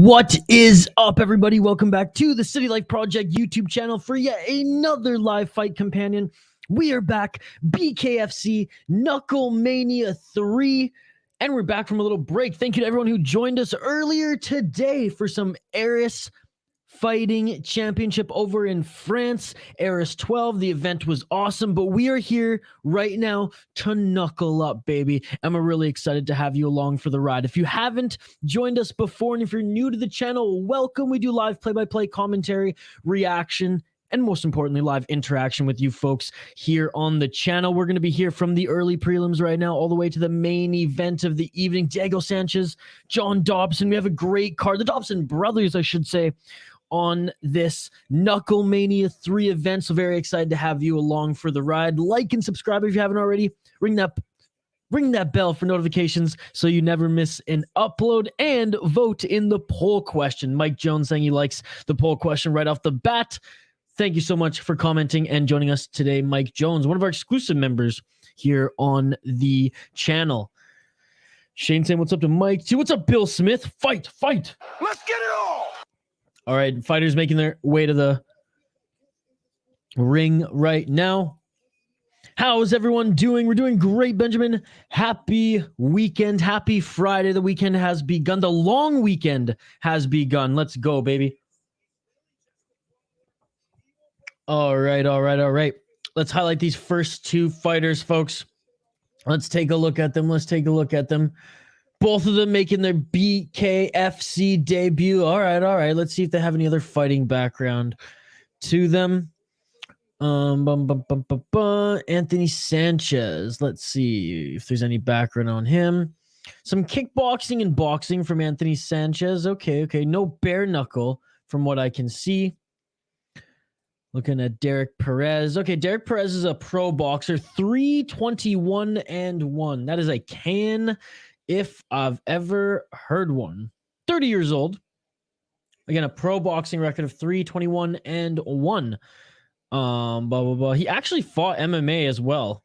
What is up, everybody? Welcome back to the City Life Project YouTube channel for yet another live fight companion. We are back, BKFC KnuckleMania 3, and we're back from a little break. Thank you to everyone who joined us earlier today for some Eris Fighting Championship over in France, Eris 12. The event was awesome, but we are here right now to knuckle up, baby, and we're really excited to have you along for the ride. If you haven't joined us before, and if you're new to the channel, welcome. We do live play-by-play commentary, reaction, and most importantly, live interaction with you folks here on the channel. We're going to be here from the early prelims right now all the way to the main event of the evening. Diego Sanchez, John Dodson. We have a great card. The Dodson brothers, I should say, on this KnuckleMania 3 event. So very excited to have you along for the ride. Like and subscribe if you haven't already. Ring that bell for notifications so you never miss an upload, and vote in the poll question. Mike Jones saying he likes the poll question right off the bat. Thank you so much for commenting and joining us today, Mike Jones, one of our exclusive members here on the channel. Shane saying what's up to Mike too. What's up, Bill Smith? Fight. Let's get it all. All right, fighters making their way to the ring right now. How's everyone doing? We're doing great, Benjamin. Happy weekend. Happy Friday. The weekend has begun. The long weekend has begun. Let's go, baby. All right. Let's highlight these first two fighters, folks. Let's take a look at them. Both of them making their BKFC debut. All right. Let's see if they have any other fighting background to them. Anthony Sanchez. Let's see if there's any background on him. Some kickboxing and boxing from Anthony Sanchez. Okay. No bare knuckle from what I can see. Looking at Derek Perez. Okay, Derek Perez is a pro boxer. 321-1. That is a can if I've ever heard one. 30 years old. Again, a pro boxing record of 321-1. He actually fought MMA as well.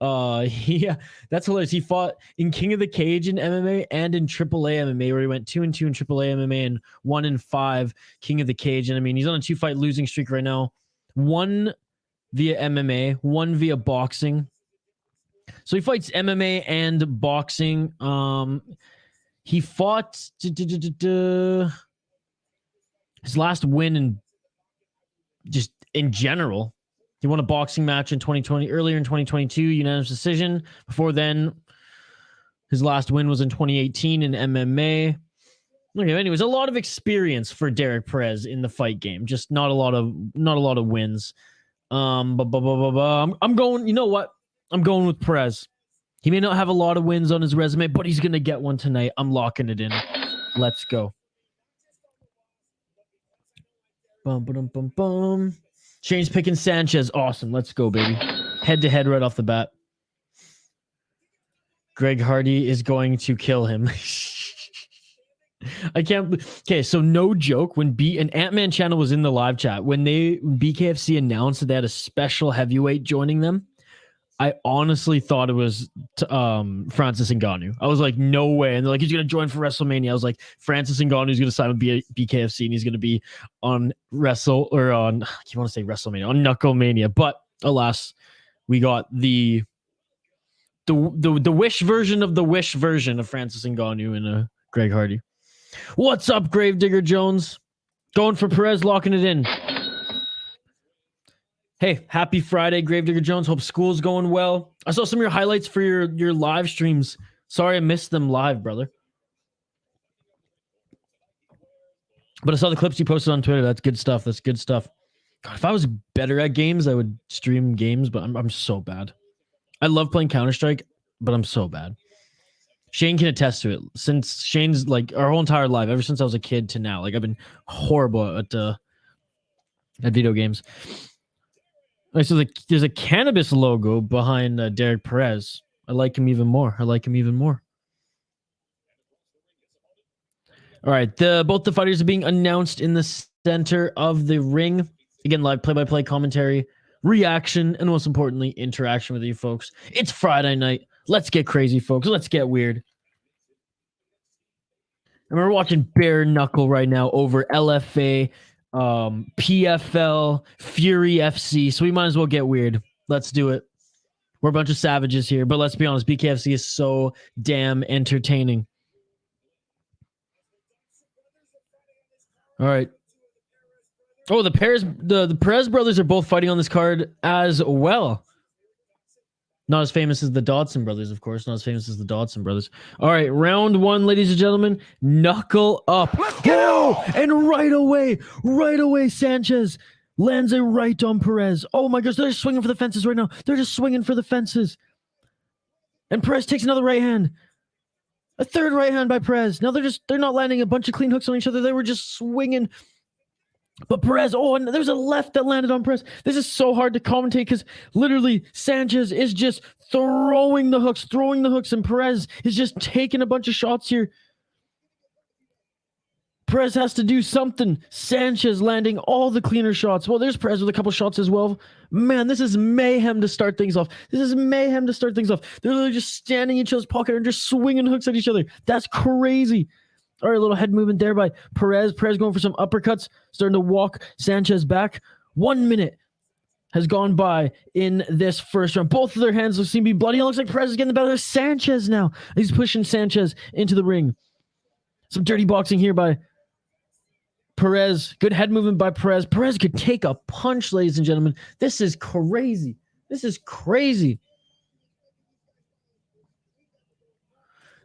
Yeah, that's hilarious. He fought in King of the Cage in MMA and in AAA MMA, where he went 2-2 in AAA MMA and 1-5 King of the Cage. And I mean, he's on a 2-fight losing streak right now. 1 via MMA, 1 via boxing. So he fights MMA and boxing. He fought his last win in just in general. He won a boxing match in 2020, earlier in 2022, unanimous decision. Before then, his last win was in 2018 in MMA. Okay, anyways, a lot of experience for Derek Perez in the fight game. Just not a lot of wins. I'm going, you know what? I'm going with Perez. He may not have a lot of wins on his resume, but he's going to get one tonight. I'm locking it in. Let's go. Shane's picking Sanchez. Awesome. Let's go, baby. Head-to-head right off the bat. Greg Hardy is going to kill him. I can't. Okay, so no joke. When an Ant-Man channel was in the live chat, when BKFC announced that they had a special heavyweight joining them, I honestly thought it was Francis Ngannou. I was like, no way. And they're like, he's going to join for WrestleMania. I was like, Francis Ngannou is going to sign with BKFC and he's going to be on you want to say WrestleMania, on KnuckleMania. But alas, we got the wish version of the wish version of Francis Ngannou and Greg Hardy. What's up, Gravedigger Jones? Going for Perez, locking it in. Hey, happy Friday, Gravedigger Jones. Hope school's going well. I saw some of your highlights for your live streams. Sorry I missed them live, brother. But I saw the clips you posted on Twitter. That's good stuff. God, if I was better at games, I would stream games, but I'm so bad. I love playing Counter-Strike, but I'm so bad. Shane can attest to it. Since Shane's like our whole entire life, ever since I was a kid to now, like I've been horrible at video games. Right, so there's a cannabis logo behind Derek Perez. I like him even more. All right, both the fighters are being announced in the center of the ring. Again, live play-by-play commentary, reaction, and most importantly, interaction with you folks. It's Friday night. Let's get crazy, folks. Let's get weird. And we're watching bare knuckle right now over LFA, PFL, Fury FC. So we might as well get weird. Let's do it. We're a bunch of savages here, but let's be honest, BKFC is so damn entertaining. All right. Oh, the Perez brothers are both fighting on this card as well. Not as famous as the Dodson brothers, of course. Not as famous as the Dodson brothers. All right, round one, ladies and gentlemen. Knuckle up. Oh, and right away, Sanchez lands a right on Perez. Oh my gosh, they're just swinging for the fences right now. They're just swinging for the fences. And Perez takes another right hand. A third right hand by Perez. Now they're not landing a bunch of clean hooks on each other. They were just swinging. But Perez, and there's a left that landed on Perez. This is so hard to commentate because literally Sanchez is just throwing the hooks, and Perez is just taking a bunch of shots here. Perez has to do something. Sanchez landing all the cleaner shots. Well, there's Perez with a couple shots as well. Man, this is mayhem to start things off. They're literally just standing in each other's pocket and just swinging hooks at each other. That's crazy. All right, a little head movement there by Perez. Perez going for some uppercuts, starting to walk Sanchez back. 1 minute has gone by in this first round. Both of their hands seem to be bloody. It looks like Perez is getting the better of Sanchez now. He's pushing Sanchez into the ring. Some dirty boxing here by Perez. Good head movement by Perez. Perez could take a punch, ladies and gentlemen. This is crazy.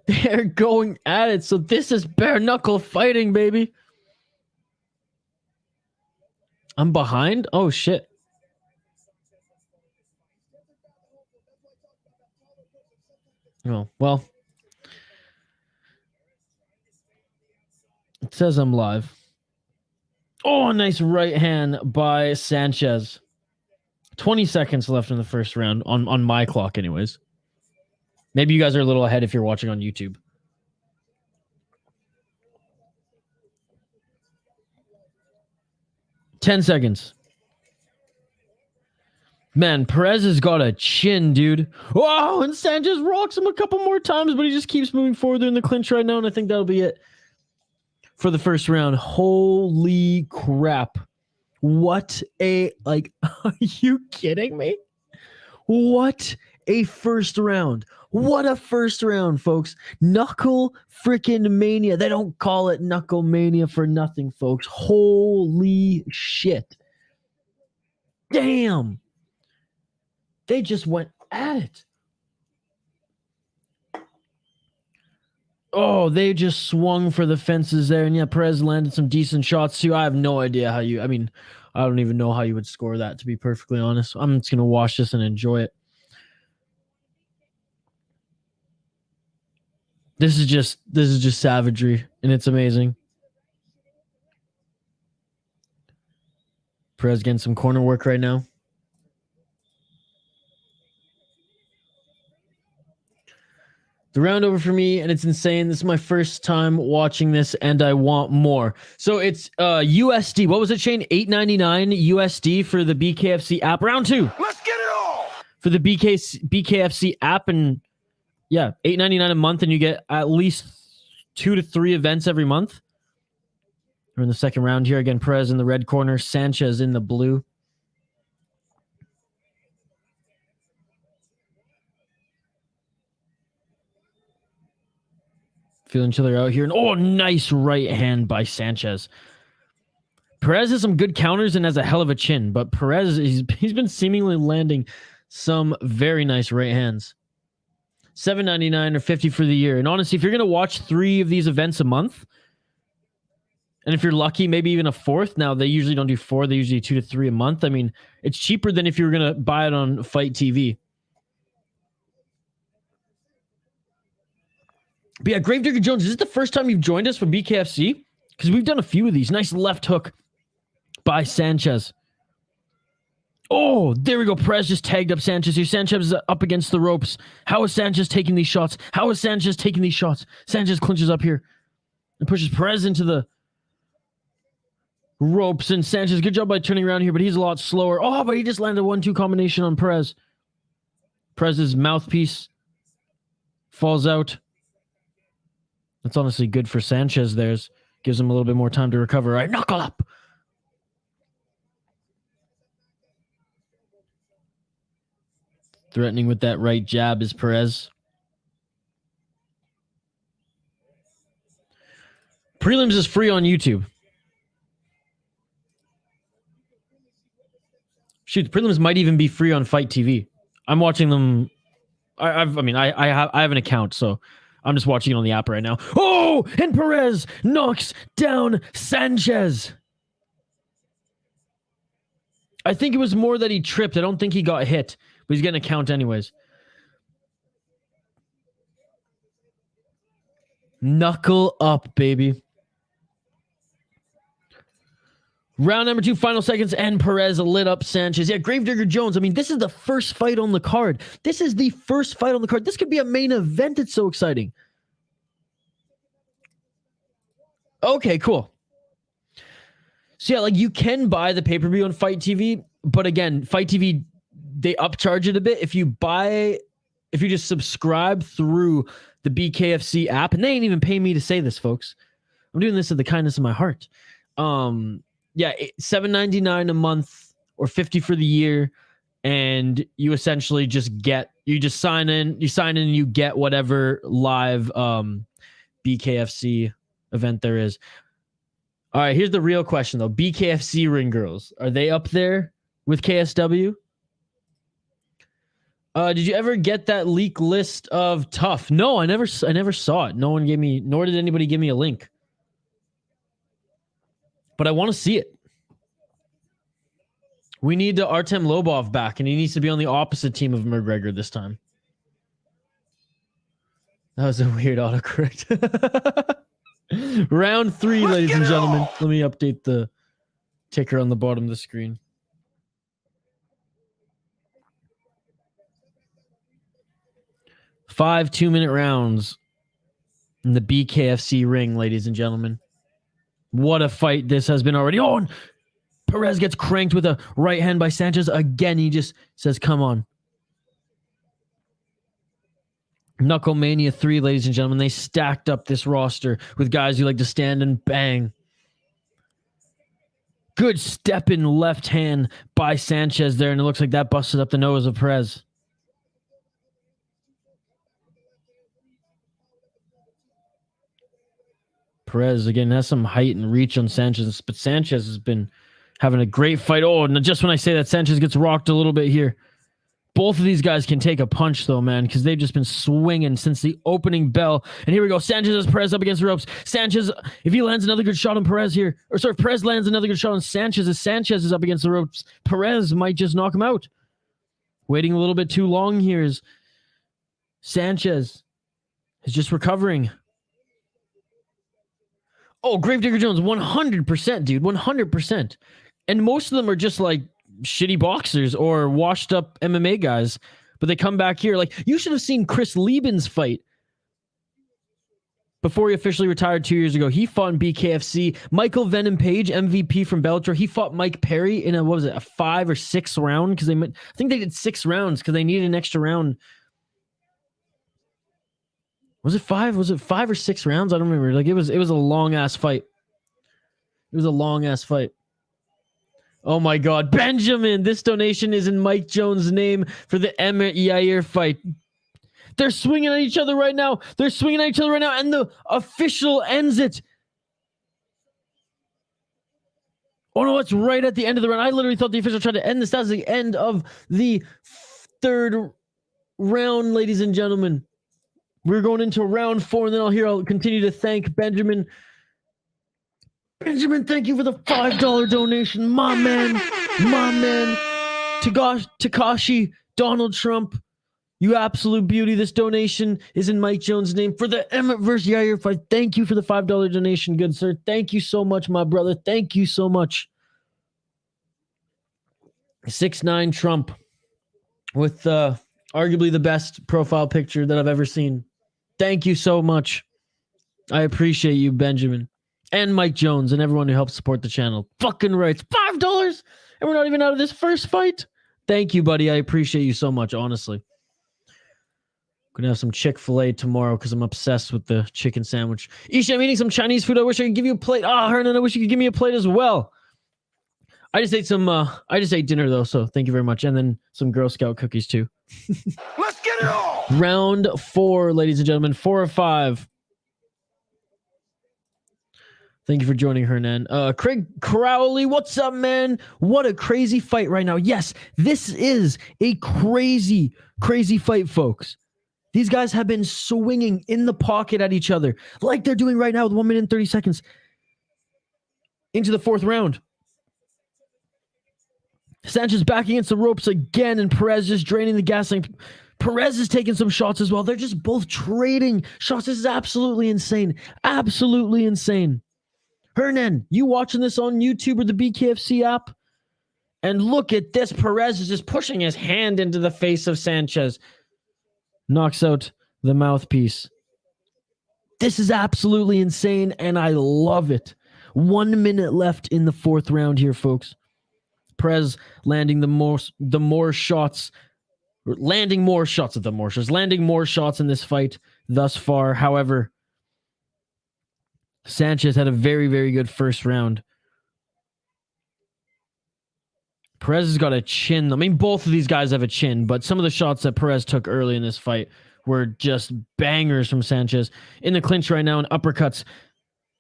They're going at it. So this is bare knuckle fighting, baby. I'm behind? Oh, shit. Oh, well. It says I'm live. Oh, a nice right hand by Sanchez. 20 seconds left in the first round on my clock anyways. Maybe you guys are a little ahead if you're watching on YouTube. Ten seconds. Man, Perez has got a chin, dude. Oh, and Sanchez rocks him a couple more times, but he just keeps moving forward in the clinch right now, and I think that'll be it for the first round. Holy crap. What a, are you kidding me? What a first round. What a first round, folks. Knuckle freaking mania. They don't call it KnuckleMania for nothing, folks. Holy shit. Damn. They just went at it. Oh, they just swung for the fences there. And yeah, Perez landed some decent shots too. I have no idea how I don't even know how you would score that, to be perfectly honest. I'm just going to watch this and enjoy it. This is just savagery, and it's amazing. Perez getting some corner work right now. The round over for me, and it's insane. This is my first time watching this, and I want more. So it's USD. What was it, Shane? $8.99 USD for the BKFC app. Round two. Let's get it all! For the BKFC app, and yeah, $8.99 a month, and you get at least 2 to 3 events every month. We're in the second round here. Again, Perez in the red corner, Sanchez in the blue. Feeling each other out here. And oh, nice right hand by Sanchez. Perez has some good counters and has a hell of a chin, but Perez, he's been seemingly landing some very nice right hands. $7.99 or $50 for the year. And honestly, if you're going to watch 3 of these events a month, and if you're lucky, maybe even a 4th. Now, they usually don't do 4. They usually do 2 to 3 a month. I mean, it's cheaper than if you were going to buy it on Fight TV. But yeah, Gravedigger Jones, is this the first time you've joined us for BKFC? Because we've done a few of these. Nice left hook by Sanchez. Oh, there we go. Perez just tagged up Sanchez here. Sanchez is up against the ropes. How is Sanchez taking these shots? Sanchez clinches up here and pushes Perez into the ropes. And Sanchez, good job by turning around here, but he's a lot slower. Oh, but he just landed a 1-2 combination on Perez. Perez's mouthpiece falls out. That's honestly good for Sanchez. Gives him a little bit more time to recover. All right, knuckle up. Threatening with that right jab is Perez. Prelims is free on YouTube. Shoot, the prelims might even be free on Fight TV. I'm watching them. I have an account, so I'm just watching it on the app right now. Oh, and Perez knocks down Sanchez. I think it was more that he tripped. I don't think he got hit, but he's getting a count anyways. Knuckle up, baby. Round number 2, final seconds, and Perez lit up Sanchez. Yeah, Gravedigger Jones. I mean, this is the first fight on the card. This could be a main event. It's so exciting. Okay, cool. So yeah, like you can buy the pay-per-view on Fight TV, but again, Fight TV, they upcharge it a bit. If you just subscribe through the BKFC app, and they ain't even paying me to say this, folks. I'm doing this in the kindness of my heart. Yeah, $7.99 a month or $50 for the year, and you essentially just sign in, and you get whatever live BKFC event there is. All right, here's the real question though. BKFC ring girls, are they up there with KSW? Did you ever get that leak list of Tough? No, I never saw it. Nor did anybody give me a link. But I want to see it. We need Artem Lobov back, and he needs to be on the opposite team of McGregor this time. That was a weird autocorrect. Round 3, ladies and gentlemen. Let me update the ticker on the bottom of the screen. Five 2-minute rounds in the BKFC ring, ladies and gentlemen. What a fight this has been already. Oh, and Perez gets cranked with a right hand by Sanchez. Again, he just says, come on. KnuckleMania 3, ladies and gentlemen. They stacked up this roster with guys who like to stand and bang. Good step in left hand by Sanchez there, and it looks like that busted up the nose of Perez. Perez, again, has some height and reach on Sanchez, but Sanchez has been having a great fight. Oh, and just when I say that, Sanchez gets rocked a little bit here. Both of these guys can take a punch, though, man, because they've just been swinging since the opening bell. And here we go. Sanchez has Perez up against the ropes. Sanchez, if he lands another good shot on Perez here, if Perez lands another good shot on Sanchez, as Sanchez is up against the ropes, Perez might just knock him out. Waiting a little bit too long here is Sanchez is just recovering. Oh, Gravedigger Jones, 100%, dude, 100%. And most of them are just like shitty boxers or washed up MMA guys, but they come back here. Like, you should have seen Chris Lieben's fight before he officially retired 2 years ago. He fought in BKFC. Michael Venom Page, MVP from Bellator, he fought Mike Perry in a 5 or 6 round, because I think they did 6 rounds because they needed an extra round. Was it 5? Was it 5 or 6 rounds? I don't remember. Like, it was a long ass fight. It was a long ass fight. Oh my God, Benjamin! This donation is in Mike Jones' name for the Emmett Yair fight. They're swinging at each other right now. And the official ends it. Oh no, it's right at the end of the round. I literally thought the official tried to end this. That's the end of the 3rd round, ladies and gentlemen. We're going into round 4, and then I'll continue to thank Benjamin. Benjamin, thank you for the $5 donation. My man. Takashi, Donald Trump, you absolute beauty. This donation is in Mike Jones' name for the Emmett versus Yair fight. Thank you for the $5 donation, good sir. Thank you so much, my brother. Thank you so much. 6'9" Trump with arguably the best profile picture that I've ever seen. Thank you so much. I appreciate you, Benjamin. And Mike Jones and everyone who helps support the channel. Fucking rights. $5! And we're not even out of this first fight. Thank you, buddy. I appreciate you so much, honestly. Gonna have some Chick-fil-A tomorrow because I'm obsessed with the chicken sandwich. Isha, I'm eating some Chinese food. I wish I could give you a plate. Hernan, I wish you could give me a plate as well. I just ate dinner though, so thank you very much. And then some Girl Scout cookies too. Let's get it on! Round 4, ladies and gentlemen. 4 of 5. Thank you for joining, Hernan. Craig Crowley, what's up, man? What a crazy fight right now. Yes, this is a crazy, crazy fight, folks. These guys have been swinging in the pocket at each other like they're doing right now with 1 minute and 30 seconds into the 4th round. Sanchez back against the ropes again, and Perez just draining the gas tank. Perez is taking some shots as well. They're just both trading shots. This is absolutely insane. Absolutely insane. Hernan, you watching this on YouTube or the BKFC app? And look at this. Perez is just pushing his hand into the face of Sanchez. Knocks out the mouthpiece. This is absolutely insane, and I love it. 1 minute left in the 4th round here, folks. Perez landing more shots in this fight thus far. However, Sanchez had a very, very good first round. Perez has got a chin. I mean, both of these guys have a chin, but some of the shots that Perez took early in this fight were just bangers from Sanchez. In the clinch right now, and uppercuts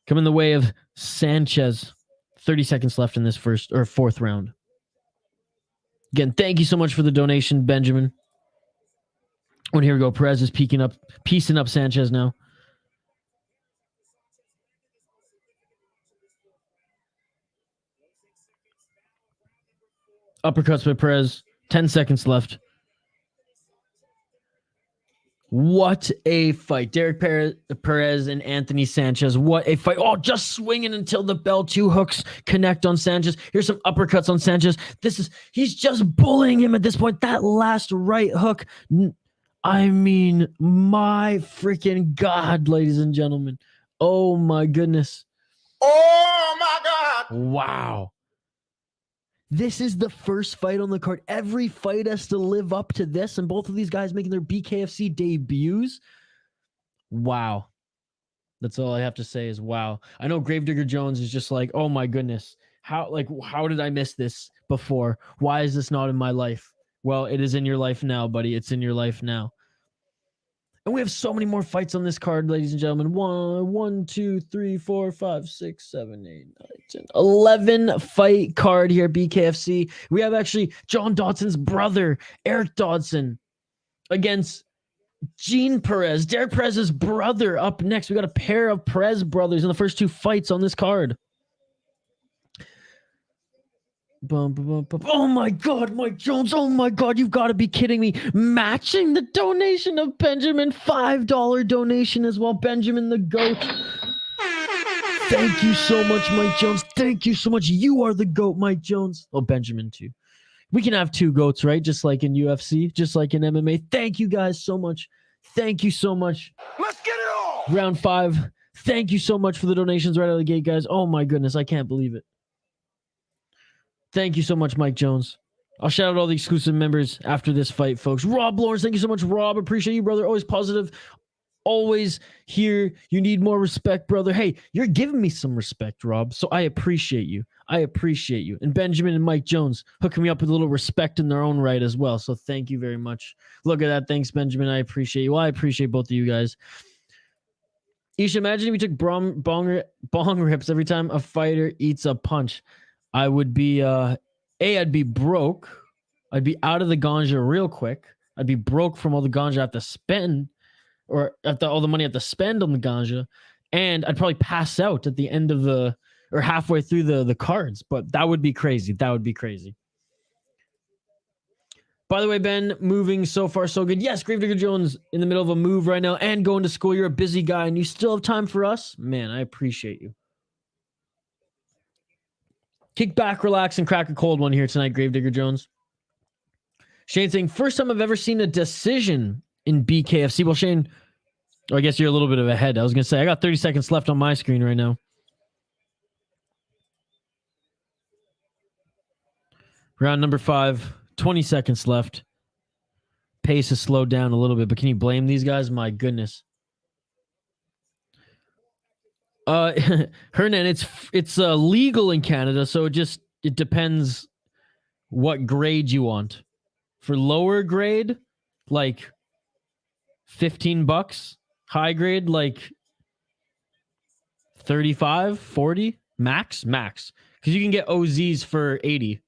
come in the way of Sanchez. 30 seconds left in this 4th round. Again, thank you so much for the donation, Benjamin. And here we go. Perez is piecing up Sanchez now. Uppercuts by Perez. 10 seconds left. What a fight. Derek Perez and Anthony Sanchez. What a fight. Oh, just swinging until the bell. 2 hooks connect on Sanchez. Here's some uppercuts on Sanchez. He's just bullying him at this point. That last right hook. I mean, my freaking God, ladies and gentlemen. Oh my goodness. Oh my God! Wow. This is the first fight on the card. Every fight has to live up to this, and both of these guys making their BKFC debuts. Wow. That's all I have to say is wow. I know Gravedigger Jones is just like, oh my goodness. How did I miss this before? Why is this not in my life? Well, it is in your life now, buddy. It's in your life now. And we have so many more fights on this card, ladies and gentlemen. 1, 2, 3, 4, 5, 6, 7, 8, 9, 10, 11 fight card here at BKFC. We have actually John Dodson's brother, Eric Dodson, against Gene Perez, Derek Perez's brother, up next. We got a pair of Perez brothers in the first 2 fights on this card. Oh my God, Mike Jones. Oh my God, you've got to be kidding me. Matching the donation of Benjamin. $5 donation as well. Benjamin the GOAT. Thank you so much, Mike Jones. Thank you so much. You are the GOAT, Mike Jones. Oh, Benjamin too. We can have 2 GOATs, right? Just like in UFC, just like in MMA. Thank you guys so much. Thank you so much. Let's get it on! Round 5. Thank you so much for the donations right out of the gate, guys. Oh my goodness, I can't believe it. Thank you so much, Mike Jones. I'll shout out all the exclusive members after this fight, folks. Rob Lawrence, thank you so much, Rob. Appreciate you, brother. Always positive. Always here. You need more respect, brother. Hey, you're giving me some respect, Rob. So I appreciate you. I appreciate you. And Benjamin and Mike Jones hooking me up with a little respect in their own right as well. So thank you very much. Look at that. Thanks, Benjamin. I appreciate you. Well, I appreciate both of you guys. Isha, imagine if we took bong rips every time a fighter eats a punch. I would be, I'd be broke. I'd be out of the ganja real quick. I'd be broke from all the ganja I have to spend, or all the money I have to spend on the ganja. And I'd probably pass out at the end of or halfway through the cards. But that would be crazy. That would be crazy. By the way, Ben, moving so far so good. Yes, Gravedigger Jones in the middle of a move right now and going to school. You're a busy guy and you still have time for us. Man, I appreciate you. Kick back, relax, and crack a cold one here tonight, Gravedigger Jones. Shane saying, first time I've ever seen a decision in BKFC. Well, Shane, I guess you're a little bit of ahead. I was going to say, I got 30 seconds left on my screen right now. Round number 5, 20 seconds left. pace has slowed down a little bit, but can you blame these guys? My goodness. Hernan, it's legal in Canada, so it depends what grade you want. For lower grade, like $15. High grade, like 35, 40 max. Because you can get OZs for 80.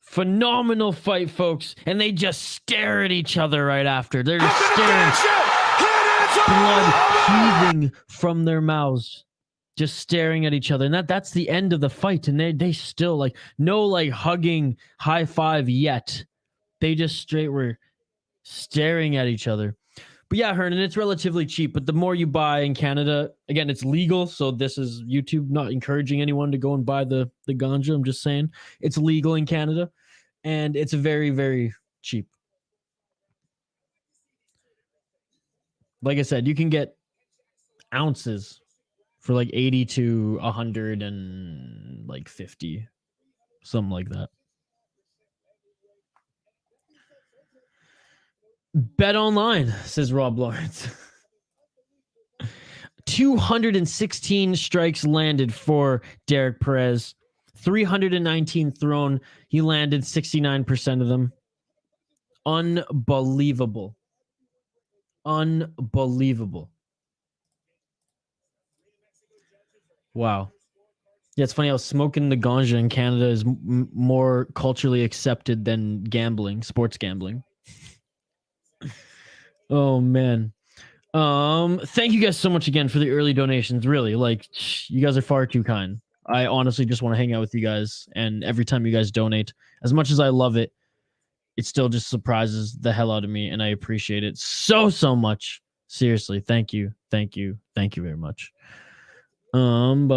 Phenomenal fight, folks, and they just stare at each other right after. They're just staring, blood heaving from their mouths, just staring at each other. And that's the end of the fight. And they still like no like hugging high five yet. They just straight were staring at each other. But yeah, Hernan, it's relatively cheap. But the more you buy in Canada, again, it's legal. So this is YouTube not encouraging anyone to go and buy the ganja. I'm just saying it's legal in Canada. And it's very, very cheap. Like I said, you can get ounces for like 80 to 150, something like that. Bet online, says Rob Lawrence. 216 strikes landed for Derek Perez. 319 thrown. He landed 69% of them. Unbelievable. Unbelievable. Wow. Yeah, it's funny how smoking the ganja in Canada is more culturally accepted than gambling, sports gambling. Oh, man. Thank you guys so much again for the early donations. Really, like, you guys are far too kind. I honestly just want to hang out with you guys, and every time you guys donate, as much as I love it, it still just surprises the hell out of me, and I appreciate it so much. Seriously, thank you very much. I'm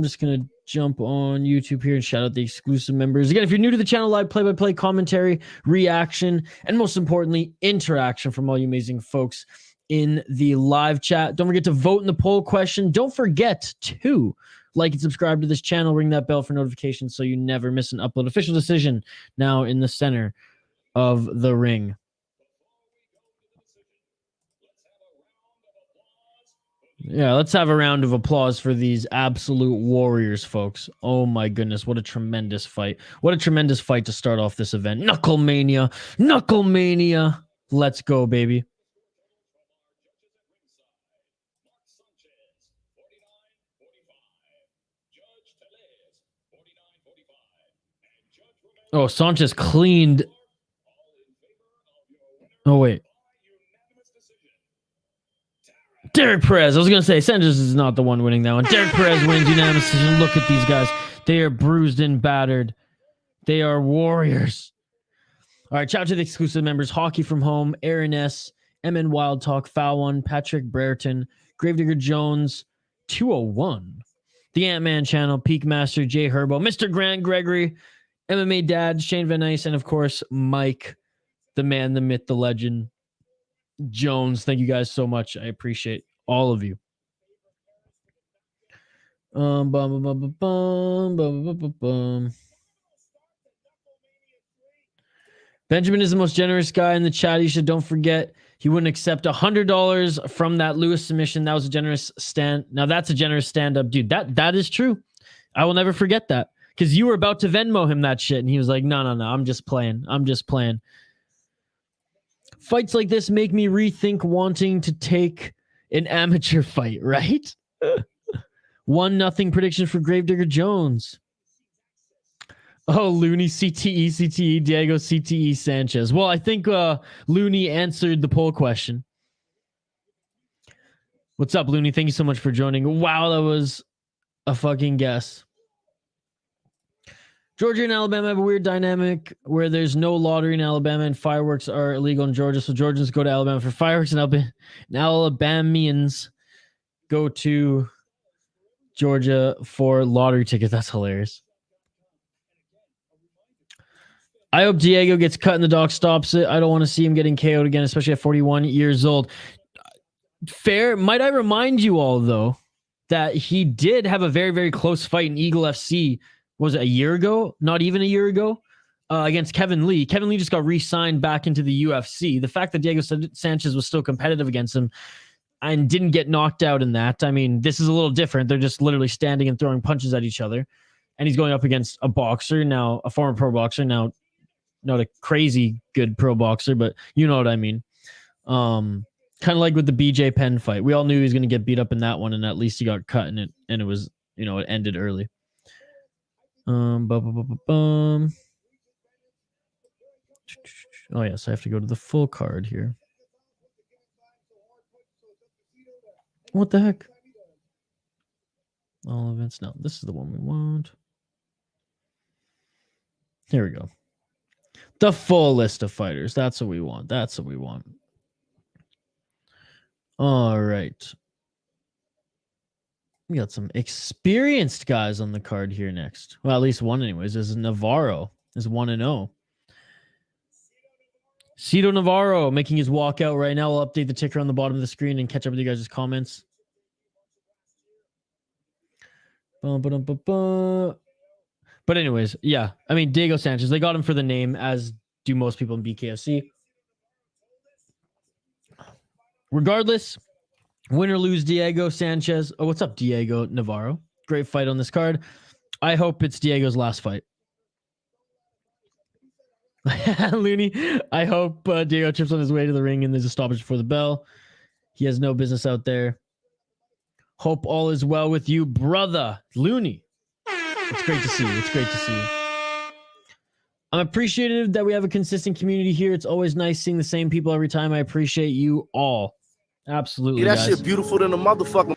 just gonna jump on YouTube here and shout out the exclusive members. Again, if you're new to the channel, live play-by-play commentary, reaction, and most importantly, interaction from all you amazing folks in the live chat. Don't forget to vote in the poll question. Don't forget to like and subscribe to this channel. Ring that bell for notifications so you never miss an upload. Official decision now in the center of the ring. Yeah, let's have a round of applause for these absolute warriors, folks. Oh my goodness, what a tremendous fight. What a tremendous fight to start off this event. KnuckleMania. KnuckleMania. Let's go, baby. Oh, Sanchez cleaned. Oh, wait. Derek Perez. I was going to say, Sanchez is not the one winning that one. Derek Perez wins unanimous decision. Look at these guys. They are bruised and battered. They are warriors. All right, shout out to the exclusive members. Hockey from Home, Aaron S., MN Wild Talk, Foul One, Patrick Brereton, Gravedigger Jones, 201. The Ant-Man Channel, Peak Master, Jay Herbo, Mr. Grant Gregory, MMA Dad, Shane Van Nice, and of course, Mike, the man, the myth, the legend, Jones. Thank you guys so much. I appreciate all of you. Benjamin is the most generous guy in the chat. Don't forget, he wouldn't accept $100 from that Lewis submission. That was a generous stand. Now that's a generous stand-up, dude. That is true. I will never forget that. Because you were about to Venmo him that shit, and he was like, no, I'm just playing. Fights like this make me rethink wanting to take an amateur fight, right? 1-0 prediction for Gravedigger Jones. Oh, Looney, CTE, Diego, CTE, Sanchez. Well, I think Looney answered the poll question. What's up, Looney? Thank you so much for joining. Wow, that was a fucking guess. Georgia and Alabama have a weird dynamic where there's no lottery in Alabama and fireworks are illegal in Georgia. So Georgians go to Alabama for fireworks and Alabamians go to Georgia for lottery tickets. That's hilarious. I hope Diego gets cut and the doc stops it. I don't want to see him getting KO'd again, especially at 41 years old. Fair. Might I remind you all, though, that he did have a very, very close fight in Eagle FC. Was it a year ago? Not even a year ago. against Kevin Lee. Kevin Lee just got re-signed back into the UFC. The fact that Diego Sanchez was still competitive against him and didn't get knocked out in that. I mean, this is a little different. They're just literally standing and throwing punches at each other. And he's going up against a boxer now, a former pro boxer, now not a crazy good pro boxer, but you know what I mean. Kind of like with the BJ Penn fight. We all knew he was going to get beat up in that one, and at least he got cut in it, and it was, it ended early. Oh, yes, I have to go to the full card here. What the heck? All events. No, this is the one we want. Here we go. The full list of fighters. That's what we want. That's what we want. All right. We got some experienced guys on the card here next. Well, at least one anyways. This is Navarro. Is 1-0. Cito Navarro making his walkout right now. I'll update the ticker on the bottom of the screen and catch up with you guys' comments. But anyways, yeah. I mean, Diego Sanchez, they got him for the name, as do most people in BKFC. Regardless, win or lose, Diego Sanchez. Oh, what's up, Diego Navarro? Great fight on this card. I hope it's Diego's last fight. Looney, I hope Diego trips on his way to the ring and there's a stoppage before the bell. He has no business out there. Hope all is well with you, brother. Looney. It's great to see you. It's great to see you. I'm appreciative that we have a consistent community here. It's always nice seeing the same people every time. I appreciate you all. Absolutely, that guys. shit beautiful than a motherfucker.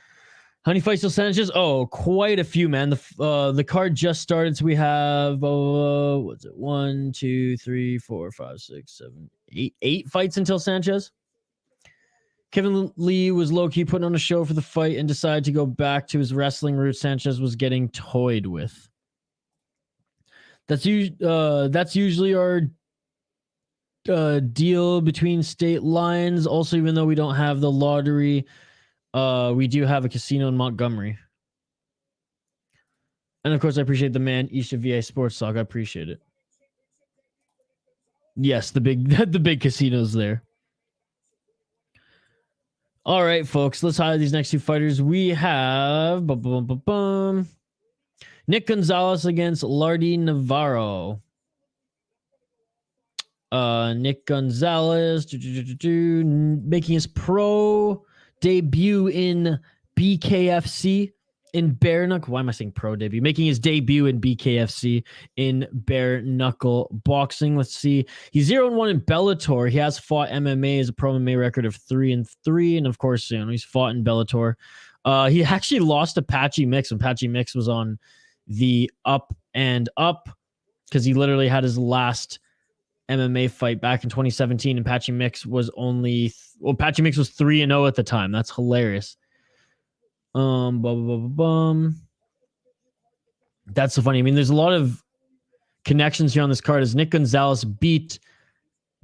How many fights till Sanchez? Oh, quite a few, man. The card just started, so we have what's it? 1, 2, 3, 4, 5, 6, 7, 8. 8 fights until Sanchez. Kevin Lee was low-key putting on a show for the fight and decided to go back to his wrestling roots. Sanchez was getting toyed with. That's usually our deal between state lines. Also, even though we don't have the lottery, we do have a casino in Montgomery. And of course, I appreciate the man East of VA Sports Talk. I appreciate it. Yes, the big casinos there. All right, folks, let's highlight these next two fighters. We have Nick Gonzalez against Lardy Navarro. Nick Gonzalez making his pro debut in BKFC in bare knuckle. Why am I saying pro debut? Making his debut in BKFC in bare knuckle boxing. Let's see. He's 0-1 in Bellator. He has fought MMA as a pro MMA record of 3-3, and of course, he's fought in Bellator. He actually lost to Patchy Mix when Patchy Mix was on the up and up, because he literally had his last MMA fight back in 2017, and Patchy Mix was Patchy Mix was 3-0 at the time. That's hilarious. That's so funny. I mean, there's a lot of connections here on this card, as Nick Gonzalez beat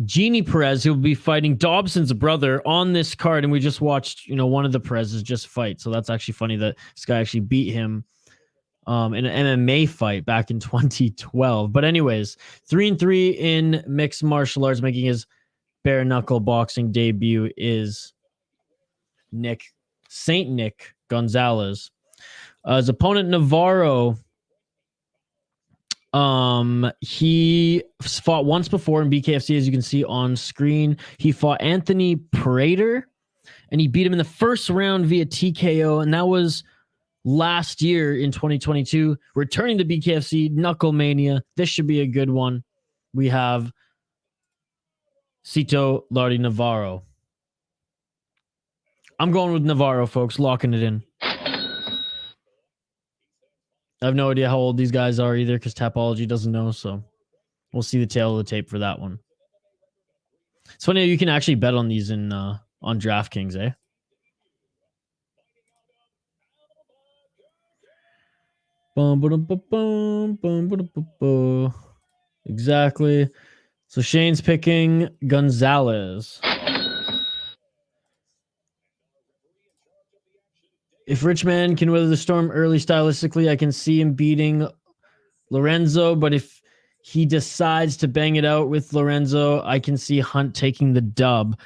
Jeannie Perez, who will be fighting Dobson's brother on this card, and we just watched, one of the Perez's just fight. So that's actually funny that this guy actually beat him in an MMA fight back in 2012. But anyways, 3-3 in mixed martial arts, making his bare knuckle boxing debut is Saint Nick Gonzalez. His opponent Navarro, he fought once before in BKFC, as you can see on screen. He fought Anthony Prater, and he beat him in the first round via TKO, and that was last year in 2022. Returning to BKFC, KnuckleMania. This should be a good one. We have Cito Lardy Navarro. I'm going with Navarro, folks. Locking it in. I have no idea how old these guys are either, because Tapology doesn't know, so we'll see the tail of the tape for that one. It's funny how you can actually bet on these on DraftKings, eh? Exactly. So Shane's picking Gonzalez. If Richman can weather the storm early stylistically, I can see him beating Lorenzo. But if He decides to bang it out with Lorenzo. I can see Hunt taking the dub.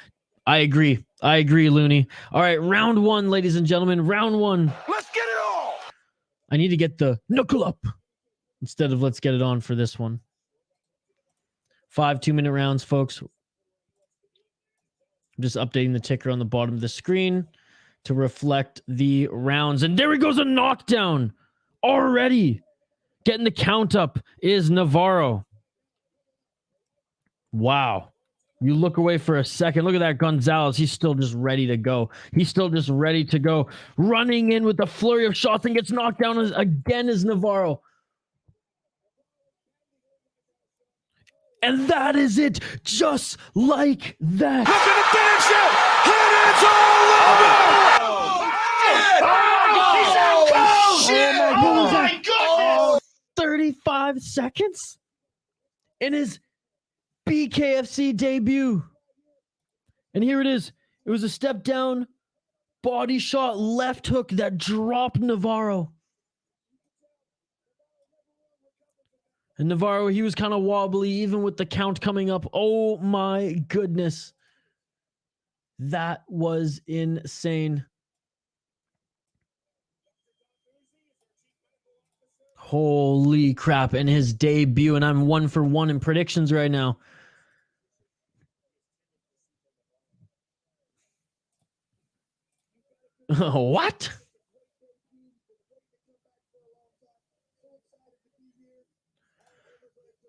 I agree, Looney. All right, round one, ladies and gentlemen. Round one. Let's get it on. I need to get the knuckle up instead of let's get it on for this one. 5 2-minute rounds, folks. I'm just updating the ticker on the bottom of the screen to reflect the rounds. And there he goes, a knockdown already. Getting the count up is Navarro. Wow. You look away for a second. Look at that Gonzalez. He's still just ready to go. Running in with the flurry of shots and gets knocked down again is Navarro. And that is it. Just like that. Look at the finish it. And it's all over. Oh my goodness. 35 seconds in his BKFC debut. And here it is. It was a step down, body shot, left hook that dropped Navarro. And Navarro, he was kind of wobbly, even with the count coming up. Oh my goodness. That was insane. Holy crap. And his debut, and I'm 1 for 1 in predictions right now. What?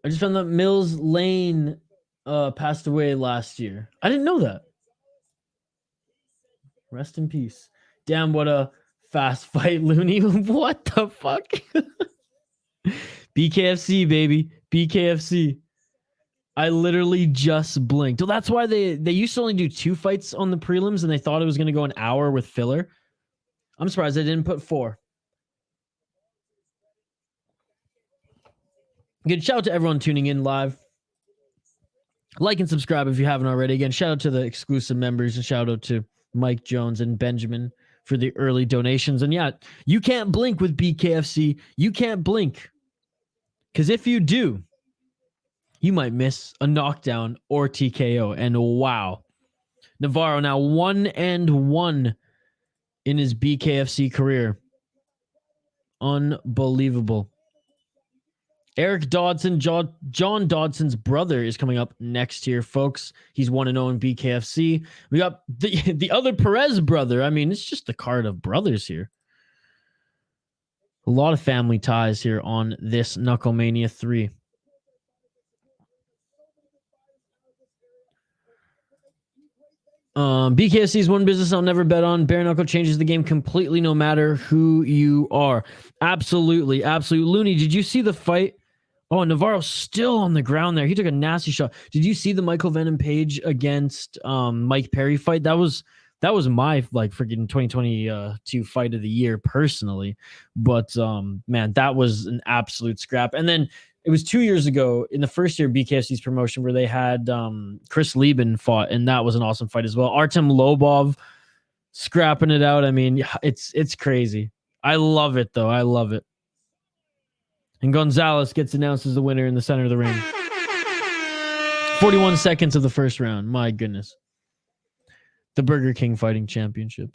I just found that Mills Lane passed away last year. I didn't know that. Rest in peace. Damn, what a fast fight, Looney. What the fuck? BKFC, baby. BKFC. I literally just blinked. Well, that's why they used to only do 2 fights on the prelims, and they thought it was going to go an hour with filler. I'm surprised they didn't put 4. Good shout out to everyone tuning in live. Like and subscribe if you haven't already. Again, shout out to the exclusive members, and shout out to Mike Jones and Benjamin for the early donations. And yeah, you can't blink with BKFC. You can't blink. Because if you do, you might miss a knockdown or TKO. And wow. Navarro now 1-1 in his BKFC career. Unbelievable. Eric Dodson, John Dodson's brother, is coming up next year, folks. He's 1-0 in BKFC. We got the other Perez brother. I mean, it's just the card of brothers here. A lot of family ties here on this KnuckleMania 3. BKFC is one business I'll never bet on. Bare knuckle changes the game completely no matter who you are. Absolutely. Looney, did you see the fight? Oh, Navarro's still on the ground there. He took a nasty shot. Did you see the Michael Venom Page against Mike Perry fight? That was my freaking 2022 fight of the year personally. But man, that was an absolute scrap. And then it was 2 years ago in the first year of BKFC's promotion where they had Chris Lieben fought, and that was an awesome fight as well. Artem Lobov scrapping it out. I mean, it's crazy. I love it though. I love it. And Gonzalez gets announced as the winner in the center of the ring. 41 seconds of the first round. My goodness. The Burger King Fighting Championship.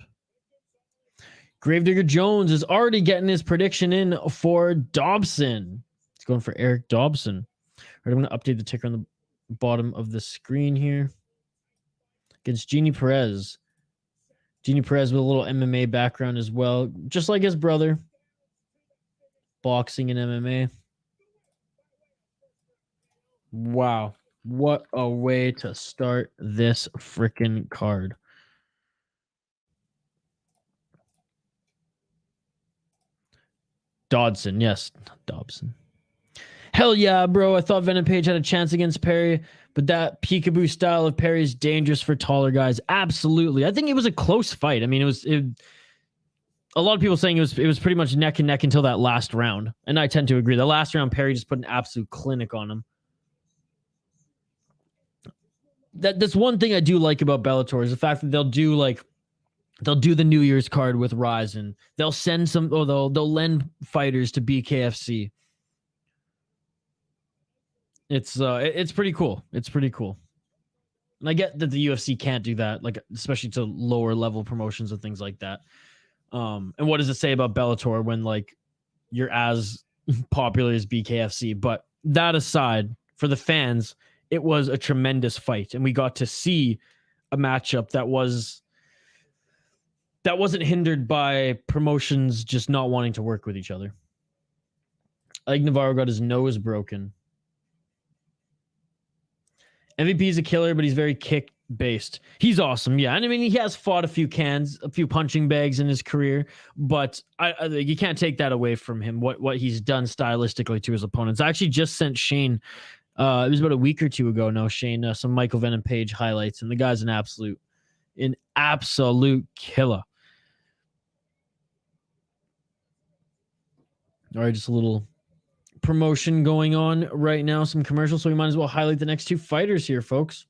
Gravedigger Jones is already getting his prediction in for Dobson. He's going for Eric Dobson. All right, I'm going to update the ticker on the bottom of the screen here. Against Jayme Perez. Jayme Perez with a little MMA background as well. Just like his brother. Boxing and MMA. Wow. What a way to start this freaking card. Dodson. Yes. Dobson. Hell yeah, bro. I thought Venom Page had a chance against Perry, but that peekaboo style of Perry is dangerous for taller guys. Absolutely. I think it was a close fight. I mean, a lot of people saying it was pretty much neck and neck until that last round. And I tend to agree. The last round, Perry just put an absolute clinic on him. That's one thing I do like about Bellator is the fact that they'll do the New Year's card with Rise, and they'll send they'll lend fighters to BKFC. It's pretty cool. It's pretty cool. And I get that the UFC can't do that, like especially to lower level promotions and things like that. And what does it say about Bellator when like you're as popular as BKFC? But that aside, for the fans, it was a tremendous fight, and we got to see a matchup that wasn't hindered by promotions just not wanting to work with each other. I think Navarro got his nose broken. MVP is a killer, but he's very kick based. He's awesome, yeah. And I mean, he has fought a few punching bags in his career, but I you can't take that away from him. What he's done stylistically to his opponents. I actually just sent Shane. It was about a week or two ago now. Shane, some Michael Venom Page highlights, and the guy's an absolute killer. All right, just a little promotion going on right now, some commercials, so we might as well highlight the next two fighters here, folks.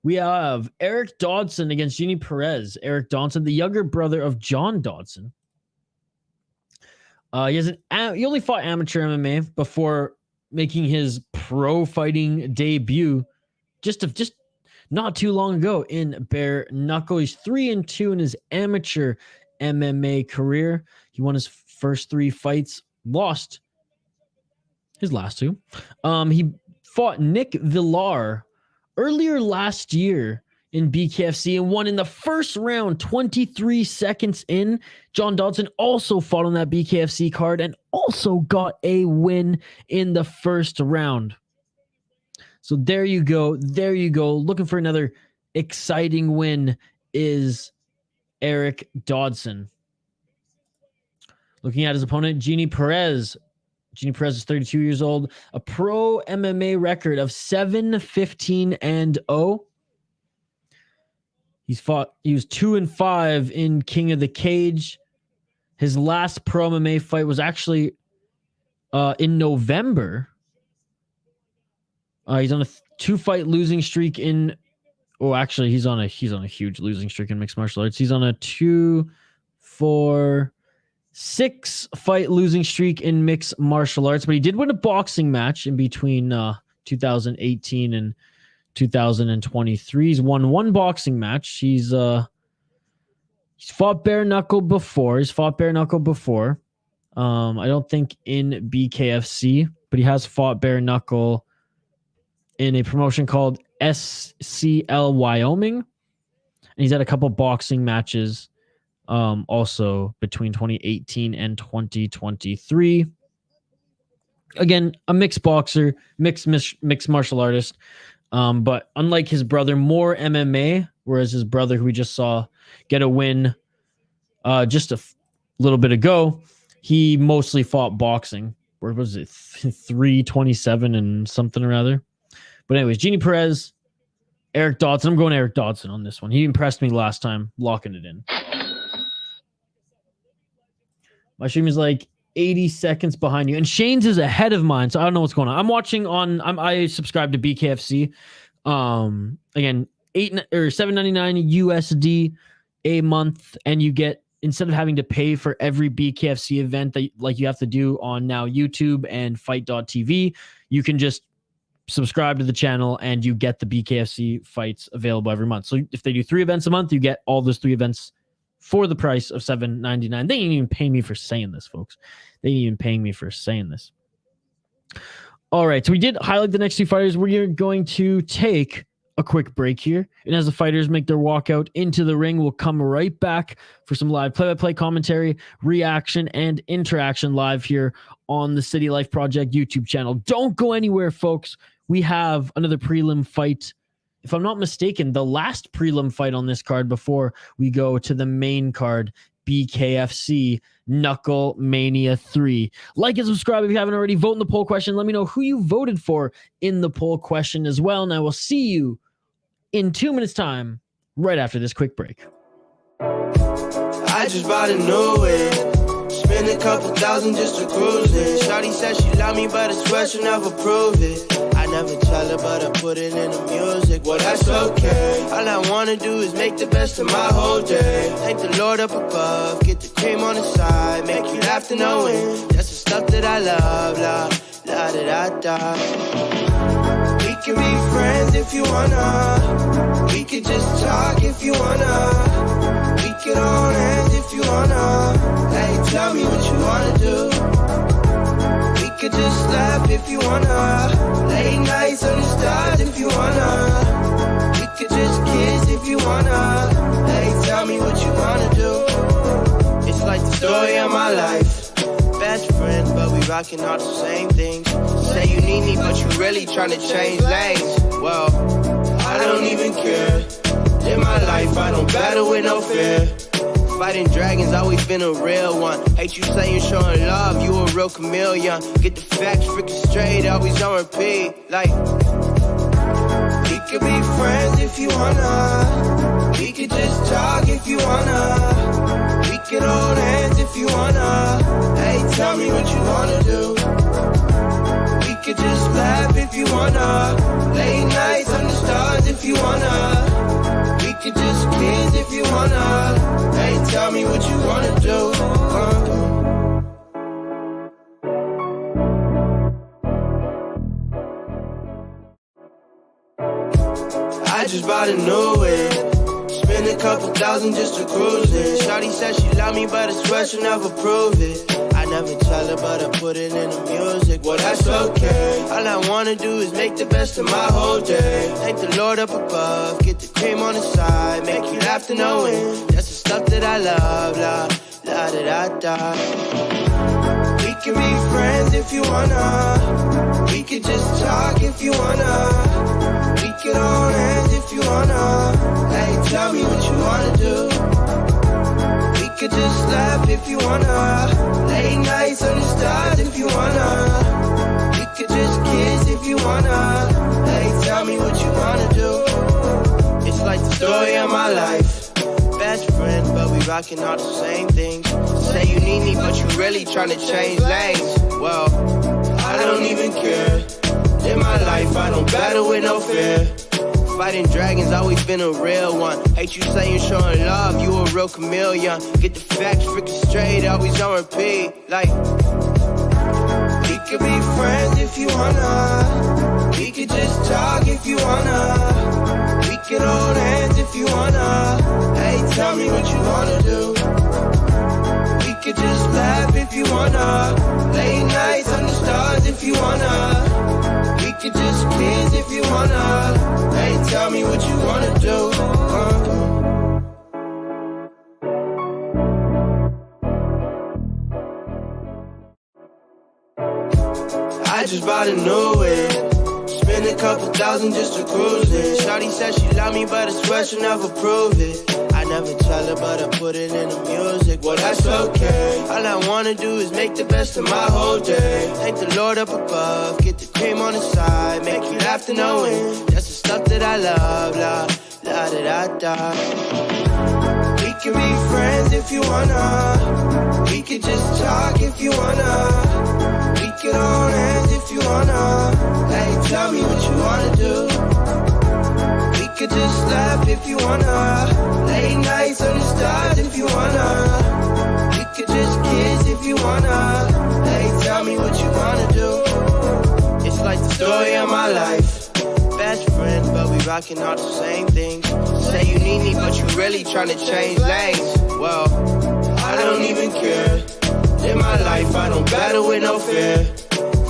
We have Eric Dodson against Jayme Perez. Eric Dodson, the younger brother of John Dodson. He only fought amateur MMA before making his pro fighting debut just not too long ago in bare knuckle. He's 3-2 in his amateur MMA career. He won his first 3 fights, lost his last 2. He fought Nick Villar earlier last year in BKFC and won in the first round, 23 seconds in. John Dodson also fought on that BKFC card and also got a win in the first round. So there you go. There you go. Looking for another exciting win is Eric Dodson. Looking at his opponent, Jayme Perez. Jayme Perez is 32 years old, a pro MMA record of 7-15-0. He was 2-5 in King of the Cage. His last pro MMA fight was actually in November. He's on a 2-fight losing streak in. Oh, actually, he's on a huge losing streak in mixed martial arts. He's on a 6-fight losing streak in mixed martial arts, but he did win a boxing match in between 2018 and 2023. He's won 1 boxing match. He's fought bare knuckle before. I don't think in BKFC, but he has fought bare knuckle in a promotion called SCL Wyoming, and he's had a couple boxing matches also between 2018 and 2023. Again, a mixed boxer, mixed martial artist, but unlike his brother, more MMA, whereas his brother, who we just saw get a win just a little bit ago, he mostly fought boxing. Where was it? 327 and something or other. But anyways, Jayme Perez, Eric Dodson. I'm going Eric Dodson on this one. He impressed me last time, locking it in. My stream is like 80 seconds behind you, and Shane's is ahead of mine, so I don't know what's going on. I'm watching on. I subscribe to BKFC. Again, $7.99 USD a month, and you get, instead of having to pay for every BKFC event that like you have to do on now YouTube and Fight.tv, you can just subscribe to the channel and you get the BKFC fights available every month. So if they do 3 events a month, you get all those 3 events for the price of $7.99. They didn't even pay me for saying this, folks. They didn't even pay me for saying this. All right, so we did highlight the next 2 fighters. We're going to take a quick break here, and as the fighters make their walkout into the ring, we'll come right back for some live play-by-play commentary, reaction, and interaction live here on the City Life Project YouTube channel. Don't go anywhere, folks. We have another prelim fight. If I'm not mistaken, the last prelim fight on this card before we go to the main card, BKFC KnuckleMania 3. Like and subscribe if you haven't already. Vote in the poll question. Let me know who you voted for in the poll question as well. And I will see you in 2 minutes' time, right after this quick break. I just bought a new whip. Spend a couple thousand just to cruise it. Shawty said she love me, but I swear she'll never prove it. I never tell her, but I put it in the music. Well, that's okay. All I wanna do is make the best of my whole day. Thank the Lord up above, get the cream on the side, make you laugh to no end. That's the stuff that I love, love. la da da da. We can be friends if you wanna. We could just talk if you wanna. We could hold hands if you wanna. Hey, tell me what you wanna do. We could just laugh if you wanna. Late nights under stars if you wanna. We could just kiss if you wanna. Hey, tell me what you wanna do. It's like the story of my life. Best friends, but we rockin' all the same things. Say you need me, but you really tryna change lanes. Well, I don't even care. In my life, I don't battle with no fear. Fighting dragons, always been a real one. Hate you saying showing love, you a real chameleon. Get the facts freaking straight, always on repeat. Like, we could be friends if you wanna. We could just talk if you wanna. We could hold hands if you wanna. Hey, tell me what you wanna do. We could just laugh if you wanna. Late nights under stars if you wanna. We could just kiss if you wanna. Hey, tell me what you wanna do. I just bought a new whip. Spend a couple thousand just to cruise it. Shawty said she love me, but I swear she'll never prove it. I never tell her, but I put it in the music. Well, that's okay. All I wanna do is make the best of my whole day. Thank the Lord up above, get the cream on the side, make you laugh to no end. That's the stuff that I love, la da da da. We can be friends if you wanna. We could just talk if you wanna. We could hold hands if you wanna. Hey, tell me what you wanna do. We could just laugh if you wanna. Late nights under stars if you wanna. We could just kiss if you wanna. Hey, tell me what you wanna do. It's like the story of my life. Best friends, but we rockin' all the same things. Say you need me, but you really tryna change lanes. Well, I don't even care. In my life, I don't battle with no fear. Fighting dragons, always been a real one. Hate you saying showing love, you a real chameleon. Get the facts freaking straight, always on repeat. Like, we could be friends if you wanna. We could just talk if you wanna. We could hold hands if you wanna. Hey, tell me what you wanna do. We could just laugh if you wanna. Late nights under stars if you wanna. We could just kiss if you wanna. Hey, tell me what you wanna do. I just bought a new whip. Spend a couple thousand just to cruise it. Shawty said she love me, but I swear she'll never prove it. I never tell her, but I put it in the music. Well, that's okay. All I wanna do is make the best of my whole day. Thank the Lord up above, get the cream on the side, make you laugh to no end. That's the stuff that I love, la da da da. We can be friends if you wanna. We could just talk if you wanna. We could hold hands if you wanna. Hey, tell me what you wanna do. We could just laugh if you wanna. Late nights under stars if you wanna. We could just kiss if you wanna. Hey, tell me what you wanna do. It's like the story of my life. Best friends, but we rockin' all the same things. Say you need me, but you really tryna change lanes. Well, I don't even care. In my life, I don't battle with no fear.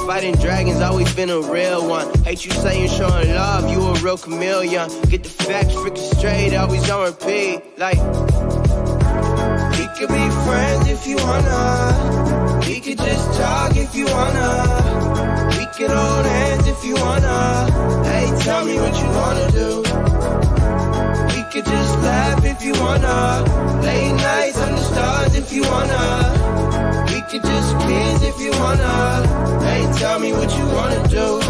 Fighting dragons, always been a real one. Hate you saying showing love, you a real chameleon. Get the facts freaking straight, always on repeat. Like, we could be friends if you wanna. We could just talk if you wanna. We could hold hands if you wanna. Hey, tell me what you wanna do. We could just laugh if you wanna. Late nights under stars if you wanna. We could just kiss if you wanna. Hey, tell me what you wanna do.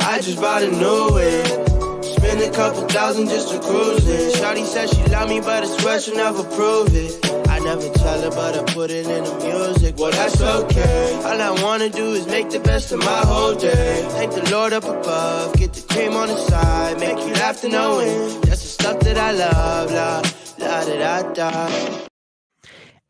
I just bought a new whip. Spend a couple thousand just to cruise it. Shawty said she love me, but I swear she'll never prove it. I never tell her, but I put it in the music. Well, that's okay. All I wanna do is make the best of my whole day. Thank the Lord up above, get the cream on the side, make you laugh to no end. That's the stuff that I love, la da da da.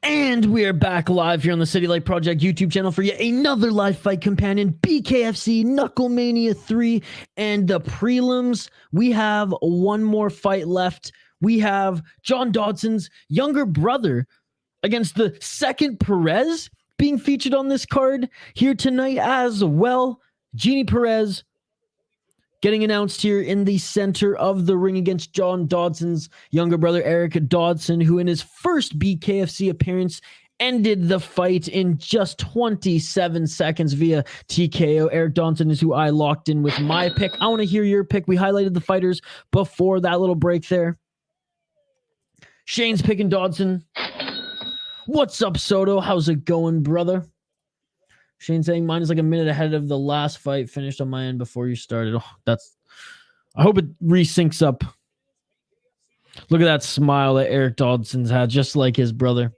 And we're back live here on the City Light Project YouTube channel for yet another live fight companion, BKFC KnuckleMania 3, and the prelims. We have one more fight left. We have John Dodson's younger brother against the second Perez being featured on this card here tonight as well. Jeannie Perez getting announced here in the center of the ring against John Dodson's younger brother, Eric Dodson, who in his first BKFC appearance ended the fight in just 27 seconds via TKO. Eric Dodson is who I locked in with my pick. I want to hear your pick. We highlighted the fighters before that little break there. Shane's picking Dodson. What's up, Soto? How's it going, brother? Shane saying mine is like a minute ahead of the last fight finished on my end before you started. Oh, I hope it resyncs up. Look at that smile that Eric Dodson's had, just like his brother.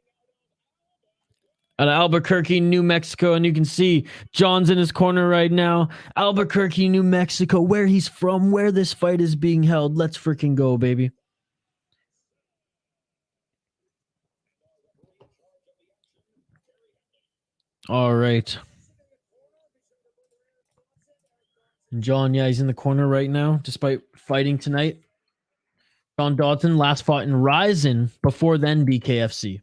At Albuquerque, New Mexico, and you can see John's in his corner right now. Albuquerque, New Mexico, where he's from, where this fight is being held. Let's freaking go, baby. All right. And John, yeah, he's in the corner right now, despite fighting tonight. John Dodson last fought in Ryzen, before then BKFC.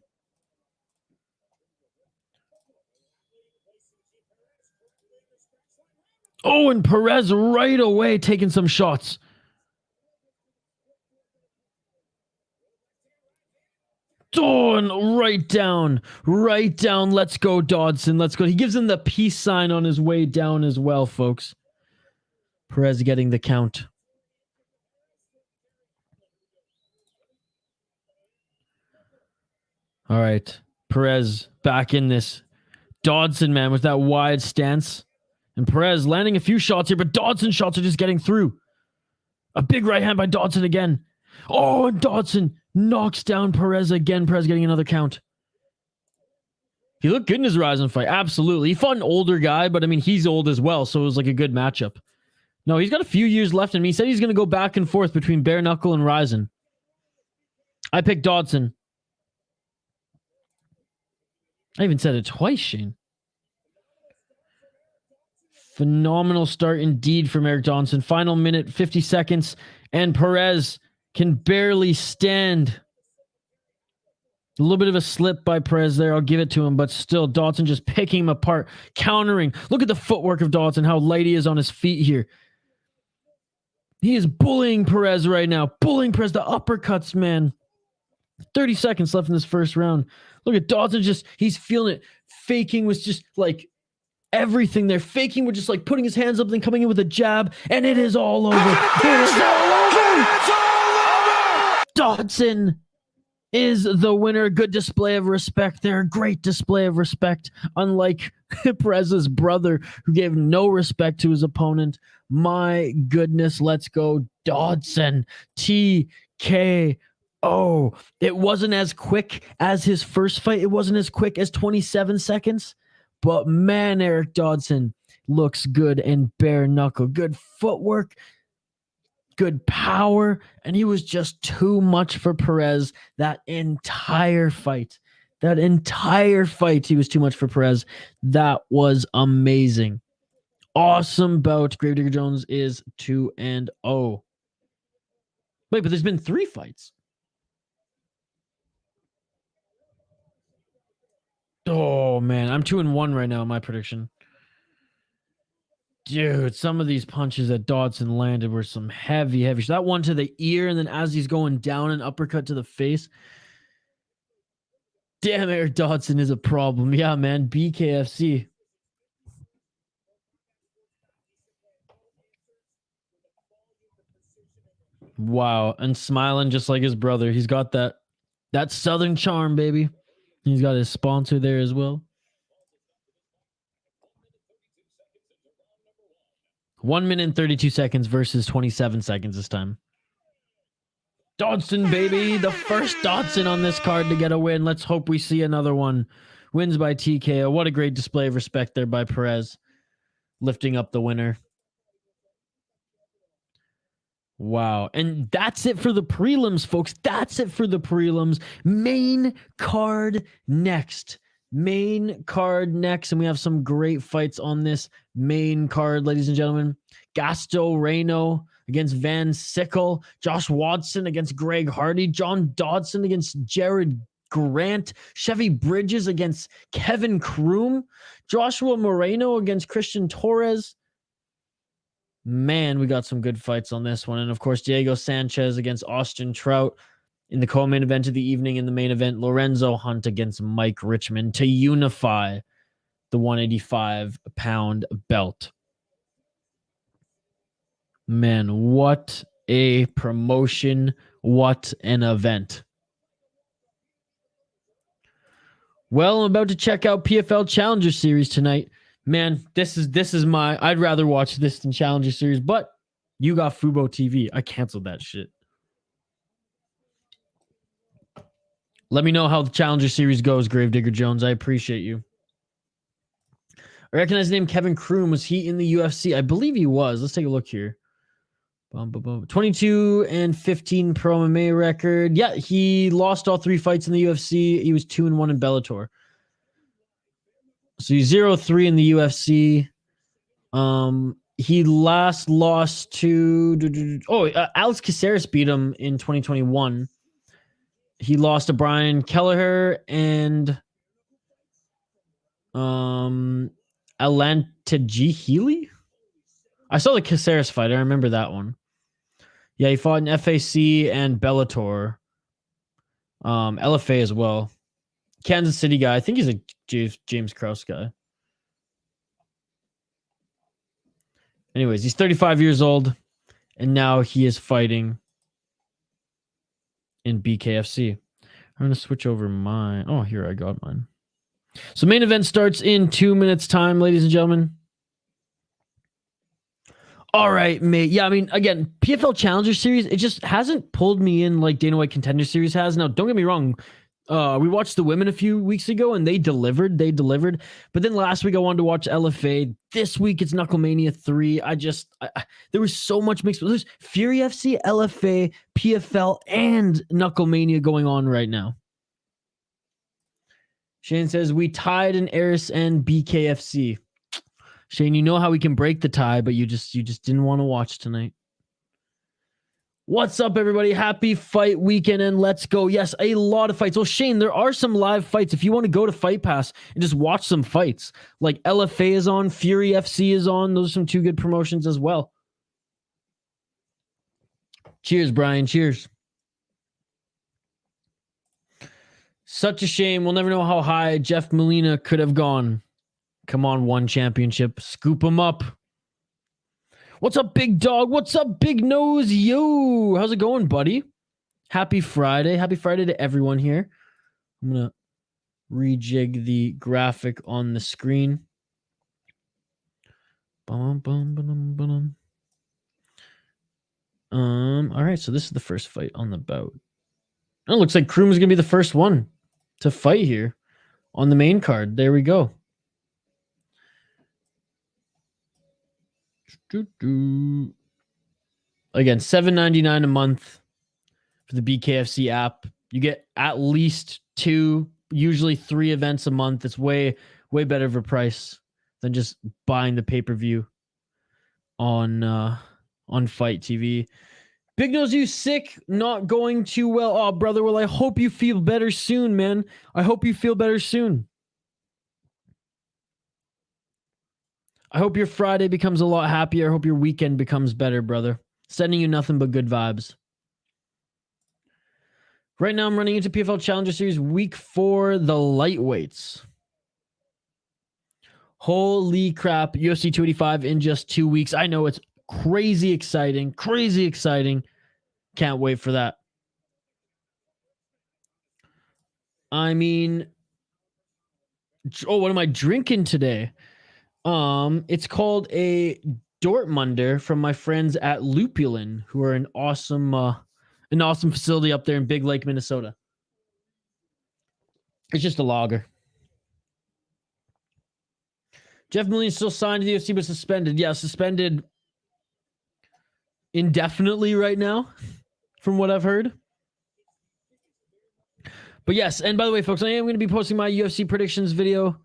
Oh, and Perez right away taking some shots. Oh, and right down. Let's go, Dodson. Let's go. He gives him the peace sign on his way down as well, folks. Perez getting the count. All right. Perez back in this. Dodson, man, with that wide stance. And Perez landing a few shots here, but Dodson's shots are just getting through. A big right hand by Dodson again. Oh, and Dodson knocks down Perez again. Perez getting another count. He looked good in his Ryzen fight. Absolutely. He fought an older guy, but I mean, he's old as well, so it was like a good matchup. No, he's got a few years left in him. He said he's going to go back and forth between bare knuckle and Ryzen. I picked Dodson. I even said it twice, Shane. Phenomenal start indeed from Eric Dodson. Final minute, 50 seconds, and Perez can barely stand. A little bit of a slip by Perez there. I'll give it to him, but still, Dodson just picking him apart, countering. Look at the footwork of Dodson, how light he is on his feet here. He is bullying Perez right now. Bullying Perez, the uppercuts, man. 30 seconds left in this first round. Look at Dodson, he's feeling it. Faking was just like everything there. Faking with just like putting his hands up, then coming in with a jab, and it is all over. It is all over. It's all over. Dodson is the winner. Good display of respect there. Great display of respect. Unlike Perez's brother, who gave no respect to his opponent. My goodness, let's go Dodson. TKO. It wasn't as quick as his first fight. It wasn't as quick as 27 seconds. But man, Eric Dodson looks good in bare knuckle. Good footwork. Good power, and he was just too much for Perez that entire fight. He was too much for Perez. That was amazing. Awesome bout. Gravedigger Jones is 2-0. Wait, but there's been 3 fights. Oh, man. I'm 2-1 right now in my prediction. Dude, some of these punches that Dodson landed were some heavy. So that one to the ear, and then as he's going down, an uppercut to the face. Damn, Eric Dodson is a problem. Yeah, man. BKFC. Wow. And smiling just like his brother. He's got that Southern charm, baby. He's got his sponsor there as well. 1 minute and 32 seconds versus 27 seconds this time. Dodson, baby. The first Dodson on this card to get a win. Let's hope we see another one. Wins by TKO. What a great display of respect there by Perez. Lifting up the winner. Wow. And that's it for the prelims, folks. That's it for the prelims. Main card next. Main card next. And we have some great fights on this main card, ladies and gentlemen. Gaston Reyno against Van Sickle. Josh Watson against Greg Hardy. John Dodson against Jarod Grant. Chevvy Bridges against Kevin Croom. Joshua Moreno against Christian Torres. Man, we got some good fights on this one. And of course, Diego Sanchez against Austin Trout in the co-main event of the evening. In the main event, Lorenzo Hunt against Mike Richman to unify the 185-pound belt. Man, what a promotion. What an event. Well, I'm about to check out PFL Challenger Series tonight. Man, this is my... I'd rather watch this than Challenger Series, but you got Fubo TV. I canceled that shit. Let me know how the Challenger Series goes, Gravedigger Jones. I appreciate you. I recognize the name Kevin Croom. Was he in the UFC? I believe he was. Let's take a look here. 22-15 pro MMA record. Yeah, he lost all 3 fights in the UFC. He was 2-1 in Bellator. So he's 0-3 in the UFC. He last lost to Alex Caceres beat him in 2021. He lost to Brian Kelleher and Atlanta G. Healy. I saw the Caceres fight. I remember that one. Yeah, he fought in FAC and Bellator. LFA as well. Kansas City guy. I think he's a James Krause guy. Anyways, he's 35 years old, and now he is fighting in BKFC. I'm going to switch over mine. Oh, here I got mine. So main event starts in 2 minutes time, ladies and gentlemen. All right, mate. Yeah, I mean, again, PFL Challenger Series, it just hasn't pulled me in like Dana White Contender Series has. Now, don't get me wrong. We watched the women a few weeks ago, and they delivered. But then last week, I wanted to watch LFA. This week, it's KnuckleMania 3. There was so much mixed. There's Fury FC, LFA, PFL, and KnuckleMania going on right now. Shane says, we tied in Eris and BKFC. Shane, you know how we can break the tie, but you just didn't want to watch tonight. What's up, everybody? Happy fight weekend, and let's go. Yes, a lot of fights. Well, Shane, there are some live fights. If you want to go to Fight Pass and just watch some fights, like LFA is on, Fury FC is on. Those are some 2 good promotions as well. Cheers, Brian. Cheers. Such a shame. We'll never know how high Jeff Molina could have gone. Come on, one championship. Scoop him up. What's up, big dog? What's up, big nose? Yo, how's it going, buddy? Happy Friday. Happy Friday to everyone here. I'm going to rejig the graphic on the screen. All right, so this is the first fight on the bout. Oh, it looks like Croom is going to be the first one to fight here on the main card. There we go. Again, $7.99 a month for the BKFC app. You get at least 2, usually 3 events a month. It's way better of a price than just buying the pay-per-view on Fight TV. Big Nose, you sick? Not going too well. Oh, brother. Well, I hope you feel better soon, man. I hope you feel better soon. I hope your Friday becomes a lot happier. I hope your weekend becomes better, brother. Sending you nothing but good vibes. Right now, I'm running into PFL Challenger Series week 4, the lightweights. Holy crap. UFC 285 in just 2 weeks. I know it's crazy exciting. Crazy exciting. Can't wait for that. I mean, what am I drinking today? It's called a Dortmunder from my friends at Lupulin, who are an awesome An awesome facility up there in Big Lake, Minnesota. It's just a logger. Jeff Million still signed to the UFC, but suspended. Yeah, suspended indefinitely right now, from what I've heard. But yes, and by the way, folks, I am going to be posting my UFC predictions video.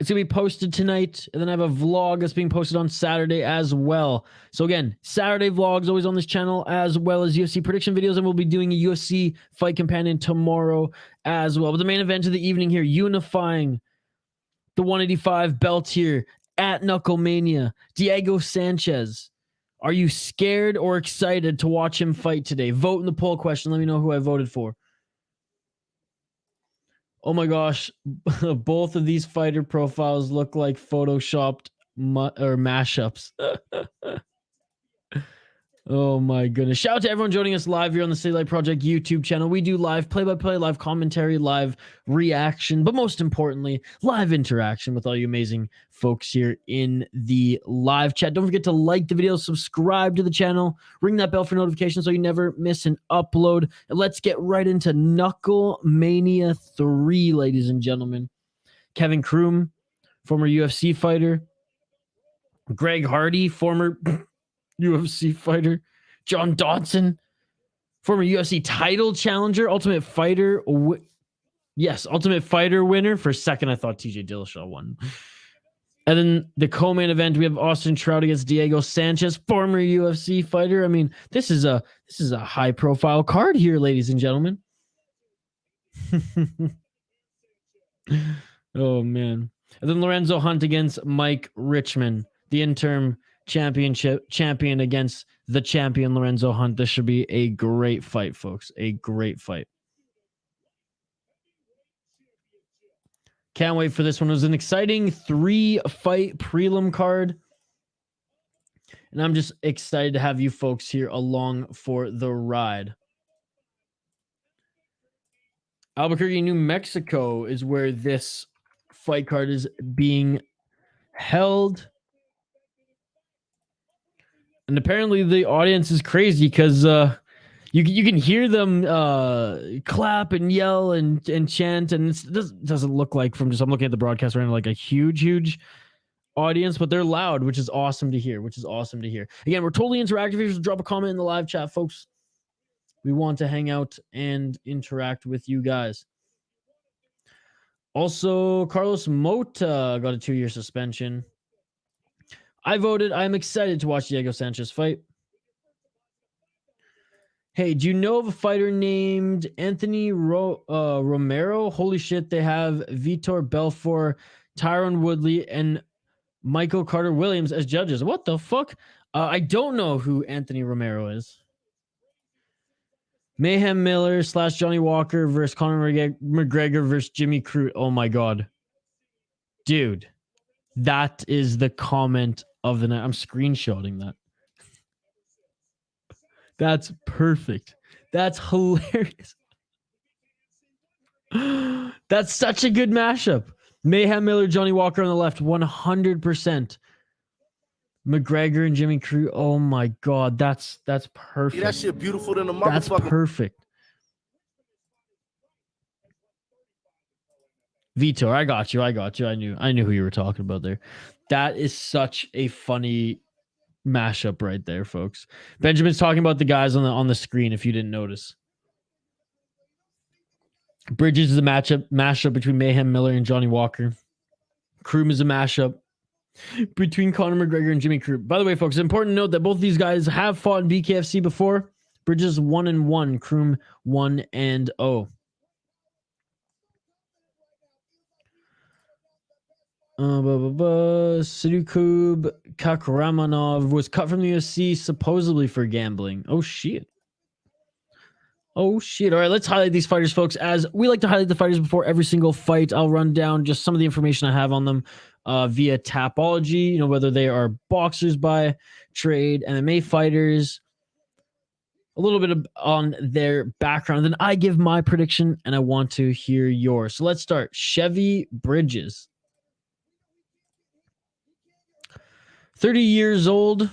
It's going to be posted tonight, and then I have a vlog that's being posted on Saturday as well. So again, Saturday vlogs always on this channel, as well as UFC prediction videos, and we'll be doing a UFC fight companion tomorrow as well. But the main event of the evening here, unifying the 185 belt here at KnuckleMania, Diego Sanchez. Are you scared or excited to watch him fight today? Vote in the poll question. Let me know who I voted for. Oh my gosh, both of these fighter profiles look like photoshopped or mashups. Oh my goodness. Shout out to everyone joining us live here on the City Light Project YouTube channel. We do live play-by-play, live commentary, live reaction, but most importantly, live interaction with all you amazing folks here in the live chat. Don't forget to like the video, subscribe to the channel, ring that bell for notifications so you never miss an upload. And let's get right into KnuckleMania 3, ladies and gentlemen. Kevin Croom, former UFC fighter. Greg Hardy, former UFC fighter. John Dodson, former UFC title challenger, Ultimate Fighter. Yes, Ultimate Fighter winner. For a second, I thought TJ Dillashaw won. And then the co-main event, we have Austin Trout against Diego Sanchez, former UFC fighter. I mean, this is a high-profile card here, ladies and gentlemen. Oh man! And then Lorenzo Hunt against Mike Richman, the interim champion against the champion Lorenzo Hunt. This should be a great fight, folks. A great fight. Can't wait for this one. It was an exciting 3-fight prelim card. And I'm just excited to have you folks here along for the ride. Albuquerque, New Mexico is where this fight card is being held. And apparently the audience is crazy because you can hear them clap and yell and chant, and it doesn't look like, from just I'm looking at the broadcast right now, like a huge audience, but they're loud, which is awesome to hear. Again, we're totally interactive here, so drop a comment in the live chat, folks. We want to hang out and interact with you guys. Also, Carlos Mota got a 2-year suspension. I voted. I'm excited to watch Diego Sanchez fight. Hey, do you know of a fighter named Anthony Romero? Holy shit, they have Vitor Belfort, Tyron Woodley, and Michael Carter Williams as judges. What the fuck? I don't know who Anthony Romero is. Mayhem Miller / Johnny Walker versus Conor McGregor versus Jimmy Crute. Oh my god. Dude, that is the comment of the night. I'm screenshotting that. That's perfect. That's hilarious. That's such a good mashup. Mayhem Miller, Johnny Walker on the left, 100%. McGregor and Jimmy Crute. Oh my god, that's perfect. That shit beautiful than a motherfucker. That's perfect. Vitor, I got you. I knew who you were talking about there. That is such a funny mashup right there, folks. Benjamin's talking about the guys on the screen, if you didn't notice. Bridges is a mashup between Mayhem Miller and Johnny Walker. Croom is a mashup between Conor McGregor and Jimmy Crute. By the way, folks, it's important to note that both these guys have fought in BKFC before. Bridges 1-1, Croom 1-0. Sidukub Kakramanov was cut from the UFC supposedly for gambling. Oh shit. All right, let's highlight these fighters, folks. As we like to highlight the fighters before every single fight, I'll run down just some of the information I have on them via Tapology, you know, whether they are boxers by trade, MMA fighters, a little bit on their background. Then I give my prediction, and I want to hear yours. So let's start. Chevvy Bridges. 30 years old.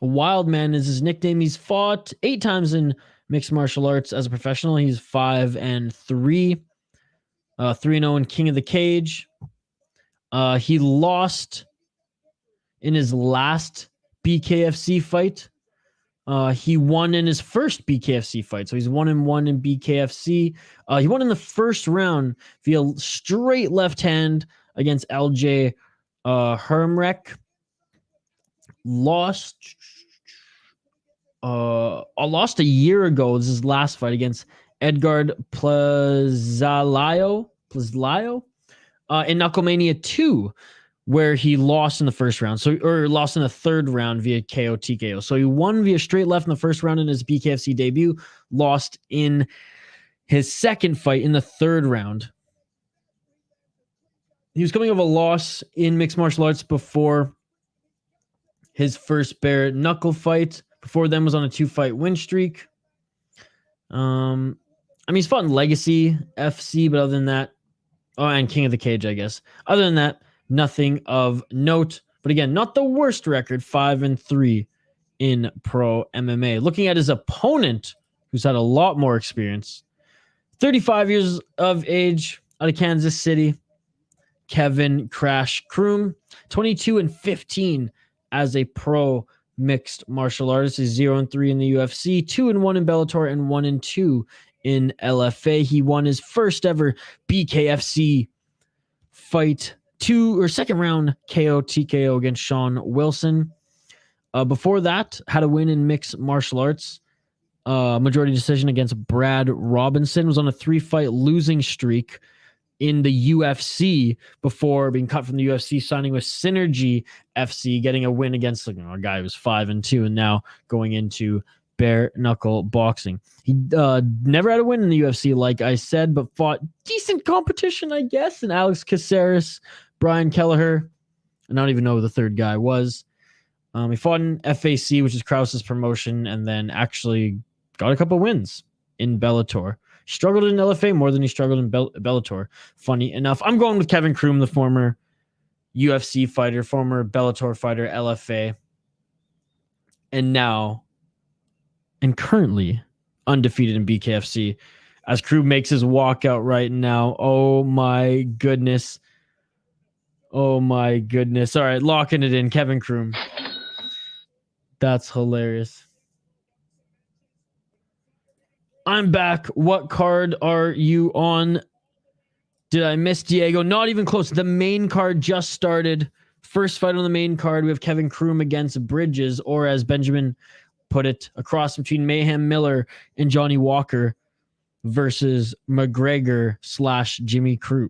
Wild Man is his nickname. He's fought 8 times in mixed martial arts as a professional. He's 5-3, 3-0 in King of the Cage. He lost in his last BKFC fight. He won in his first BKFC fight. So he's 1-1 in BKFC. He won in the first round via straight left hand against LJ Hermrek. Lost a year ago. This is his last fight against Edgard Plazalayo in KnuckleMania 2, where he lost in the first round. Or lost in the third round via KO TKO. So he won via straight left in the first round in his BKFC debut, lost in his second fight in the third round. He was coming off a loss in mixed martial arts before his first bare knuckle fight. Before then was on a 2-fight win streak. He's fought in Legacy FC, but other than that, and King of the Cage, I guess. Other than that, nothing of note. But again, not the worst record, 5-3 in pro MMA. Looking at his opponent, who's had a lot more experience, 35 years of age, out of Kansas City, Kevin Crash Croom, 22-15 as a pro mixed martial artist. Is 0-3 in the UFC, 2-1 in Bellator, and 1-2 in LFA. He won his first ever BKFC fight, second round KO TKO against Sean Wilson. Before that, had a win in mixed martial arts, majority decision against Brad Robinson. Was on a 3-fight losing streak in the UFC before being cut from the UFC, signing with Synergy FC, getting a win against a guy who was 5-2, and now going into bare knuckle boxing. He never had a win in the UFC, like I said, but fought decent competition, I guess, and Alex Caceres, Brian Kelleher, and I don't even know who the third guy was. He fought in FAC, which is Krause's promotion, and then actually got a couple wins in Bellator. Struggled in LFA more than he struggled in Bellator. Funny enough. I'm going with Kevin Croom, the former UFC fighter, former Bellator fighter, LFA. And currently undefeated in BKFC. As Croom makes his walkout right now. Oh my goodness. All right, locking it in. Kevin Croom. That's hilarious. I'm back. What card are you on? Did I miss Diego? Not even close. The main card just started. First fight on the main card. We have Kevin Croom against Bridges, or as Benjamin put it, a cross between Mayhem Miller and Johnny Walker versus McGregor / Jimmy Crute.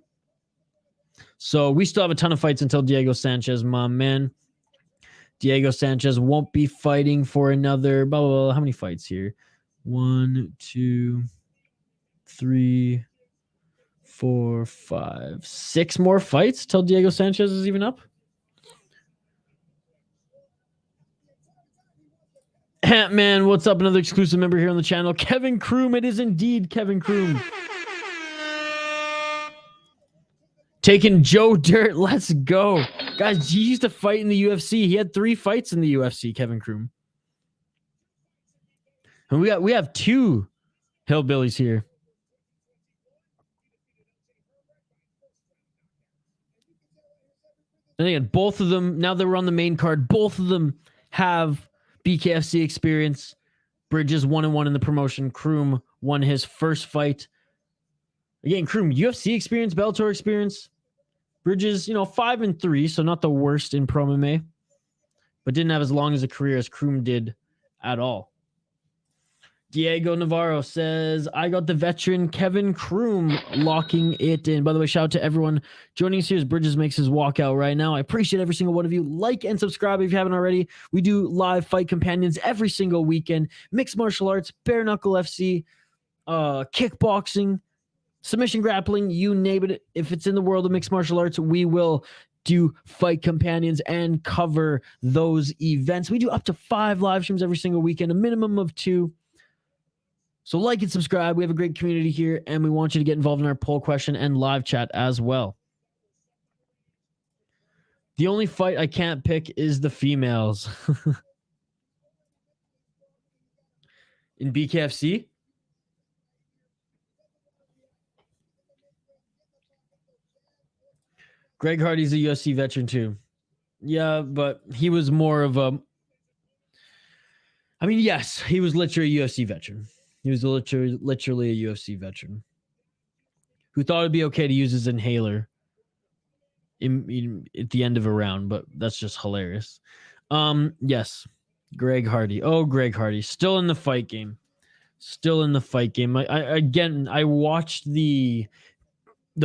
So we still have a ton of fights until Diego Sanchez, my man. Diego Sanchez won't be fighting for another, blah, blah, blah. How many fights here? 1, 2, 3, 4, 5, 6 more fights till Diego Sanchez is even up. Man, what's up? Another exclusive member here on the channel. Kevin Croom. It is indeed Kevin Croom. Taking Joe Dirt. Let's go. Guys, he used to fight in the UFC. He had 3 fights in the UFC, Kevin Croom. And we have 2 hillbillies here. And again, both of them, now that we're on the main card, both of them have BKFC experience. Bridges 1-1 in the promotion. Croom won his first fight. Again, Croom, UFC experience, Bellator experience. Bridges, 5-3, so not the worst in pro MMA, but didn't have as long as a career as Croom did at all. Diego Navarro says, I got the veteran Kevin Croom locking it in. By the way, shout out to everyone joining us here as Bridges makes his walkout right now. I appreciate every single one of you. Like and subscribe if you haven't already. We do live fight companions every single weekend. Mixed martial arts, bare knuckle FC, kickboxing, submission grappling, you name it. If it's in the world of mixed martial arts, we will do fight companions and cover those events. We do up to 5 live streams every single weekend, a minimum of 2. So like and subscribe. We have a great community here, and we want you to get involved in our poll question and live chat as well. The only fight I can't pick is the females. in BKFC. Greg Hardy's a UFC veteran too. Yeah, but he was more of a... I mean, yes, he was literally a UFC veteran. He was literally a UFC veteran who thought it'd be okay to use his inhaler at the end of a round, but that's just hilarious. Yes, Greg Hardy. Oh, Greg Hardy, still in the fight game. Still in the fight game. I watched the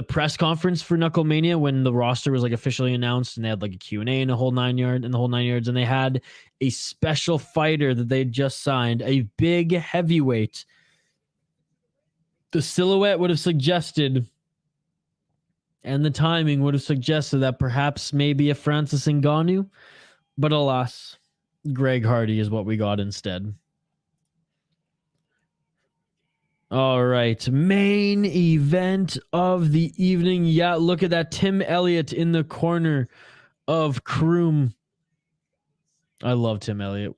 press conference for KnuckleMania when the roster was like officially announced, and they had like a Q&A and the whole 9 yards, and they had a special fighter that they just signed, a big heavyweight. The silhouette would have suggested, and the timing would have suggested that perhaps maybe a Francis Ngannou, but alas, Greg Hardy is what we got instead. All right, main event of the evening. Yeah, look at that. Tim Elliott in the corner of Croom. I love Tim Elliott.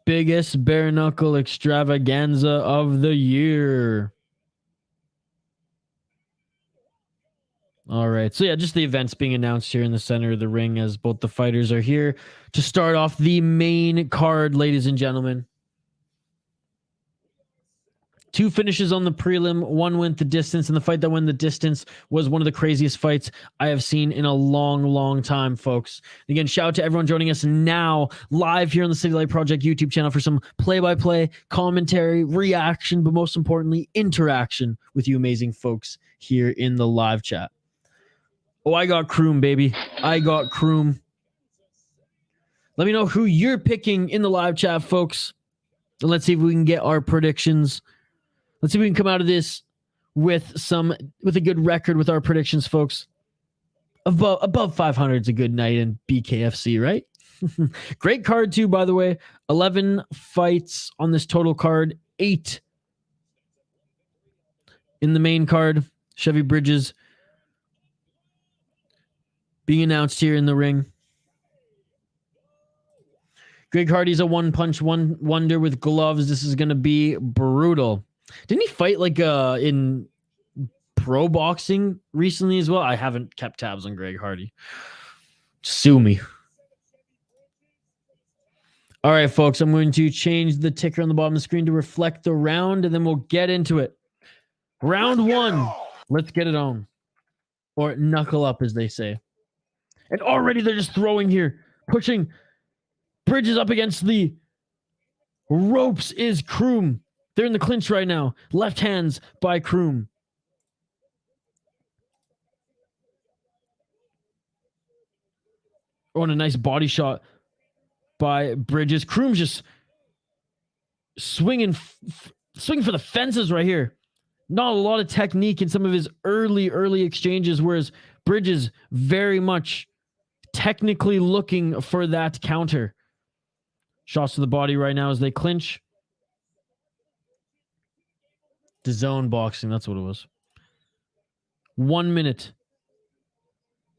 Biggest bare knuckle extravaganza of the year. All right. So yeah, just the events being announced here in the center of the ring as both the fighters are here to start off the main card, ladies and gentlemen. 2 finishes on the prelim, 1 went the distance, and the fight that went the distance was one of the craziest fights I have seen in a long, long time, folks. Again, shout out to everyone joining us now live here on the City Light Project YouTube channel for some play-by-play, commentary, reaction, but most importantly, interaction with you amazing folks here in the live chat. Oh, I got Croom, baby. I got Croom. Let me know who you're picking in the live chat, folks. And let's see if we can get our predictions. Let's see if we can come out of this with a good record with our predictions, folks. Above 500 is a good night in BKFC, right? Great card too, by the way. 11 fights on this total card. 8 in the main card. Chevvy Bridges being announced here in the ring. Greg Hardy's a one-punch wonder with gloves. This is going to be brutal. Didn't he fight like in pro boxing recently as well? I haven't kept tabs on Greg Hardy. Sue me. All right, folks, I'm going to change the ticker on the bottom of the screen to reflect the round, and then we'll get into it. Round 1. Let's get it on. Or knuckle up, as they say. And already they're just throwing here. Pushing Bridges up against the ropes is Croom. They're in the clinch right now. Left hands by Croom. Oh, and a nice body shot by Bridges. Croom's just swinging for the fences right here. Not a lot of technique in some of his early exchanges, whereas Bridges very much technically looking for that counter. Shots to the body right now as they clinch. The zone boxing, that's what it was. 1 minute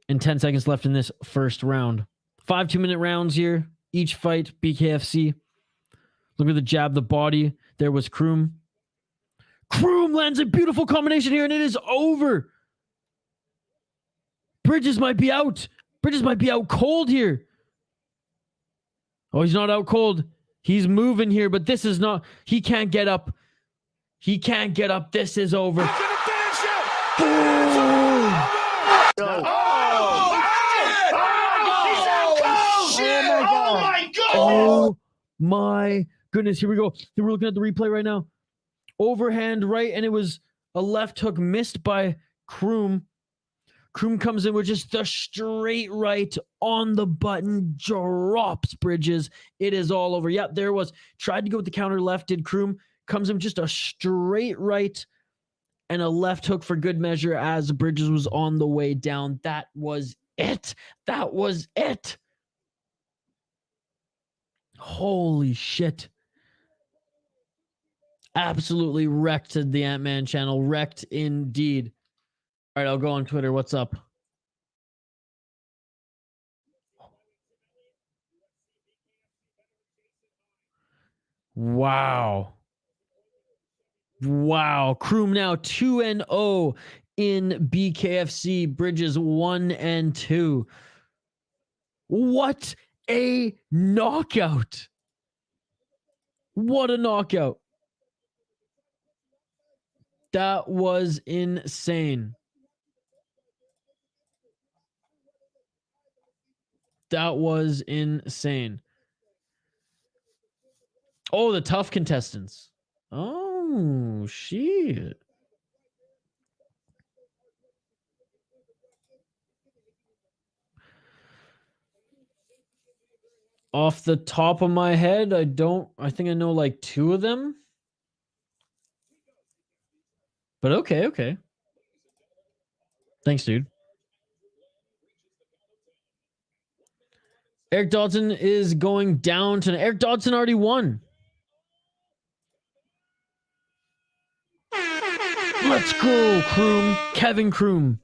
and 10 seconds left in this first round. 5 2-minute rounds here. Each fight, BKFC. Look at the jab, the body. There was Croom. Croom lands a beautiful combination here, and it is over. Bridges might be out. Bridges might be out cold here. Oh, he's not out cold. He's moving here, but this is not... He can't get up. He can't get up. This is over. He's gonna finish it. Oh my goodness. Here we go. We're looking at the replay right now. Overhand right, and it was a left hook missed by Croom. Croom comes in with just the straight right on the button, drops Bridges. It is all over. Yep, there was. Tried to go with the counter left, did Croom. Comes in just a straight right and a left hook for good measure as Bridges was on the way down. That was it. That was it. Holy shit. Absolutely wrecked the Ant-Man channel. Wrecked indeed. All right, I'll go on Twitter. What's up? Wow. Croom now 2-0 in BKFC. Bridges 1-2. What a knockout. What a knockout. That was insane. That was insane. Oh, the tough contestants. Oh, shit. Off the top of my head, I think I know like 2 of them. But okay. Thanks, dude. Eric Dodson is going down to... Eric Dodson already won. Let's go, Croom. Kevin Croom.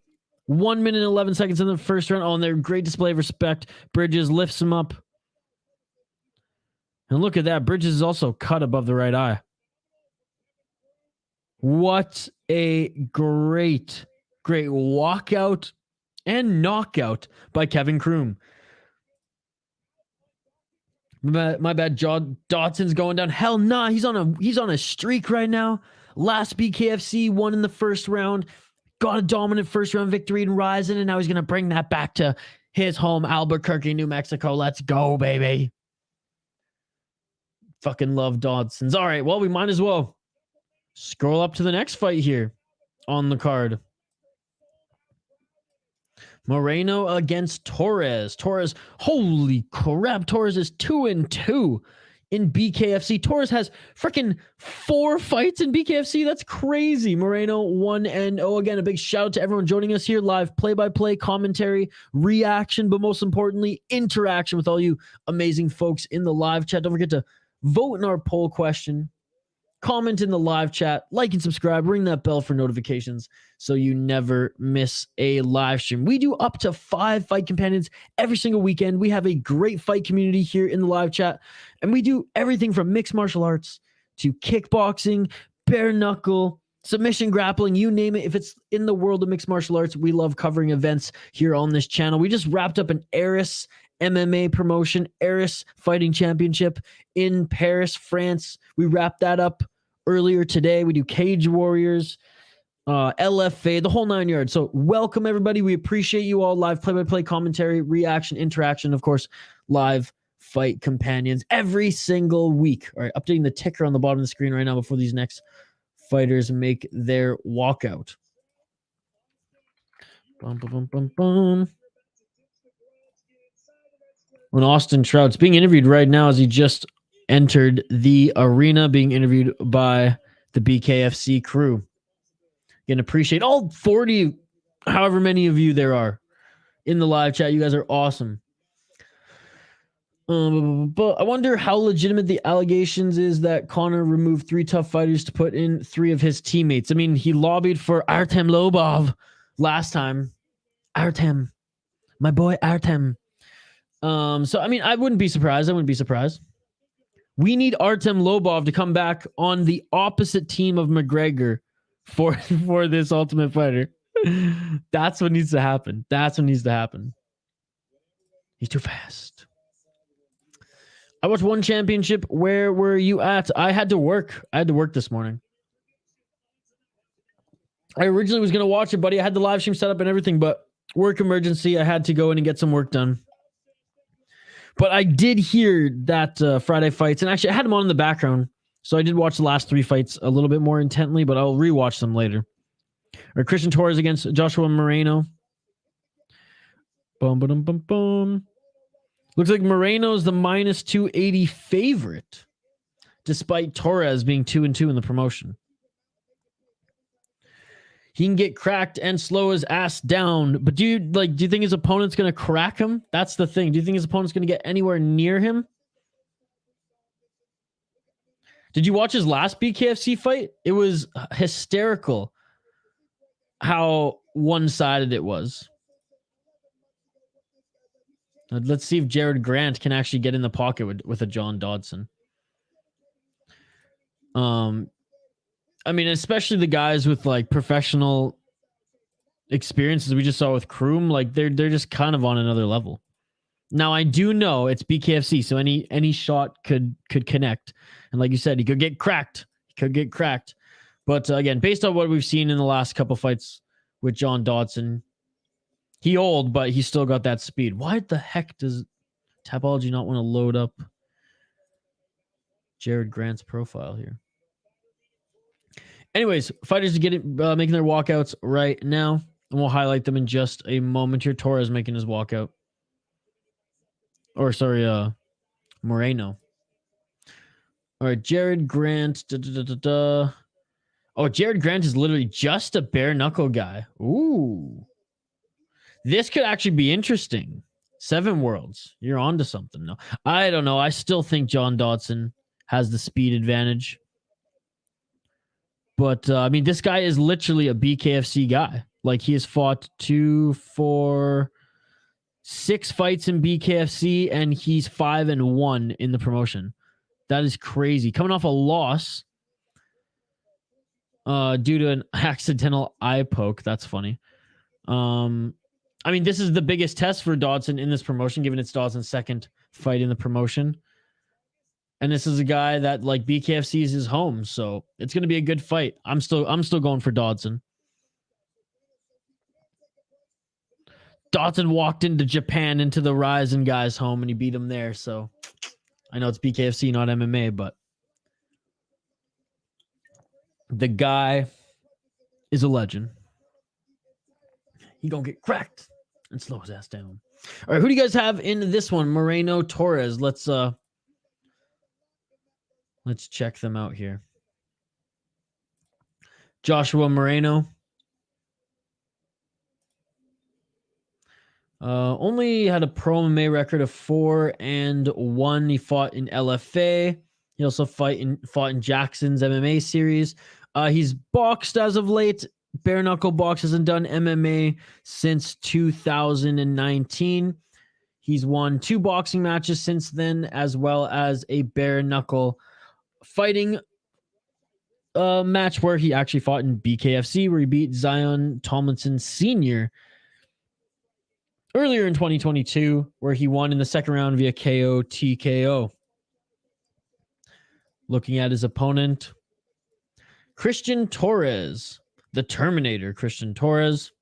1 minute and 11 seconds in the first round. Oh, and they're great display of respect. Bridges lifts him up. And look at that. Bridges is also cut above the right eye. What a great walkout and knockout by Kevin Croom. My bad. Dodson's going down. Hell nah. He's on a streak right now. Last BKFC won in the first round. Got a dominant first round victory in Ryzen, and now he's gonna bring that back to his home, Albuquerque, New Mexico. Let's go, baby. Fucking love Dodson's. All right, well, we might as well scroll up to the next fight here on the card. Moreno against Torres. Holy crap. Torres is 2-2 in BKFC. Torres has freaking 4 fights in BKFC. That's crazy. Moreno 1-0. Again, a big shout out to everyone joining us here. Live play-by-play, commentary, reaction, but most importantly, interaction with all you amazing folks in the live chat. Don't forget to vote in our poll question. Comment in the live chat, like and subscribe, ring that bell for notifications so you never miss a live stream. We do up to 5 fight companions every single weekend. We have a great fight community here in the live chat, and we do everything from mixed martial arts to kickboxing, bare knuckle, submission grappling, you name it. If it's in the world of mixed martial arts, we love covering events here on this channel. We just wrapped up an Eris MMA promotion, Eris Fighting Championship in Paris, France. We wrapped that up earlier today. We do Cage Warriors, LFA, the whole 9 yards. So welcome, everybody. We appreciate you all. Live play-by-play commentary, reaction, interaction, of course, live fight companions every single week. All right, updating the ticker on the bottom of the screen right now before these next fighters make their walkout. When Austin Trout's being interviewed right now as he just entered the arena, being interviewed by the BKFC crew. Again, appreciate all 40, however many of you there are in the live chat. You guys are awesome. But I wonder how legitimate the allegations is that Conor removed 3 tough fighters to put in 3 of his teammates. I mean, he lobbied for Artem Lobov last time. Artem, my boy Artem. So, I mean, I wouldn't be surprised. We need Artem Lobov to come back on the opposite team of McGregor for this Ultimate Fighter. That's what needs to happen. He's too fast. I watched one championship. Where were you at? I had to work this morning. I originally was going to watch it, buddy. I had the live stream set up and everything, but work emergency. I had to go in and get some work done. But I did hear that Friday fights, and actually I had them on in the background, so I did watch the last 3 fights a little bit more intently, but I'll rewatch them later. Or Christian Torres against Joshua Moreno. Boom. Looks like Moreno's the minus 280 favorite, despite Torres being 2-2 in the promotion. He can get cracked and slow his ass down. But do you think his opponent's going to crack him? That's the thing. Do you think his opponent's going to get anywhere near him? Did you watch his last BKFC fight? It was hysterical how one-sided it was. Let's see if Jarod Grant can actually get in the pocket with a John Dodson. I mean, especially the guys with like professional experiences we just saw with Croom, like they're just kind of on another level. Now I do know it's BKFC, so any shot could connect, and like you said, he could get cracked. But again, based on what we've seen in the last couple fights with John Dodson, he old, but he still got that speed. Why the heck does Tapology not want to load up Jarod Grant's profile here? Anyways, fighters making their walkouts right now, and we'll highlight them in just a moment here. Torres making his walkout. Or sorry, Moreno. All right, Jarod Grant. Oh, Jarod Grant is literally just a bare knuckle guy. Ooh. This could actually be interesting. 7 worlds. You're onto something. No, I don't know. I still think John Dodson has the speed advantage. But, I mean, this guy is literally a BKFC guy. Like, he has fought 2, 4, 6 fights in BKFC, and he's 5-1 in the promotion. That is crazy. Coming off a loss due to an accidental eye poke. That's funny. I mean, this is the biggest test for Dodson in this promotion, given it's Dodson's second fight in the promotion. And this is a guy that, like, BKFC is his home, so it's going to be a good fight. I'm still going for Dodson. Dodson walked into Japan, into the Ryzen guy's home, and he beat him there. So I know it's BKFC, not MMA, but the guy is a legend. He gonna get cracked and slow his ass down. All right, who do you guys have in this one? Moreno, Torres. Let's check them out here. Joshua Moreno. Only had a pro MMA record of 4-1. He fought in LFA. He also fought in Jackson's MMA series. He's boxed as of late. Bare knuckle box hasn't done MMA since 2019. He's won 2 boxing matches since then, as well as a bare knuckle fighting match where he actually fought in BKFC, where he beat Zion Tomlinson Sr. earlier in 2022, where he won in the second round via KO TKO. Looking at his opponent, Christian Torres, the Terminator. Christian Torres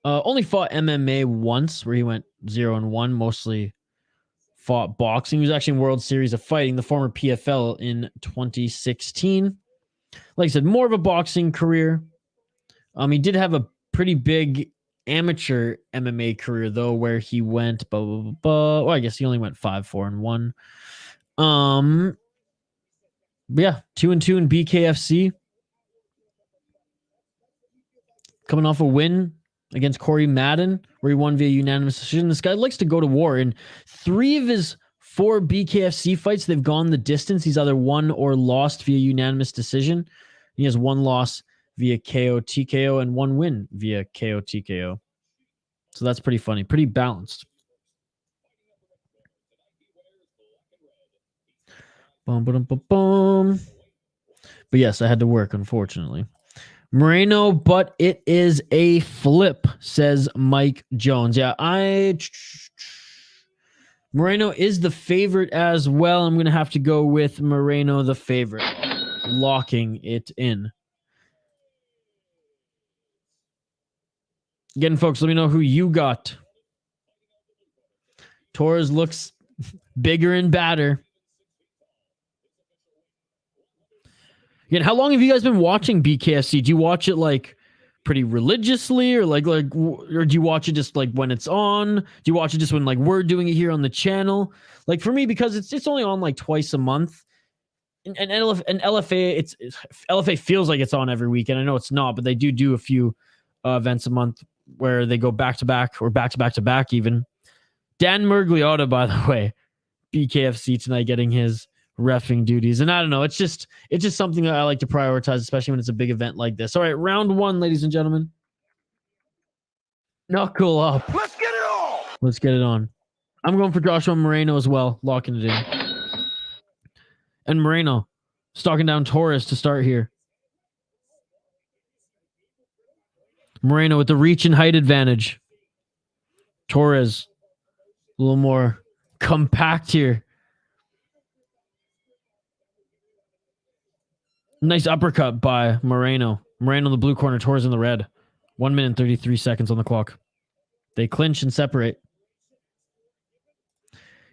only fought MMA once, where he went 0-1, mostly fought boxing. He was actually in World Series of Fighting, the former PFL, in 2016. Like I said, more of a boxing career. He did have a pretty big amateur MMA career, though, where he went well, I guess he only went 5-4-1. Yeah, 2-2 in BKFC. Coming off a win against Corey Madden, where he won via unanimous decision. This guy likes to go to war. In 3 of his 4 BKFC fights, they've gone the distance. He's either won or lost via unanimous decision. He has 1 loss via KO TKO and 1 win via KO TKO. So that's pretty funny, pretty balanced. But yes, I had to work, unfortunately. Moreno, but it is a flip, says Mike Jones. Yeah, Moreno is the favorite as well. I'm going to have to go with Moreno, the favorite, locking it in. Again, folks, let me know who you got. Torres looks bigger and badder. Again, how long have you guys been watching BKFC? Do you watch it like pretty religiously, or or do you watch it just like when it's on? Do you watch it just when like we're doing it here on the channel? Like for me, because it's only on like twice a month. And LFA, LFA feels like it's on every weekend. I know it's not, but they do a few events a month where they go back to back or back to back to back even. Dan Mergliotta, by the way, BKFC tonight, getting his reffing duties. And I don't know, it's just something that I like to prioritize, especially when it's a big event like this. All right, round 1, ladies and gentlemen. Knuckle up. Let's get it on. Let's get it on. I'm going for Joshua Moreno as well, locking it in. And Moreno, Stalking down Torres to start here. Moreno with the reach and height advantage. Torres a little more compact here. Nice uppercut by Moreno. Moreno in the blue corner, Torres in the red. 1 minute and 33 seconds on the clock. They clinch and separate.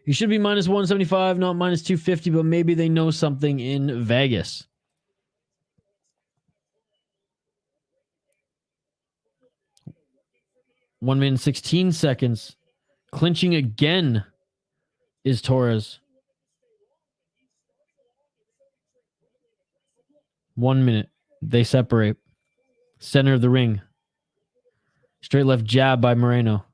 You should be minus 175, not minus 250, but maybe they know something in Vegas. One minute and 16 seconds. Clinching again is Torres. 1 minute. They separate. Center of the ring. Straight left jab by Moreno.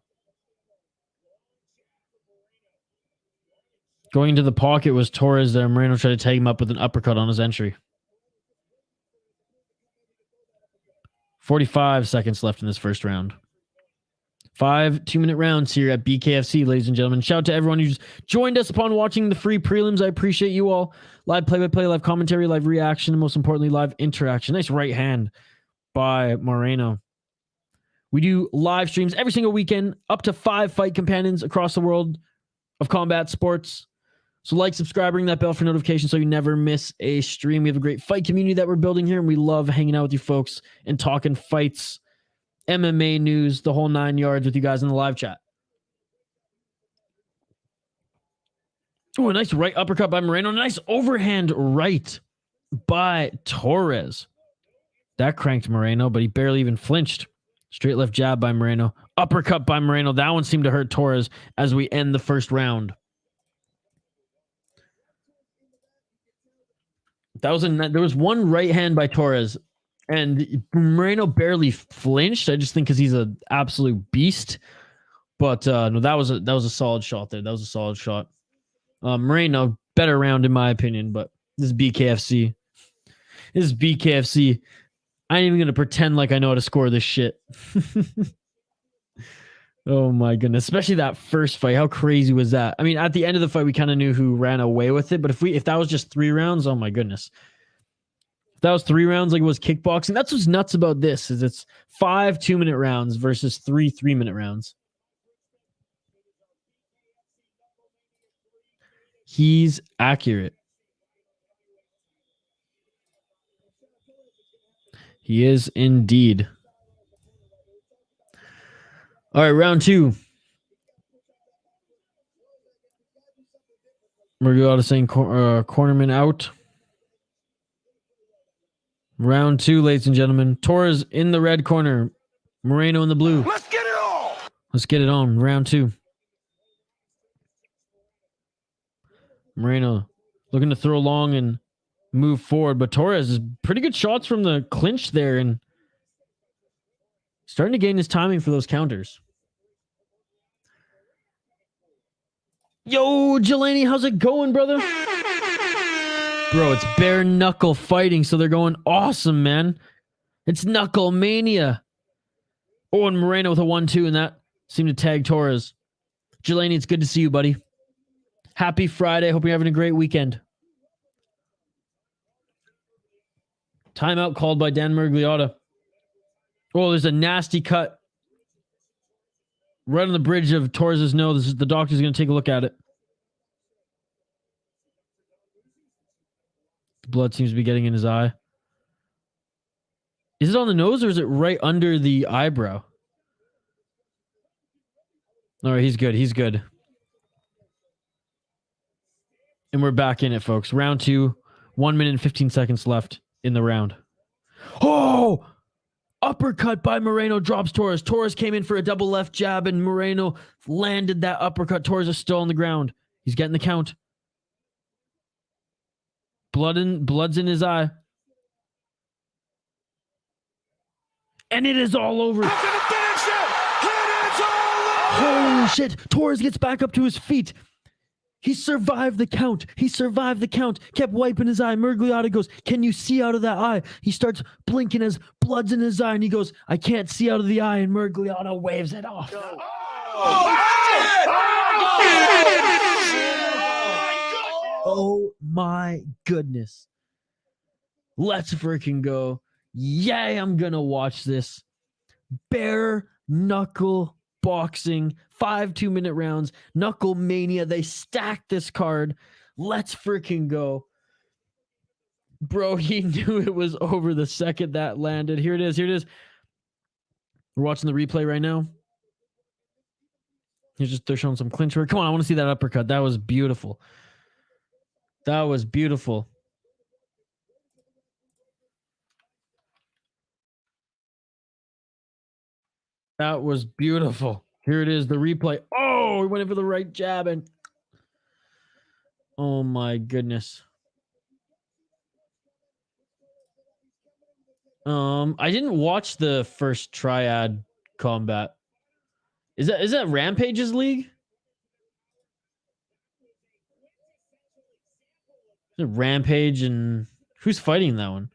Going into the pocket was Torres there. Moreno tried to tag him up with an uppercut on his entry. 45 seconds left in this first round. 5 2-minute rounds here at BKFC, ladies and gentlemen. Shout out to everyone who's joined us upon watching the free prelims. I appreciate you all. Live play-by-play, live commentary, live reaction, and most importantly, live interaction. Nice right hand by Moreno. We do live streams every single weekend, up to 5 fight companions across the world of combat sports. So like, subscribe, ring that bell for notifications so you never miss a stream. We have a great fight community that we're building here, and we love hanging out with you folks and talking fights, MMA news, the whole 9 yards with you guys in the live chat. Oh, a nice right uppercut by Moreno. Nice overhand right by Torres. That cranked Moreno, but he barely even flinched. Straight left jab by Moreno. Uppercut by Moreno. That one seemed to hurt Torres as we end the first round. There was one right hand by Torres, and Moreno barely flinched. I just think because he's an absolute beast. But no, that was a solid shot there. That was a solid shot. Moreno, better round in my opinion, but this is BKFC. This is BKFC. I ain't even going to pretend like I know how to score this shit. Oh my goodness. Especially that first fight. How crazy was that? I mean, at the end of the fight, we kind of knew who ran away with it. But if that was just 3 rounds, oh my goodness. If that was 3 rounds like it was kickboxing, that's what's nuts about this, is it's 5 2-minute rounds versus 3 3-minute rounds. He's accurate. He is indeed. All right, round 2. Gonzalez saying cornerman out. Round 2, ladies and gentlemen. Torres in the red corner. Moreno in the blue. Let's get it on. Let's get it on. Round 2. Moreno looking to throw long and move forward, but Torres is pretty good shots from the clinch there and starting to gain his timing for those counters. Yo, Jelani, how's it going, brother? Bro, it's bare knuckle fighting, so they're going awesome, man. It's KnuckleMania. Oh, and Moreno with a 1-2, and that seemed to tag Torres. Jelani, it's good to see you, buddy. Happy Friday. Hope you're having a great weekend. Timeout called by Dan Murgliata. Oh, there's a nasty cut right on the bridge of Torres' nose. The doctor's going to take a look at it. The blood seems to be getting in his eye. Is it on the nose or is it right under the eyebrow? All right, he's good. He's good. And we're back in it, folks. Round 2, 1 minute and 15 seconds left in the round. Oh! Uppercut by Moreno drops Torres. Torres came in for a double left jab and Moreno landed that uppercut. Torres is still on the ground. He's getting the count. Blood's in his eye. And it is all over. Holy shit. Torres gets back up to his feet. He survived the count. He survived the count. Kept wiping his eye. Murgliata goes, "Can you see out of that eye?" He starts blinking as blood's in his eye. And he goes, "I can't see out of the eye." And Murgliata waves it off. Oh my goodness. Let's freaking go. Yay, I'm going to watch this. Bare knuckle boxing. 5 2-minute rounds. KnuckleMania. They stacked this card. Let's freaking go. Bro, he knew it was over the second that landed. Here it is. Here it is. We're watching the replay right now. They're showing some clinch work. Come on, I want to see that uppercut. That was beautiful. That was beautiful. That was beautiful. Here it is, the replay. Oh, he went in for the right jab and oh my goodness. I didn't watch the first triad combat. Is that Rampage's league? Is it Rampage and who's fighting that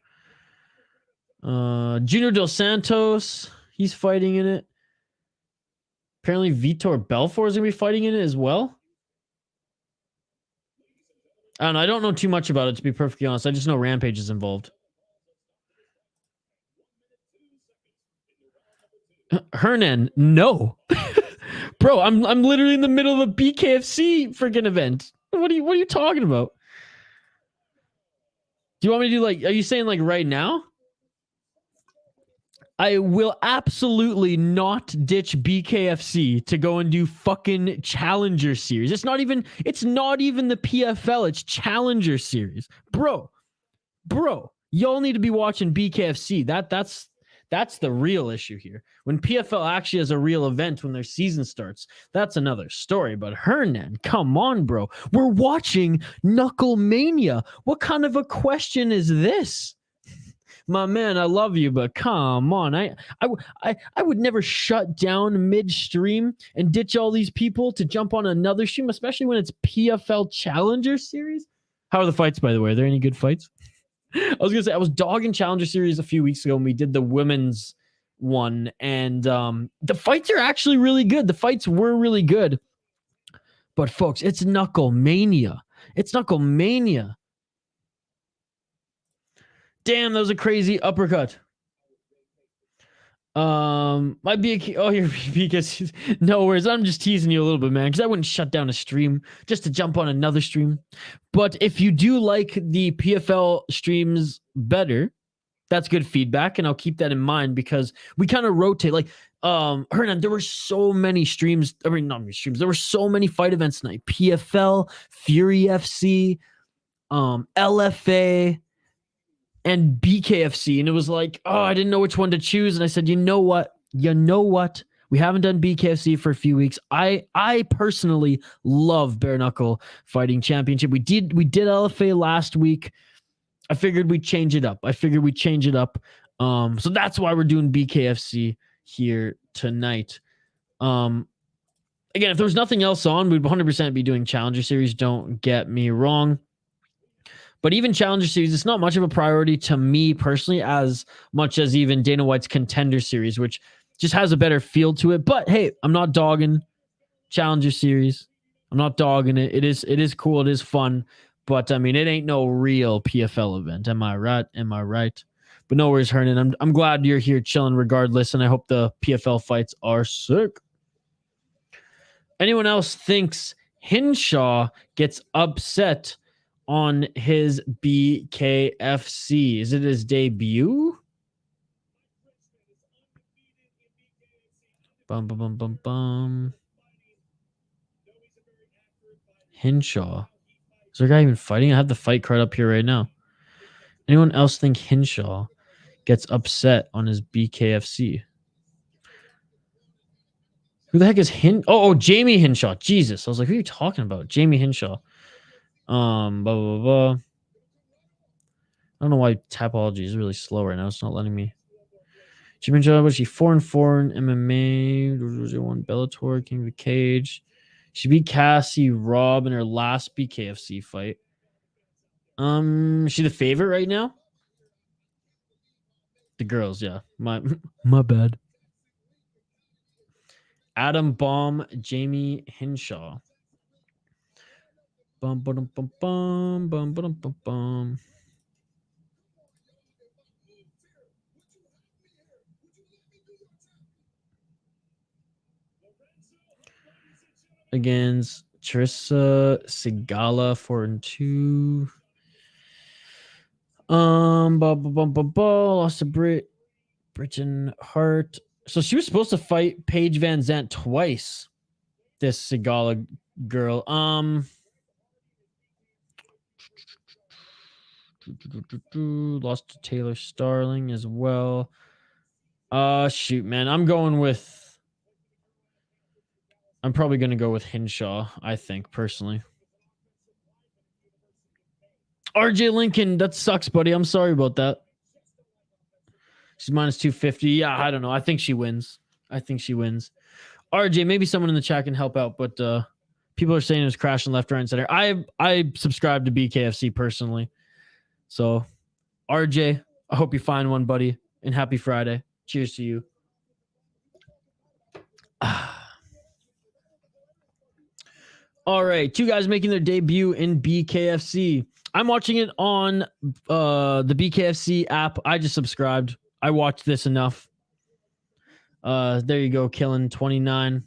one? Junior Dos Santos, he's fighting in it. Apparently Vitor Belfort is gonna be fighting in it as well. I don't know too much about it, to be perfectly honest. I just know Rampage is involved. Hernan, no. Bro, I'm literally in the middle of a BKFC freaking event. What are you talking about? Do you want me to do like, are you saying like right now? I will absolutely not ditch BKFC to go and do fucking Challenger Series. It's not even the PFL, it's Challenger Series. Bro, y'all need to be watching BKFC. That's the real issue here. When PFL actually has a real event when their season starts, that's another story. But Hernan, come on, bro. We're watching KnuckleMania. What kind of a question is this? My man, I love you, but come on. I would never shut down midstream and ditch all these people to jump on another stream, especially when it's PFL Challenger Series. How are the fights, by the way? Are there any good fights? I was gonna say I was dogging Challenger Series a few weeks ago when we did the women's one, and the fights are actually really good. The fights were really good, but folks, it's KnuckleMania. It's KnuckleMania. Damn, that was a crazy uppercut. Might be here because no worries. I'm just teasing you a little bit, man, because I wouldn't shut down a stream just to jump on another stream. But if you do like the PFL streams better, that's good feedback, and I'll keep that in mind because we kind of rotate. Like, Hernan, there were so many streams. I mean, not many streams. There were so many fight events tonight. PFL, Fury FC, LFA. And BKFC, and it was like, oh, I didn't know which one to choose, and I said, you know what? We haven't done BKFC for a few weeks. I personally love Bare Knuckle Fighting Championship. We did LFA last week. I figured we'd change it up. So that's why we're doing BKFC here tonight. Again, if there was nothing else on, we'd 100% be doing Challenger Series. Don't get me wrong. But even Challenger Series, it's not much of a priority to me personally as much as even Dana White's Contender Series, which just has a better feel to it. But hey, I'm not dogging Challenger Series. I'm not dogging it. It is cool. It is fun. But I mean, it ain't no real PFL event. Am I right? But no worries, Hernan. I'm glad you're here chilling regardless, and I hope the PFL fights are sick. Anyone else thinks Hinshaw gets upset on his BKFC? Is it his debut? Bum. Hinshaw. Is there a guy even fighting? I have the fight card up here right now. Anyone else think Hinshaw gets upset on his BKFC? Who the heck is Jayme Hinshaw. Jesus. I was like, who are you talking about? Jayme Hinshaw. Blah, blah, blah. I don't know why Tapology is really slow right now. It's not letting me. Jimmy Job, was she 4-4 in MMA? Won Bellator, King of the Cage. She beat Cassie Robb in her last BKFC fight. Is she the favorite right now? The girls, yeah. My bad. Adam Baum, Jayme Hinshaw. Bum. Against Charisa, Sigala 4-2. Lost to Britain Hart. So she was supposed to fight Paige Van Zandt twice. This Sigala girl. Lost to Taylor Starling as well. Shoot, man. I'm probably going to go with Hinshaw, I think, personally. RJ Lincoln, that sucks, buddy. I'm sorry about that. She's minus 250. Yeah, I don't know. I think she wins. RJ, maybe someone in the chat can help out, but people are saying it was crashing left, right, and center. I subscribe to BKFC personally. So, RJ, I hope you find one, buddy, and happy Friday. Cheers to you. All right, two guys making their debut in BKFC. I'm watching it on the BKFC app. I just subscribed. I watched this enough. There you go, killing 29.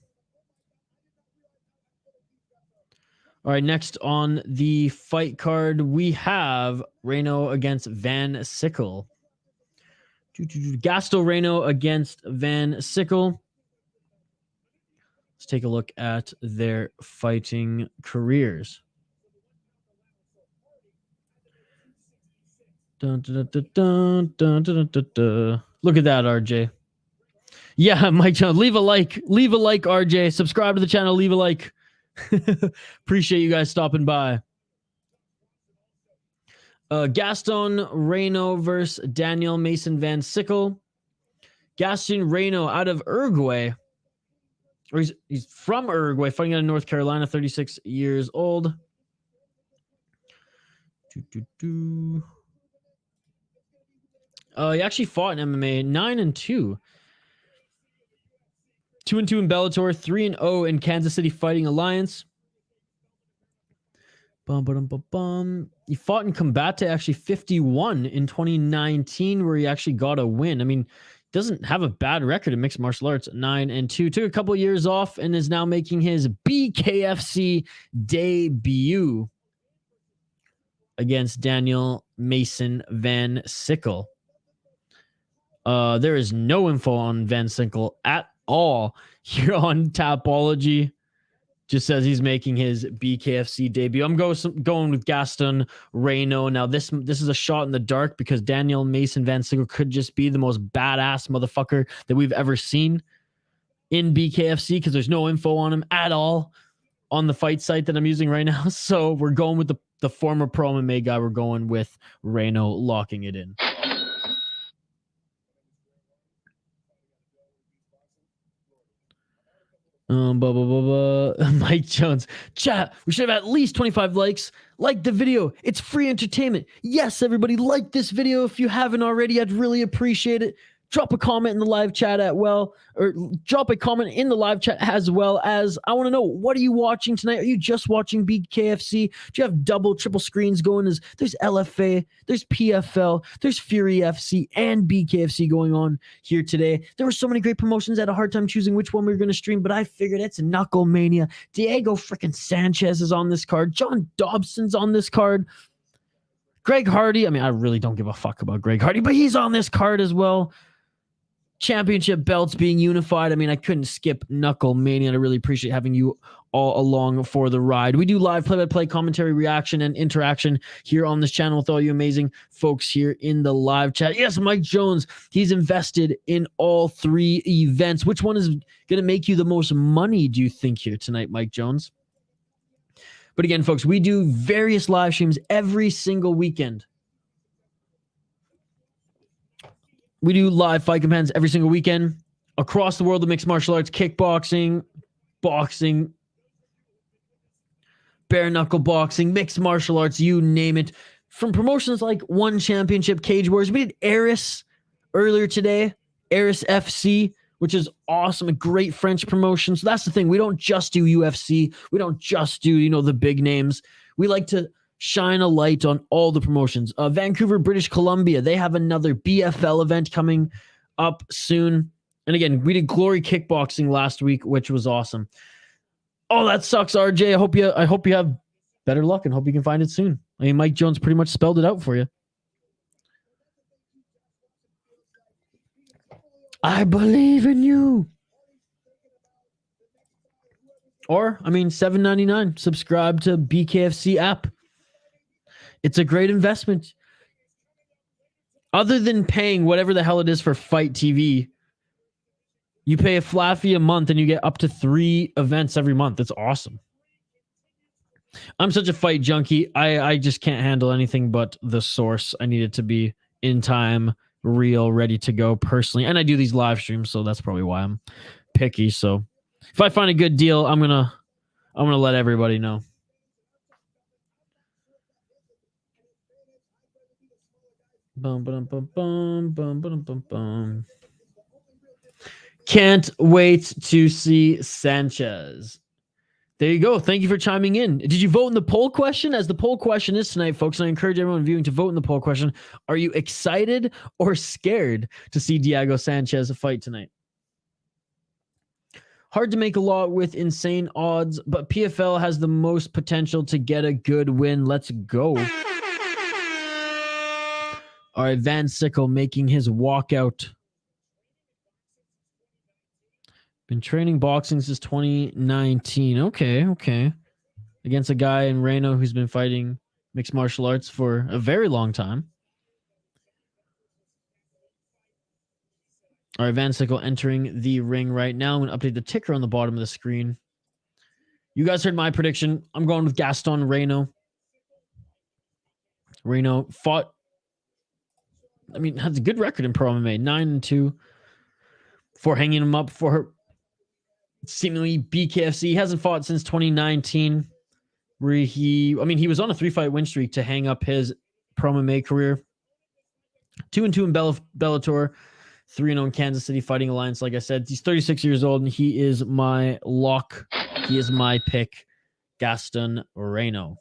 All right, next on the fight card, we have Reyno against Van Sickle. Gaston Reyno against Van Sickle. Let's take a look at their fighting careers. Dun, dun, dun, dun, dun, dun, dun, dun. Look at that, RJ. Yeah, Mike Jones, leave a like. Leave a like, RJ. Subscribe to the channel, leave a like. Appreciate you guys stopping by. Gaston Reyno versus Daniel Mason Van Sickle. Gaston Reyno out of Uruguay. Or he's from Uruguay, fighting out of North Carolina, 36 years old. He actually fought in MMA 9-2. 2-2 in Bellator, 3-0 in Kansas City Fighting Alliance. He fought in Combate actually 51 in 2019, where he actually got a win. I mean, doesn't have a bad record in mixed martial arts, 9-2. Took a couple of years off and is now making his BKFC debut against Daniel Mason Van Sickle. There is no info on Van Sickle at all here on Tapology. Just says he's making his BKFC debut. I'm going with Gaston Reyno. Now, this is a shot in the dark because Daniel Mason Van Sickle could just be the most badass motherfucker that we've ever seen in BKFC because there's no info on him at all on the fight site that I'm using right now. So we're going with the former pro MMA guy. We're going with Reyno, locking it in. Mike Jones. Chat, we should have at least 25 likes. Like the video. It's free entertainment. Yes, everybody, like this video if you haven't already. I'd really appreciate it. Drop a comment in the live chat drop a comment in the live chat as well as I want to know, what are you watching tonight? Are you just watching BKFC? Do you have double, triple screens going? There's LFA, there's PFL, there's Fury FC and BKFC going on here today. There were so many great promotions. I had a hard time choosing which one we were going to stream, but I figured it's KnuckleMania. Diego freaking Sanchez is on this card. John Dobson's on this card. Greg Hardy. I mean, I really don't give a fuck about Greg Hardy, but he's on this card as well. Championship belts being unified. I mean, I couldn't skip KnuckleMania. I really appreciate having you all along for the ride. We do live play-by-play commentary, reaction, and interaction here on this channel with all you amazing folks here in the live chat. Yes, Mike Jones, he's invested in all three events. Which one is going to make you the most money, do you think, here tonight, Mike Jones? But again, folks, we do various live streams every single weekend. We do live fight companions every single weekend across the world of mixed martial arts, kickboxing, boxing, bare knuckle boxing, mixed martial arts, you name it. From promotions like One Championship, Cage Wars. We did Eris earlier today, Eris FC, which is awesome, a great French promotion. So that's the thing. We don't just do UFC. We don't just do, the big names. We like to shine a light on all the promotions. Vancouver, British Columbia, they have another BFL event coming up soon. And again, we did Glory Kickboxing last week, which was awesome. Oh, that sucks, RJ. I hope you have better luck and hope you can find it soon. I mean, Mike Jones pretty much spelled it out for you. I believe in you. Or, I mean, $7.99. Subscribe to BKFC app. It's a great investment. Other than paying whatever the hell it is for Fight TV, you pay a flat fee a month and you get up to 3 events every month. It's awesome. I'm such a fight junkie. I just can't handle anything but the source. I need it to be in time, real, ready to go personally. And I do these live streams, so that's probably why I'm picky. So if I find a good deal, I'm gonna let everybody know. Can't wait to see Sanchez. There you go. Thank you for chiming in. Did you vote in the poll question? As the poll question is tonight, folks, and I encourage everyone viewing to vote in the poll question. Are you excited or scared to see Diego Sanchez fight tonight? Hard to make a lot with insane odds, but PFL has the most potential to get a good win. Let's go. All right, Van Sickle making his walkout. Been training boxing since 2019. Okay. Against a guy in Reyno who's been fighting mixed martial arts for a very long time. All right, Van Sickle entering the ring right now. I'm going to update the ticker on the bottom of the screen. You guys heard my prediction. I'm going with Gaston Reyno. Reyno fought, I mean, has a good record in pro MMA, 9-2. For hanging him up for seemingly BKFC. He hasn't fought since 2019, where he was on a 3-fight win streak to hang up his pro MMA career. 2-2 in Bellator, 3-0 in Kansas City Fighting Alliance. Like I said, he's 36 years old, and he is my lock. He is my pick, Gaston Reyno.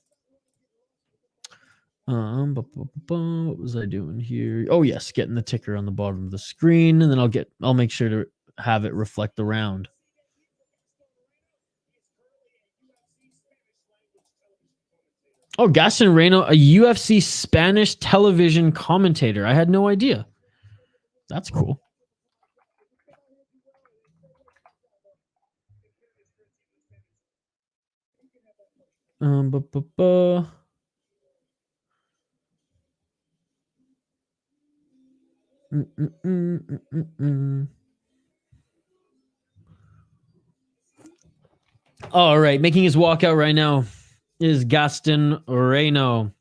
What was I doing here? Oh yes, getting the ticker on the bottom of the screen, and then I'll make sure to have it reflect the round. Oh, Gaston Reyno, a UFC Spanish television commentator. I had no idea. That's cool. All right, making his walkout right now is Gaston Reyno.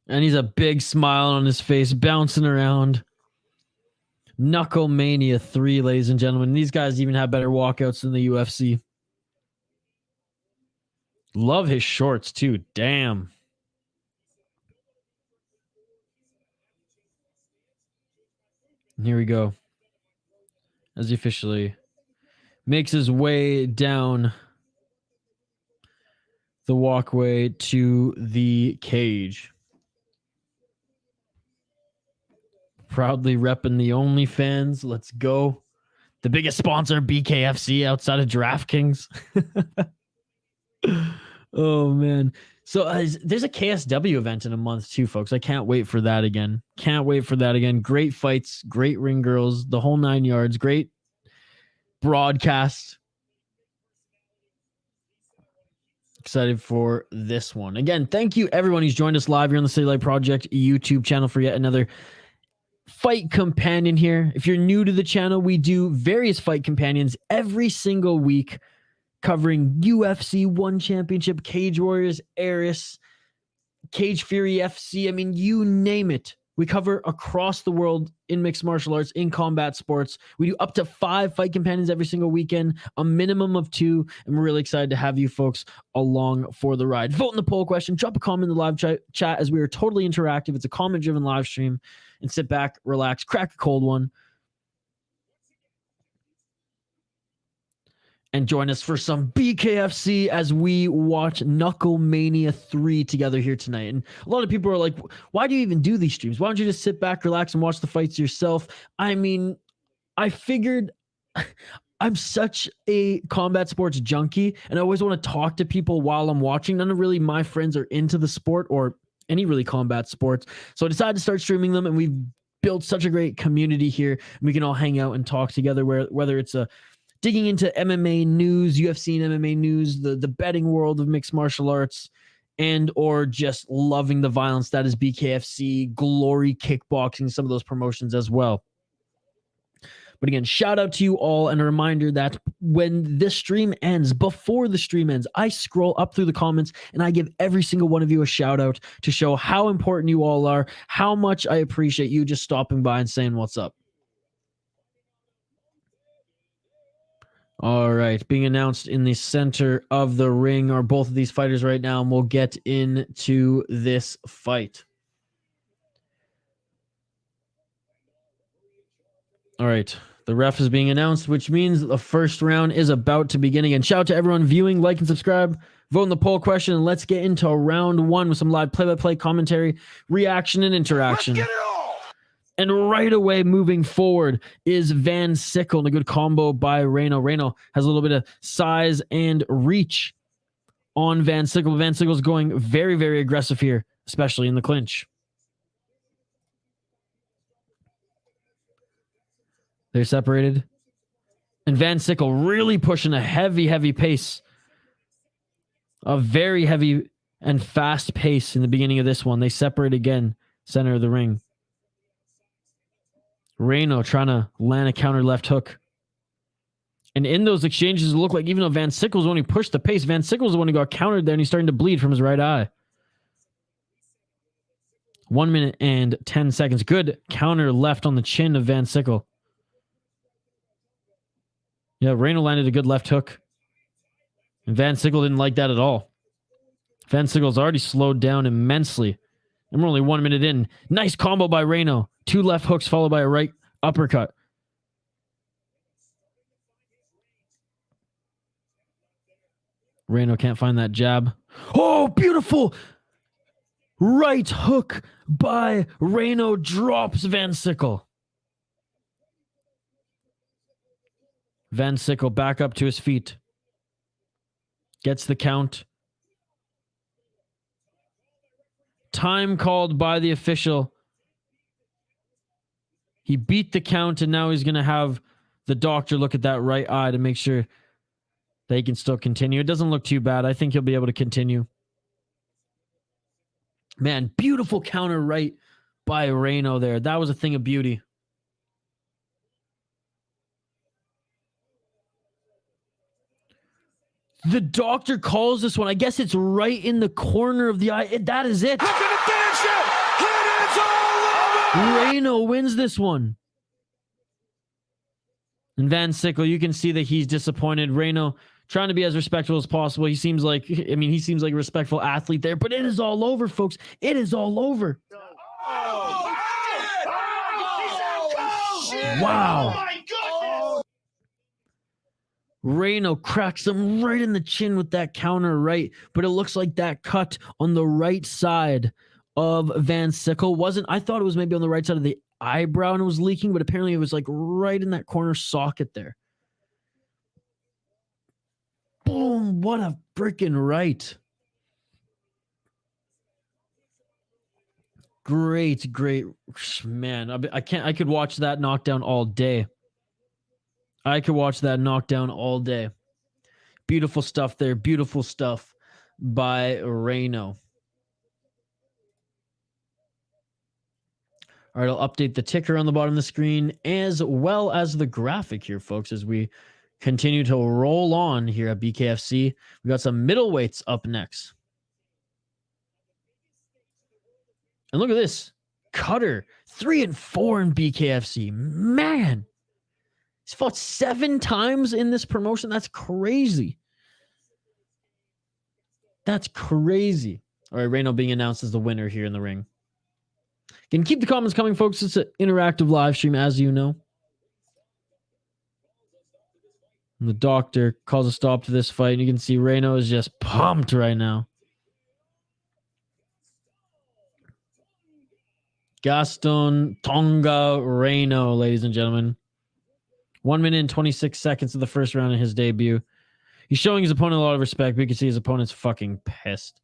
And he's a big smile on his face, bouncing around. KnuckleMania 3, ladies and gentlemen. These guys even have better walkouts than the UFC. Love his shorts, too. Damn. And here we go. As he officially makes his way down the walkway to the cage. Proudly repping the OnlyFans. Let's go. The biggest sponsor, BKFC, outside of DraftKings. Oh, man. So there's a KSW event in a month too, folks. I can't wait for that again. Great fights, great ring girls, the whole 9 yards. Great broadcast. Excited for this one. Again, thank you everyone who's joined us live here on the City Light Project YouTube channel for yet another fight companion here. If you're new to the channel, we do various fight companions every single week, covering UFC 1 Championship, Cage Warriors, Eris, Cage Fury FC. I mean, you name it. We cover across the world in mixed martial arts, in combat sports. We do up to 5 fight companions every single weekend, a minimum of 2. And we're really excited to have you folks along for the ride. Vote in the poll question. Drop a comment in the live chat as we are totally interactive. It's a comment-driven live stream. And sit back, relax, crack a cold one. and join us for some BKFC as we watch KnuckleMania 3 together here tonight. And a lot of people are like, why do you even do these streams? Why don't you just sit back, relax, and watch the fights yourself? I mean, I figured I'm such a combat sports junkie, and I always want to talk to people while I'm watching. None of really my friends are into the sport or any really combat sports. So I decided to start streaming them, and we've built such a great community here. We can all hang out and talk together, whether it's digging into MMA news, UFC and MMA news, the betting world of mixed martial arts, and or just loving the violence that is BKFC, Glory Kickboxing, some of those promotions as well. But again, shout out to you all, and a reminder that when this stream ends, before the stream ends, I scroll up through the comments and I give every single one of you a shout out to show how important you all are, how much I appreciate you just stopping by and saying what's up. All right, being announced in the center of the ring are both of these fighters right now, and we'll get into this fight. All right, the ref is being announced, which means the first round is about to begin again. Shout out to everyone viewing, like and subscribe, vote in the poll question, and let's get into round one with some live play-by-play commentary, reaction, and interaction. Let's get it all. And right away, moving forward, is Van Sickle, and a good combo by Reyno. Reyno has a little bit of size and reach on Van Sickle. Van Sickle's going very, very aggressive here, especially in the clinch. They're separated. And Van Sickle really pushing a heavy, heavy pace. A very heavy and fast pace in the beginning of this one. They separate again, center of the ring. Reyno trying to land a counter left hook. And in those exchanges, it looked like even though Van Sickle's the one who pushed the pace, Van Sickle's the one who got countered there, and he's starting to bleed from his right eye. 1 minute and 10 seconds. Good counter left on the chin of Van Sickle. Yeah, Reyno landed a good left hook. And Van Sickle didn't like that at all. Van Sickle's already slowed down immensely. And we're only 1 minute in. Nice combo by Reyno. 2 left hooks followed by a right uppercut. Reyno can't find that jab. Oh, beautiful! Right hook by Reyno drops Van Sickle. Van Sickle back up to his feet. Gets the count. Time called by the official. He beat the count, and now he's going to have the doctor look at that right eye to make sure that he can still continue. It doesn't look too bad. I think he'll be able to continue. Man, beautiful counter right by Reyno there. That was a thing of beauty. The doctor calls this one. I guess it's right in the corner of the eye. That is it. Look at the finish it. It is all over. Reyno wins this one. And Van Sickle, you can see that he's disappointed. Reyno trying to be as respectful as possible. He seems like a respectful athlete there, but it is all over, folks. It is all over. Wow. Oh my goodness. Reyno cracks him right in the chin with that counter right, but it looks like that cut on the right side of Van Sickle wasn't. I thought it was maybe on the right side of the eyebrow and it was leaking, but apparently it was like right in that corner socket there. Boom, what a freaking right. Great, man. I could watch that knockdown all day. I could watch that knockdown all day. Beautiful stuff there. Beautiful stuff by Reyno. All right, I'll update the ticker on the bottom of the screen as well as the graphic here, folks, as we continue to roll on here at BKFC. We got some middleweights up next. And look at this. Cutter, 3-4 in BKFC. Man. He's fought 7 times in this promotion. That's crazy. That's crazy. All right, Reyno being announced as the winner here in the ring. Again, keep the comments coming, folks. It's an interactive live stream, as you know. And the doctor calls a stop to this fight, and you can see Reyno is just pumped right now. Gaston Tonga Reyno, ladies and gentlemen. 1 minute and 26 seconds of the first round in his debut. He's showing his opponent a lot of respect, but you can see his opponent's fucking pissed.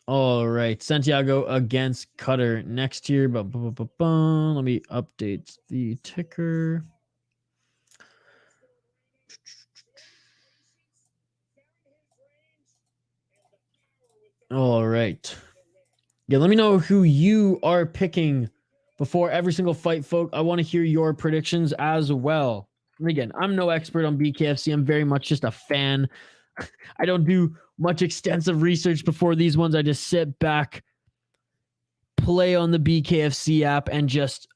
All right, Santiago against Cutter next here. Let me update the ticker. All right. Yeah, let me know who you are picking before every single fight, folks. I want to hear your predictions as well. And again, I'm no expert on BKFC. I'm very much just a fan. I don't do much extensive research before these ones. I just sit back, play on the BKFC app, and just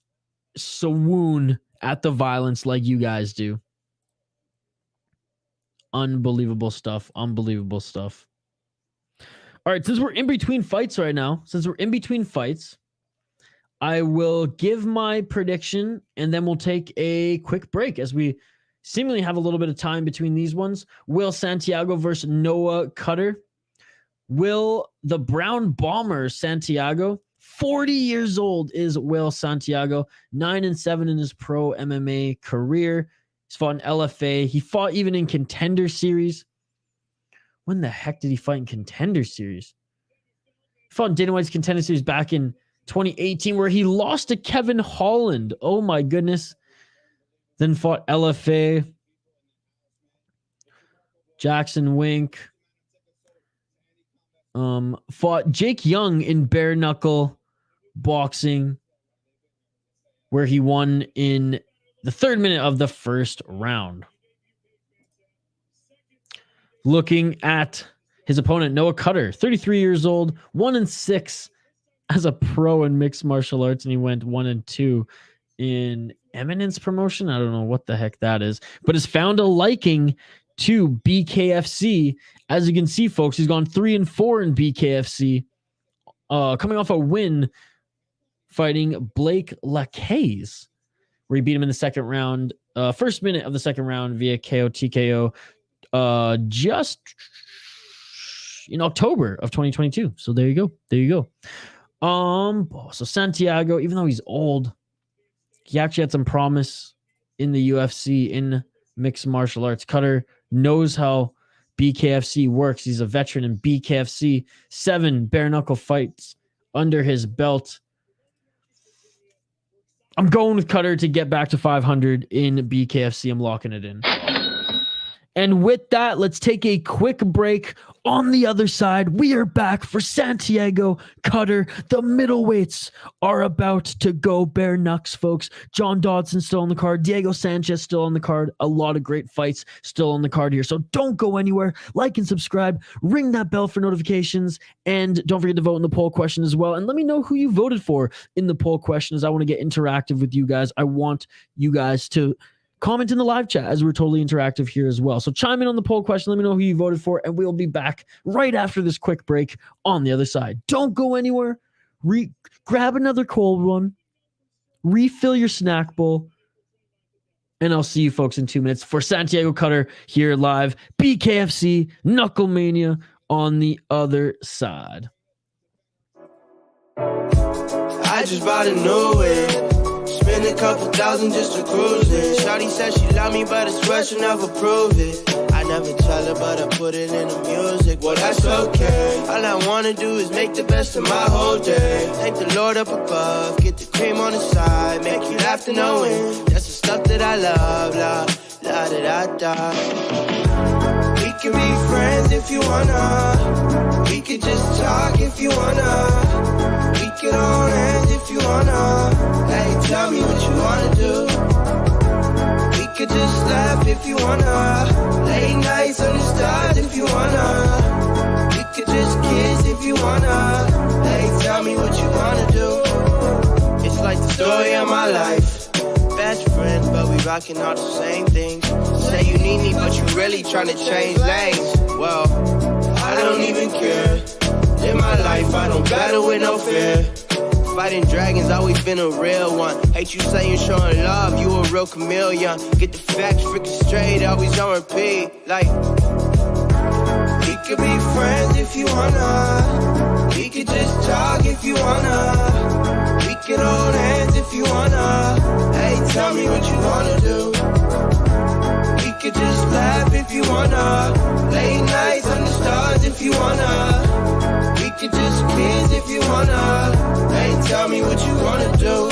swoon at the violence like you guys do. Unbelievable stuff. Unbelievable stuff. All right, since we're in between fights right now, I will give my prediction, and then we'll take a quick break as we seemingly have a little bit of time between these ones. Will Santiago versus Noah Cutter. Will the Brown Bomber Santiago, 40 years old is Will Santiago, 9-7 in his pro MMA career. He's fought in LFA. He fought even in Contender Series. When the heck did he fight in Contender Series? He fought in Dana White's Contender Series back in 2018, where he lost to Kevin Holland. Oh my goodness. Then fought LFA. Jackson Wink. Fought Jake Young in bare knuckle boxing, where he won in the 3rd minute of the first round. Looking at his opponent, Noah Cutter, 33 years old, 1-6 as a pro in mixed martial arts, and he went 1-2 in Eminence promotion. I don't know what the heck that is, but has found a liking to BKFC. As you can see, folks, he's gone 3-4 in BKFC, coming off a win fighting Blake Lacaze, where he beat him in the second round, 1st minute of the second round via KO TKO. Just in October of 2022. So there you go. There you go. So Santiago, even though he's old, he actually had some promise in the UFC in mixed martial arts. Cutter knows how BKFC works. He's a veteran in BKFC, 7 bare knuckle fights under his belt. I'm going with Cutter to get back to 500 in BKFC. I'm locking it in. And with that, let's take a quick break. On the other side, we are back for Santiago Cutter. The middleweights are about to go bare knucks, folks. John Dodson still on the card. Diego Sanchez still on the card. A lot of great fights still on the card here. So don't go anywhere. Like and subscribe. Ring that bell for notifications. And don't forget to vote in the poll question as well. And let me know who you voted for in the poll question, as I want to get interactive with you guys. I want you guys to comment in the live chat, as we're totally interactive here as well. So chime in on the poll question. Let me know who you voted for, and we'll be back right after this quick break on the other side. Don't go anywhere. Grab another cold one. Refill your snack bowl. And I'll see you folks in 2 minutes for Santiago Cutter here live. BKFC, KnuckleMania on the other side. I just bought a new whip. Spend a couple thousand just to cruise it. Shawty said she love me, but I swear she'll never prove it. I never tell her, but I put it in the music. Well, that's okay. All I wanna do is make the best of my whole day. Thank the Lord up above, get the cream on the side, make you laugh to knowing that's the stuff that I love. La da da da. We can be friends if you wanna. We could just talk if you wanna. We could hold hands if you wanna. Hey, tell me what you wanna do. We could just laugh if you wanna. Late nights on the stars if you wanna. We could just kiss if you wanna. Hey, tell me what you wanna do. It's like the story of my life. Best friends, but we rocking all the same things. Say you need me, but you really tryna change lanes. Well, I don't even care. In my life, I don't battle with no fear. Fighting dragons, always been a real one. Hate you saying showing love, you a real chameleon. Get the facts freaking straight, always on repeat. Like, we could be friends if you wanna. We could just talk if you wanna. We could hold hands if you wanna. Hey, tell me what you wanna do. We could just laugh if you wanna. Late nights under the stars if you wanna. We could just kiss if you wanna. Hey, tell me what you wanna do.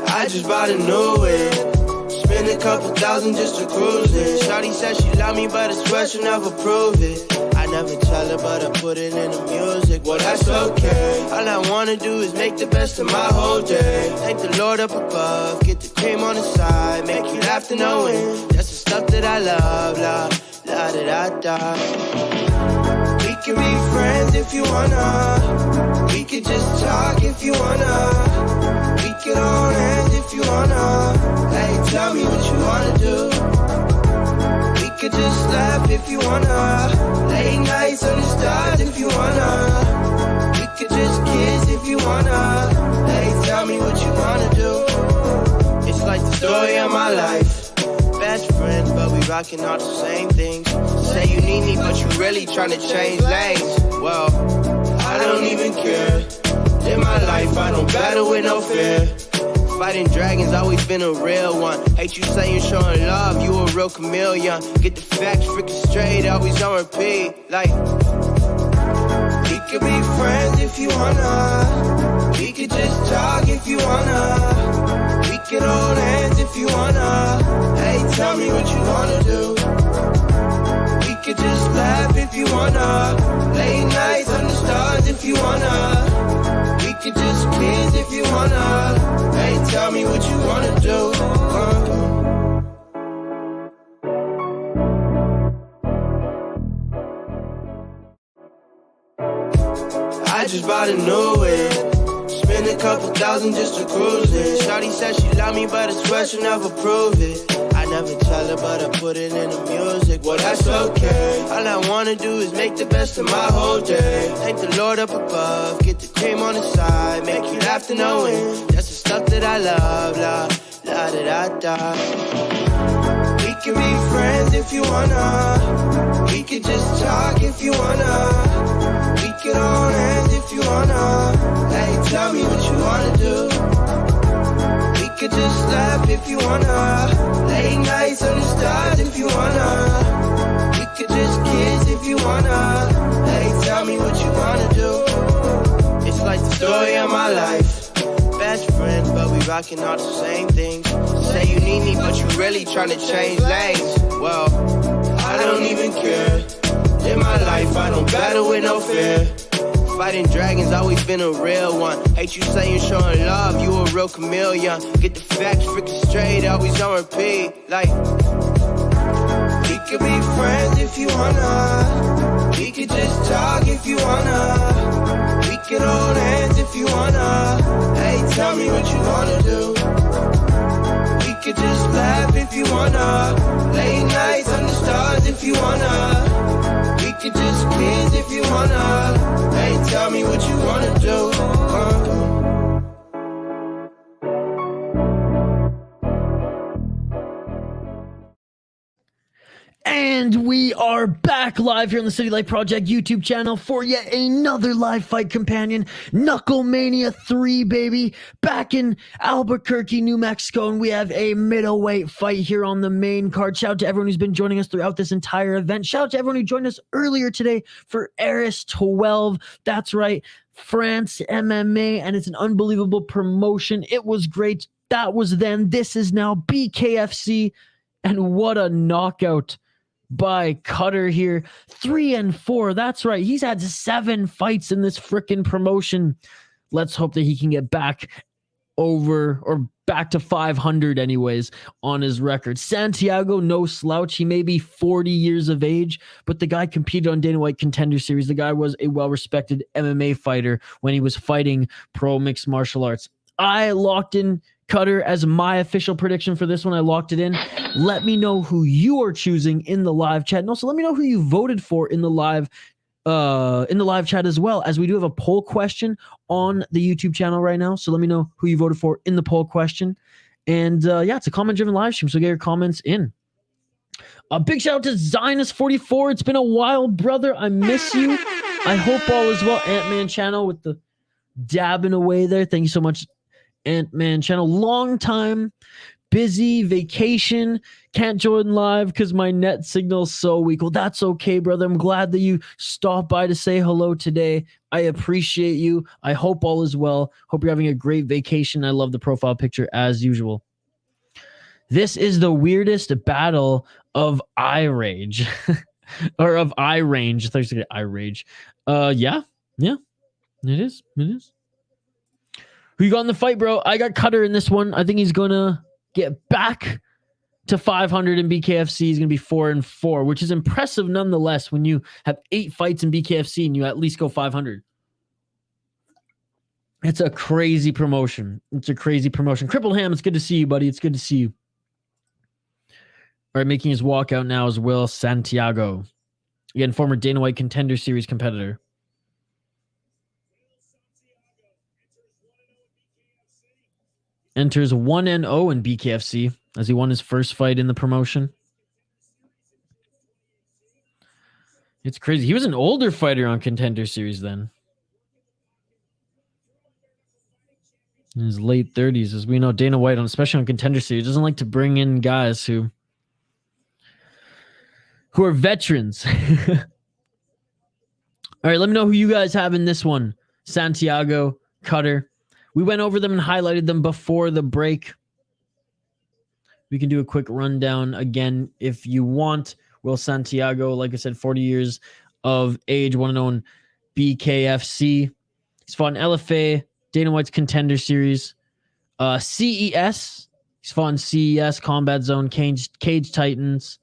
I just bought a new whip. Spend a couple thousand just to cruise it. Shawty said she love me, but I swear she'll never prove it. I never tell her, but I put it in the music. Well, that's okay. All I wanna do is make the best of my whole day. Thank the Lord up above, get the cream on the side, make you laugh to knowing that's the stuff that I love. La da da da. We can be friends if you wanna. We could just talk if you wanna. We could hold hands if you wanna. Hey, tell me what you wanna do. We could just laugh if you wanna. Late nights under the stars if you wanna. We could just kiss if you wanna. Hey, tell me what you wanna do. It's like the story of my life. Best friends, but we rocking all the same things. Say you need me, but you really tryna change lanes. Well, I don't even care. In my life, I don't battle with no fear. Fighting dragons, always been a real one. Hate you saying showing love, you a real chameleon. Get the facts freaking straight, always on repeat. Like, we could be friends if you wanna. We could just talk if you wanna. We could hold hands if you wanna. Hey, tell me what you wanna do. We could just laugh if you wanna. Late nights under the stars if you wanna. We could just kiss if you wanna. Hey, tell me what you wanna do. I just bought a new whip. Spend a couple thousand just to cruise it. Shawty said she love me, but I swear she'll never prove it. I never tell her, but I put it in the music. Well, that's okay. All I wanna do is make the best of my whole day. Thank the Lord up above, get the cream on the side, make you laugh to knowing that's the stuff that I love. La da da da. We can be friends if you wanna. We could just talk if you wanna. We could hold hands if you wanna. Hey, tell me what you wanna do. We could just laugh if you wanna. Late nights under the stars if you wanna. We could just kiss if you wanna. Hey, tell me what you wanna do. It's like the story of my life. Best friends, but we rocking all the same things. Say you need me, but you really tryna change lanes. Well, I don't even care. In my life, I don't battle with no fear. Fighting dragons, always been a real one. Hate you saying showing love, you a real chameleon. Get the facts freaking straight, always on repeat. Like, we could be friends if you wanna. We could just talk if you wanna. We could hold hands if you wanna. Hey, tell me what you wanna do. We could just laugh if you wanna. Late nights under the stars if you wanna. We could just kiss if you wanna. Hey, tell me what you wanna do. And we are back live here on the City Life Project YouTube channel for yet another live fight companion, KnuckleMania 3, baby. Back in Albuquerque, New Mexico, and we have a middleweight fight here on the main card. Shout out to everyone who's been joining us throughout this entire event. Shout out to everyone who joined us earlier today for Eris 12. That's right, France MMA, and it's an unbelievable promotion. It was great. That was then. This is now BKFC, and what a knockout by Cutter here. 3-4. That's right. He's had 7 fights in this freaking promotion. Let's hope that he can get back over or back to 500 anyways on his record. Santiago, no slouch. He may be 40 years of age, but the guy competed on Dana White Contender Series. The guy was a well-respected MMA fighter when he was fighting pro mixed martial arts. I locked in Cutter as my official prediction for this one. I locked it in. Let me know who you are choosing in the live chat. And also let me know who you voted for in the live chat as well, as we do have a poll question on the YouTube channel right now. So let me know who you voted for in the poll question. And yeah, it's a comment-driven live stream, so get your comments in. A big shout out to Zionist44. It's been a while, brother. I miss you. I hope all is well. Ant-Man channel with the dabbing away there. Thank you so much, Ant-Man channel. Long time, busy, vacation. Can't join live because my net signal's so weak. Well, that's okay, brother. I'm glad that you stopped by to say hello today. I appreciate you. I hope all is well. Hope you're having a great vacation. I love the profile picture as usual. This is the weirdest battle of eye rage. Or of eye range. I thought you said eye rage. Yeah. It is. Who you got in the fight, bro? I got Cutter in this one. I think he's gonna get back to 500 in BKFC. He's gonna be 4-4, which is impressive nonetheless when you have 8 fights in BKFC and you at least go 500. It's a crazy promotion. Crippled Ham, it's good to see you, buddy. It's good to see you. All right, making his walkout now as well, Santiago. Again, former Dana White Contender Series competitor. Enters 1-0 in BKFC as he won his first fight in the promotion. It's crazy. He was an older fighter on Contender Series then. In his late 30s. As we know, Dana White, especially on Contender Series, doesn't like to bring in guys who are veterans. All right, let me know who you guys have in this one. Santiago, Cutter. We went over them and highlighted them before the break. We can do a quick rundown again if you want. Will Santiago, like I said, 40 years of age, 1-0 in BKFC. He's fought in LFA, Dana White's Contender Series, CES. He's fought in CES, Combat Zone, Cage Titans.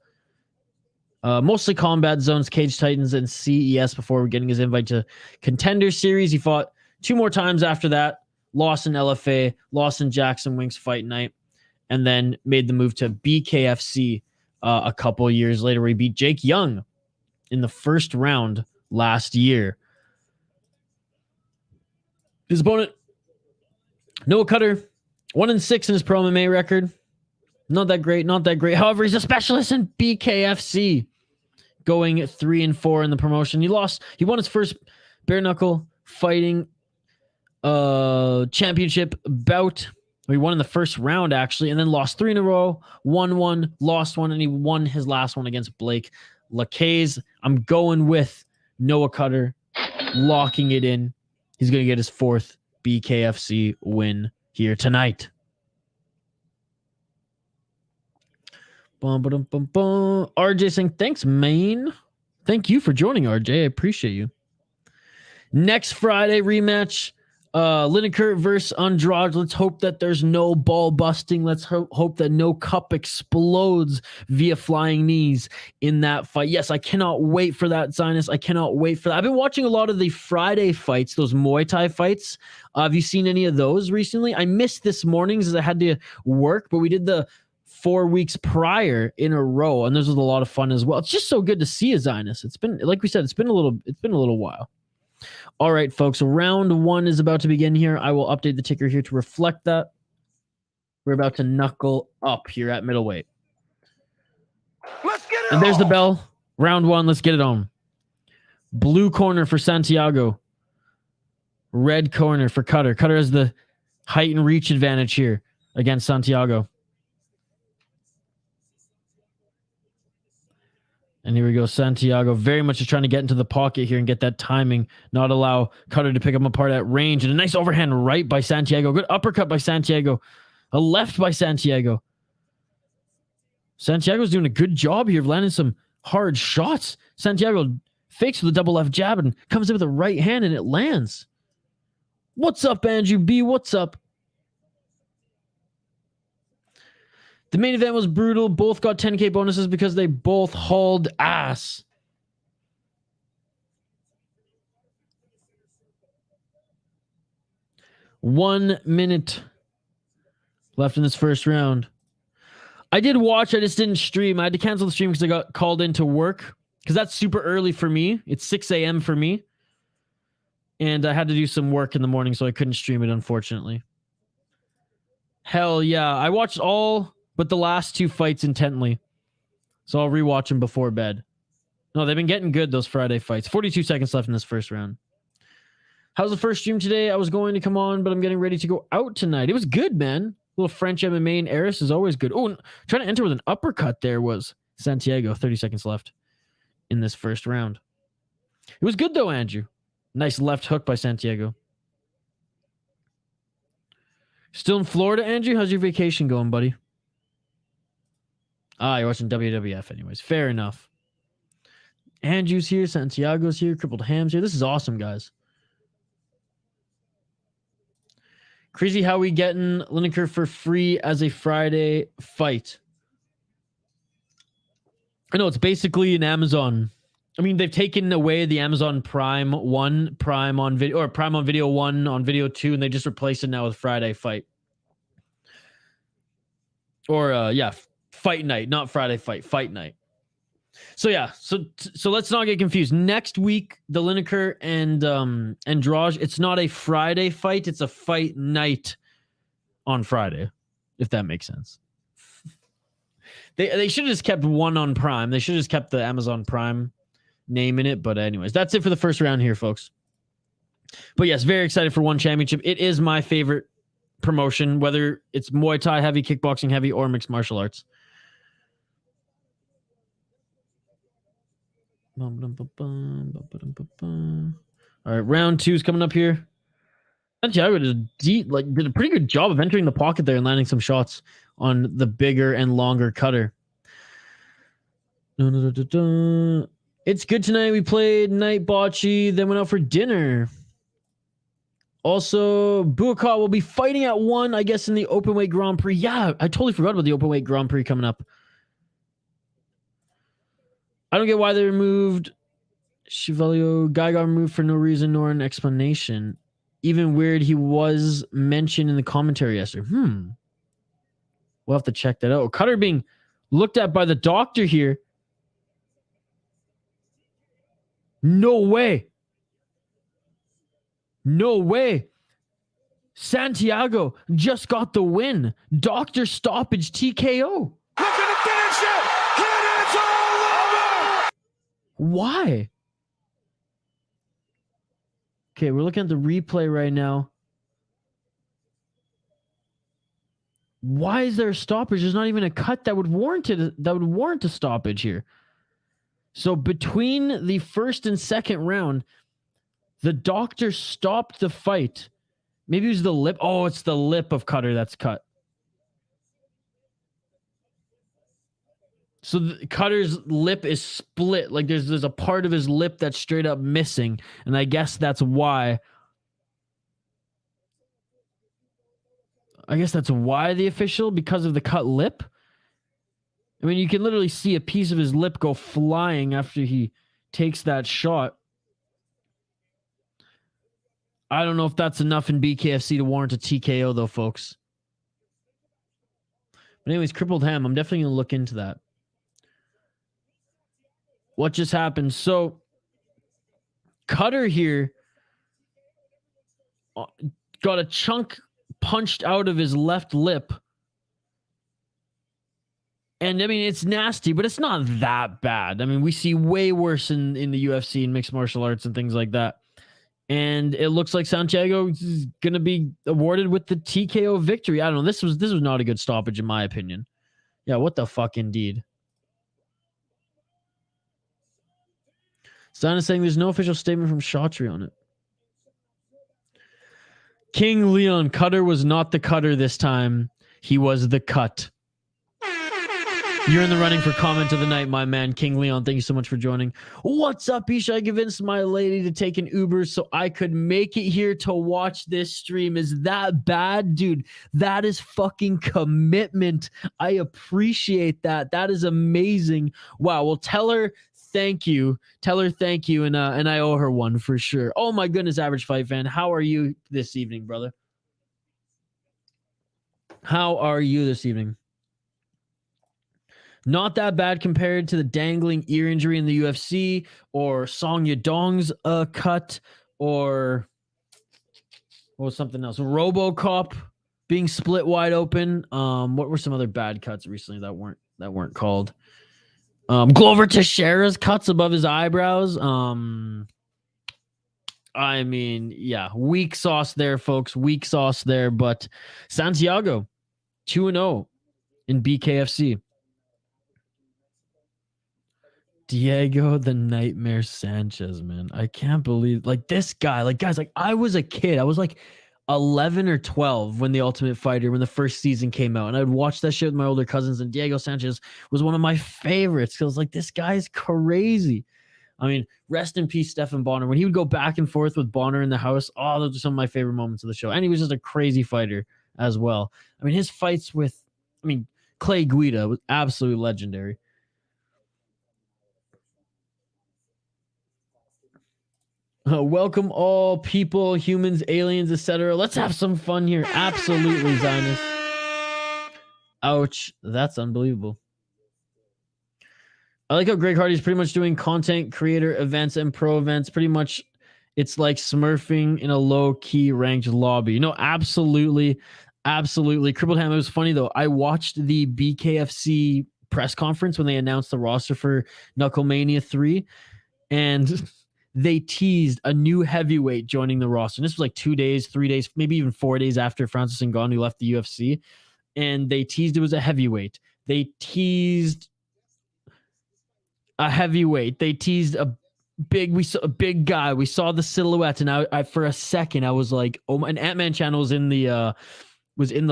Mostly Combat Zones, Cage Titans, and CES before getting his invite to Contender Series. He fought 2 more times after that. Lost in LFA, lost in Jackson Wink's fight night, and then made the move to BKFC a couple years later where he beat Jake Young in the first round last year. His opponent, Noah Cutter, 1-6 in his pro MMA record. Not that great. However, he's a specialist in BKFC, going 3-4 in the promotion. He won his first bare knuckle fighting championship bout. He won in the first round, actually, and then lost 3 in a row, won 1, lost 1, and he won his last one against Blake Lacaze. I'm going with Noah Cutter, locking it in. He's going to get his 4th BKFC win here tonight. RJ saying, thanks, Maine. Thank you for joining, RJ. I appreciate you. Next Friday, rematch. Lineker versus Andrade. Let's hope that there's no ball busting. Let's hope that no cup explodes via flying knees in that fight. Yes, I cannot wait for that, Zionist. I cannot wait for that. I've been watching a lot of the Friday fights, those Muay Thai fights. Have you seen any of those recently? I missed this morning's as I had to work, but we did the 4 weeks prior in a row, and this was a lot of fun as well. It's just so good to see a Zionist. It's been, like we said, it's been a little while. All right, folks, round 1 is about to begin here. I will update the ticker here to reflect that. We're about to knuckle up here at middleweight. Let's get it And there's on. the bell. Round 1, let's get it on. Blue corner for Santiago. Red corner for Cutter. Cutter has the height and reach advantage here against Santiago. And here we go. Santiago very much is trying to get into the pocket here and get that timing, not allow Cutter to pick him apart at range. And a nice overhand right by Santiago. Good uppercut by Santiago. A left by Santiago. Santiago's doing a good job here of landing some hard shots. Santiago fakes with a double left jab and comes in with a right hand and it lands. What's up, Andrew B? What's up? The main event was brutal. Both got 10K bonuses because they both hauled ass. One minute left in this first round. I did watch. I just didn't stream. I had to cancel the stream because I got called into work. Because that's super early for me. It's 6 a.m. for me. And I had to do some work in the morning, so I couldn't stream it, unfortunately. Hell yeah. I watched all but the last 2 fights intently. So I'll rewatch them before bed. No, they've been getting good, those Friday fights. 42 seconds left in this first round. How's the first stream today? I was going to come on, but I'm getting ready to go out tonight. It was good, man. Little French MMA and Eris is always good. Oh, trying to enter with an uppercut there was Santiago. 30 seconds left in this first round. It was good, though, Andrew. Nice left hook by Santiago. Still in Florida, Andrew? How's your vacation going, buddy? You're watching WWF anyways. Fair enough. Andrew's here. Santiago's here. Crippled Ham's here. This is awesome, guys. Crazy how we getting Lineker for free as a Friday fight. I know it's basically an Amazon. I mean, they've taken away the Amazon Prime 1, Prime on video, or Prime on Video 1 on Video 2, and they just replaced it now with Friday fight. Or fight night, not Friday fight night. So yeah, so let's not get confused. Next week, the Lineker and Andrade, it's not a Friday fight, it's a fight night on Friday, if that makes sense. They should have just kept one on Prime. They should have just kept the Amazon Prime name in it. But anyways, that's it for the first round here, folks. But yes, very excited for One Championship. It is my favorite promotion, whether it's Muay Thai heavy, kickboxing heavy, or mixed martial arts. All right, round 2 is coming up here. Santiago did a pretty good job of entering the pocket there and landing some shots on the bigger and longer cutter. It's good tonight. We played night bocce, then went out for dinner. Also, Buakaw will be fighting at 1, I guess, in the Openweight Grand Prix. Yeah, I totally forgot about the Openweight Grand Prix coming up. I don't get why they removed Chevvy. Guy got removed for no reason nor an explanation. Even weird, he was mentioned in the commentary yesterday. We'll have to check that out. Cutter being looked at by the doctor here. No way. No way. Santiago just got the win. Doctor stoppage TKO. Look at the finish it! And it's all over! Why? Okay, we're looking at the replay right now. Why is there a stoppage? There's not even a cut that would warrant it. That would warrant a stoppage here. So between the first and second round, the doctor stopped the fight. Maybe it was the lip. Oh, it's the lip of Cutter that's cut. So Cutter's lip is split. Like there's a part of his lip that's straight up missing. And I guess that's why. The official, because of the cut lip. I mean, you can literally see a piece of his lip go flying after he takes that shot. I don't know if that's enough in BKFC to warrant a TKO, though, folks. But anyways, crippled ham. I'm definitely going to look into that. What just happened? So, Cutter here got a chunk punched out of his left lip. And, I mean, it's nasty, but it's not that bad. I mean, we see way worse in the UFC and mixed martial arts and things like that. And it looks like Santiago is going to be awarded with the TKO victory. I don't know. This was not a good stoppage, in my opinion. Yeah, what the fuck, indeed. Stan is saying there's no official statement from Chaudhry on it. King Leon, Cutter was not the cutter this time. He was the cut. You're in the running for comment of the night, my man, King Leon. Thank you so much for joining. What's up, Isha? I convinced my lady to take an Uber so I could make it here to watch this stream. Is that bad? Dude, that is fucking commitment. I appreciate that. That is amazing. Wow. Well, tell her thank you. Tell her thank you, and I owe her one for sure. Oh, my goodness, Average Fight Fan. How are you this evening, brother? How are you this evening? Not that bad compared to the dangling ear injury in the UFC or Song Yadong's cut, or what was something else? RoboCop being split wide open. What were some other bad cuts recently that weren't called? Glover Teixeira's cuts above his eyebrows. I mean, yeah, weak sauce there, folks. Weak sauce there. But Santiago, 2-0 in BKFC. Diego the Nightmare Sanchez, man. I can't believe, like, this guy, like, guys, like, I was a kid. I was like 11 or 12 when The Ultimate Fighter, when the first season came out, and I'd watch that shit with my older cousins, and Diego Sanchez was one of my favorites because, like, this guy's crazy. I mean, rest in peace, Stephan Bonner. When he would go back and forth with Bonner in the house, oh, those are some of my favorite moments of the show. And he was just a crazy fighter as well. I mean, his fights with, Clay Guida was absolutely legendary. Welcome all people, humans, aliens, etc. Let's have some fun here. Absolutely, Zionist. Ouch. That's unbelievable. I like how Greg Hardy's pretty much doing content creator events and pro events. Pretty much it's like smurfing in a low-key ranked lobby. You know, absolutely. Absolutely. Crippled Ham, it was funny though. I watched the BKFC press conference when they announced the roster for KnuckleMania 3, and they teased a new heavyweight joining the roster. And this was like 2 days, 3 days, maybe even 4 days after Francis Ngannou left the UFC. And they teased it was a heavyweight. They teased a heavyweight. They teased a big guy. We saw the silhouette, and I for a second I was like, oh my, and Ant-Man channel was in the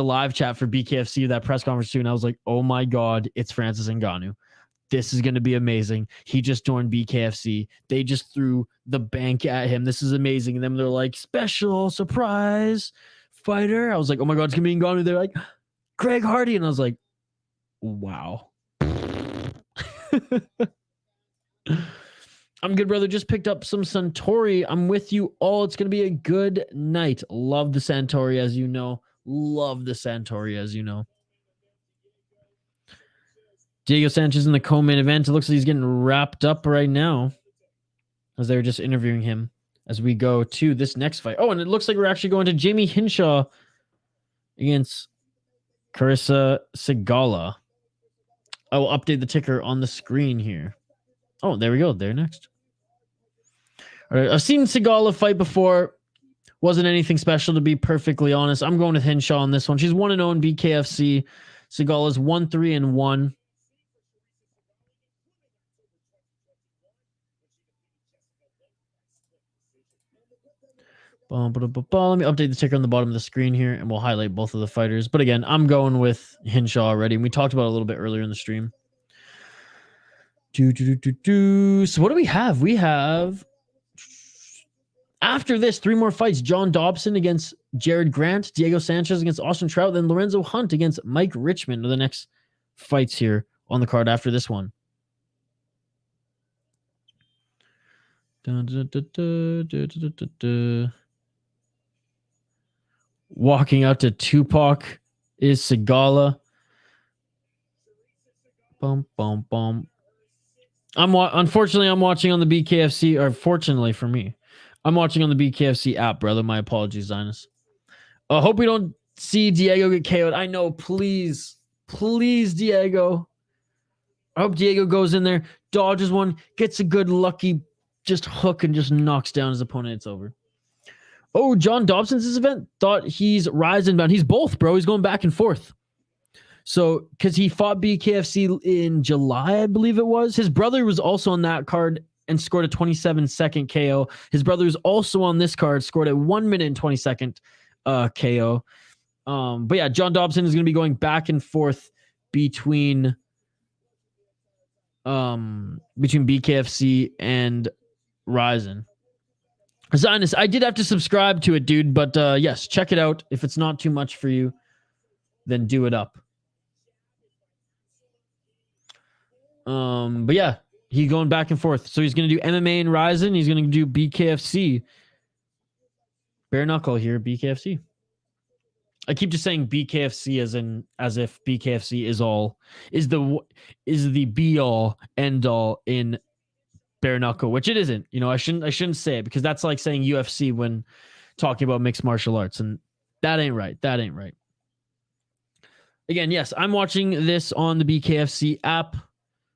live chat for BKFC, that press conference too, and I was like, oh my god, it's Francis Ngannou. This is going to be amazing. He just joined BKFC. They just threw the bank at him. This is amazing. And then they're like, special surprise fighter. I was like, oh my God, it's going to be Ngannou. They're like, Greg Hardy. And I was like, wow. I'm good, brother. Just picked up some Suntory. I'm with you all. It's going to be a good night. Love the Suntory, as you know. Love the Suntory, as you know. Diego Sanchez in the co-main event. It looks like he's getting wrapped up right now as they're just interviewing him as we go to this next fight. Oh, and it looks like we're actually going to Jayme Hinshaw against Charisa Sigala. I will update the ticker on the screen here. Oh, there we go. They're next. All right, I've seen Sigala fight before. Wasn't anything special, to be perfectly honest. I'm going with Hinshaw on this one. She's 1-0 in BKFC. Sigala's 1-3-1. Let me update the ticker on the bottom of the screen here, and we'll highlight both of the fighters. But again, I'm going with Hinshaw already, and we talked about it a little bit earlier in the stream. So what do we have? We have, after this, 3 more fights. John Dodson against Jarod Grant, Diego Sanchez against Austin Trout, then Lorenzo Hunt against Mike Richman are the next fights here on the card after this one. Walking out to Tupac is Sigala. Unfortunately, I'm watching on the BKFC, or fortunately for me, I'm watching on the BKFC app, brother. My apologies, Zinus. I hope we don't see Diego get KO'd. I know, please, Diego. I hope Diego goes in there, dodges one, gets a good lucky just hook, and just knocks down his opponent. It's over. Oh, John Dobson's this event? Thought he's rising bound. He's both, bro. He's going back and forth. So, because he fought BKFC in July, I believe it was. His brother was also on that card and scored a 27-second KO. His brother was also on this card, scored a 1 minute and 20-second KO. But yeah, John Dobson is going to be going back and forth between BKFC and Ryzen. Zionist, I did have to subscribe to it, dude, but yes, check it out. If it's not too much for you, then do it up. But yeah, he's going back and forth. So he's going to do MMA and Ryzen. He's going to do BKFC. Bare knuckle here, BKFC. I keep just saying BKFC as if BKFC is the be all end all in bare knuckle, which it isn't. You know, I shouldn't say it because that's like saying UFC when talking about mixed martial arts, and that ain't right. That ain't right. Again, yes, I'm watching this on the BKFC app.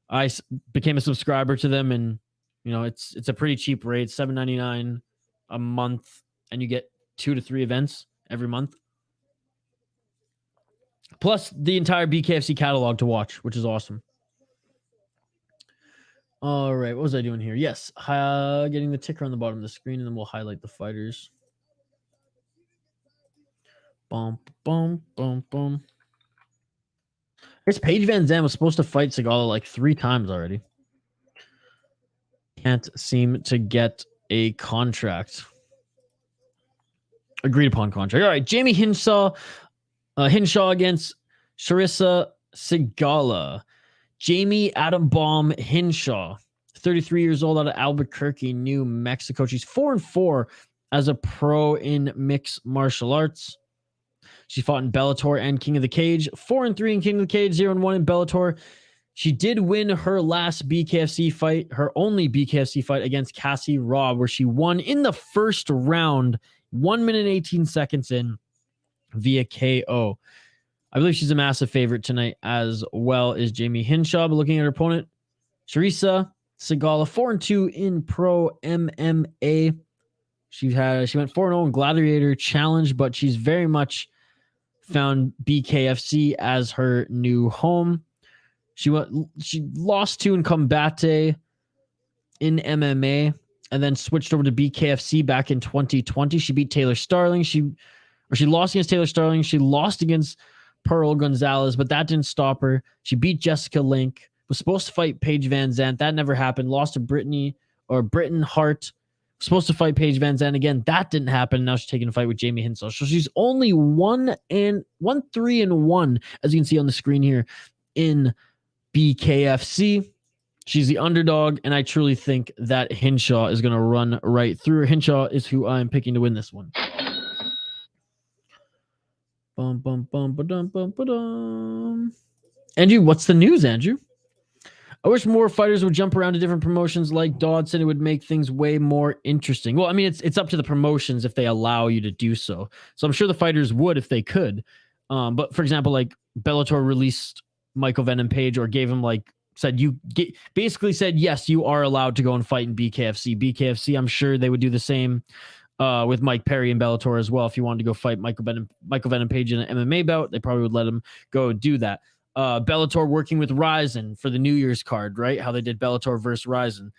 I became a subscriber to them, and you know, it's a pretty cheap rate, $7.99 a month, and you get 2 to 3 events every month. Plus the entire BKFC catalog to watch, which is awesome. All right, what was I doing here? Yes, getting the ticker on the bottom of the screen, and then we'll highlight the fighters. Boom, boom, boom, boom. I guess Paige Van Zandt was supposed to fight Sigala like 3 times already. Can't seem to get a contract. Agreed upon contract. All right, Jayme Hinshaw against Charisa Sigala. Jayme Adam Bomb Hinshaw, 33 years old, out of Albuquerque, New Mexico. She's 4-4 as a pro in mixed martial arts. She fought in Bellator and King of the Cage. 4-3 in King of the Cage, 0-1 in Bellator. She did win her last BKFC fight, her only BKFC fight against Cassie Robb, where she won in the first round, 1 minute 18 seconds in via KO. I believe she's a massive favorite tonight, as well as Jayme Hinshaw. But looking at her opponent, Charisa Sigala, 4-2 in pro MMA. She went 4-0 in Gladiator Challenge, but she's very much found BKFC as her new home. She lost to in Combate in MMA, and then switched over to BKFC back in 2020. She beat Taylor Starling. She lost against Taylor Starling. She lost against Pearl Gonzalez, but that didn't stop her. She beat Jessica Link. Was supposed to fight Paige Van Zandt. That never happened. Lost to Britton Hart. Supposed to fight Paige Van Zandt again. That didn't happen. Now she's taking a fight with Jayme Hinshaw. So she's only 1-3-1, as you can see on the screen here, in BKFC. She's the underdog, and I truly think that Hinshaw is going to run right through her. Hinshaw is who I'm picking to win this one. Andrew, what's the news, Andrew? I wish more fighters would jump around to different promotions like Dodson. It would make things way more interesting. Well, I mean, it's up to the promotions if they allow you to do so. So I'm sure the fighters would if they could. But for example, like Bellator released Michael Venom Page, or gave him basically said, yes, you are allowed to go and fight in BKFC. BKFC, I'm sure they would do the same with Mike Perry and Bellator as well. If you wanted to go fight Michael Venom Page in an MMA bout, they probably would let him go do that. Bellator working with Ryzen for the New Year's card, right? How they did Bellator versus Ryzen.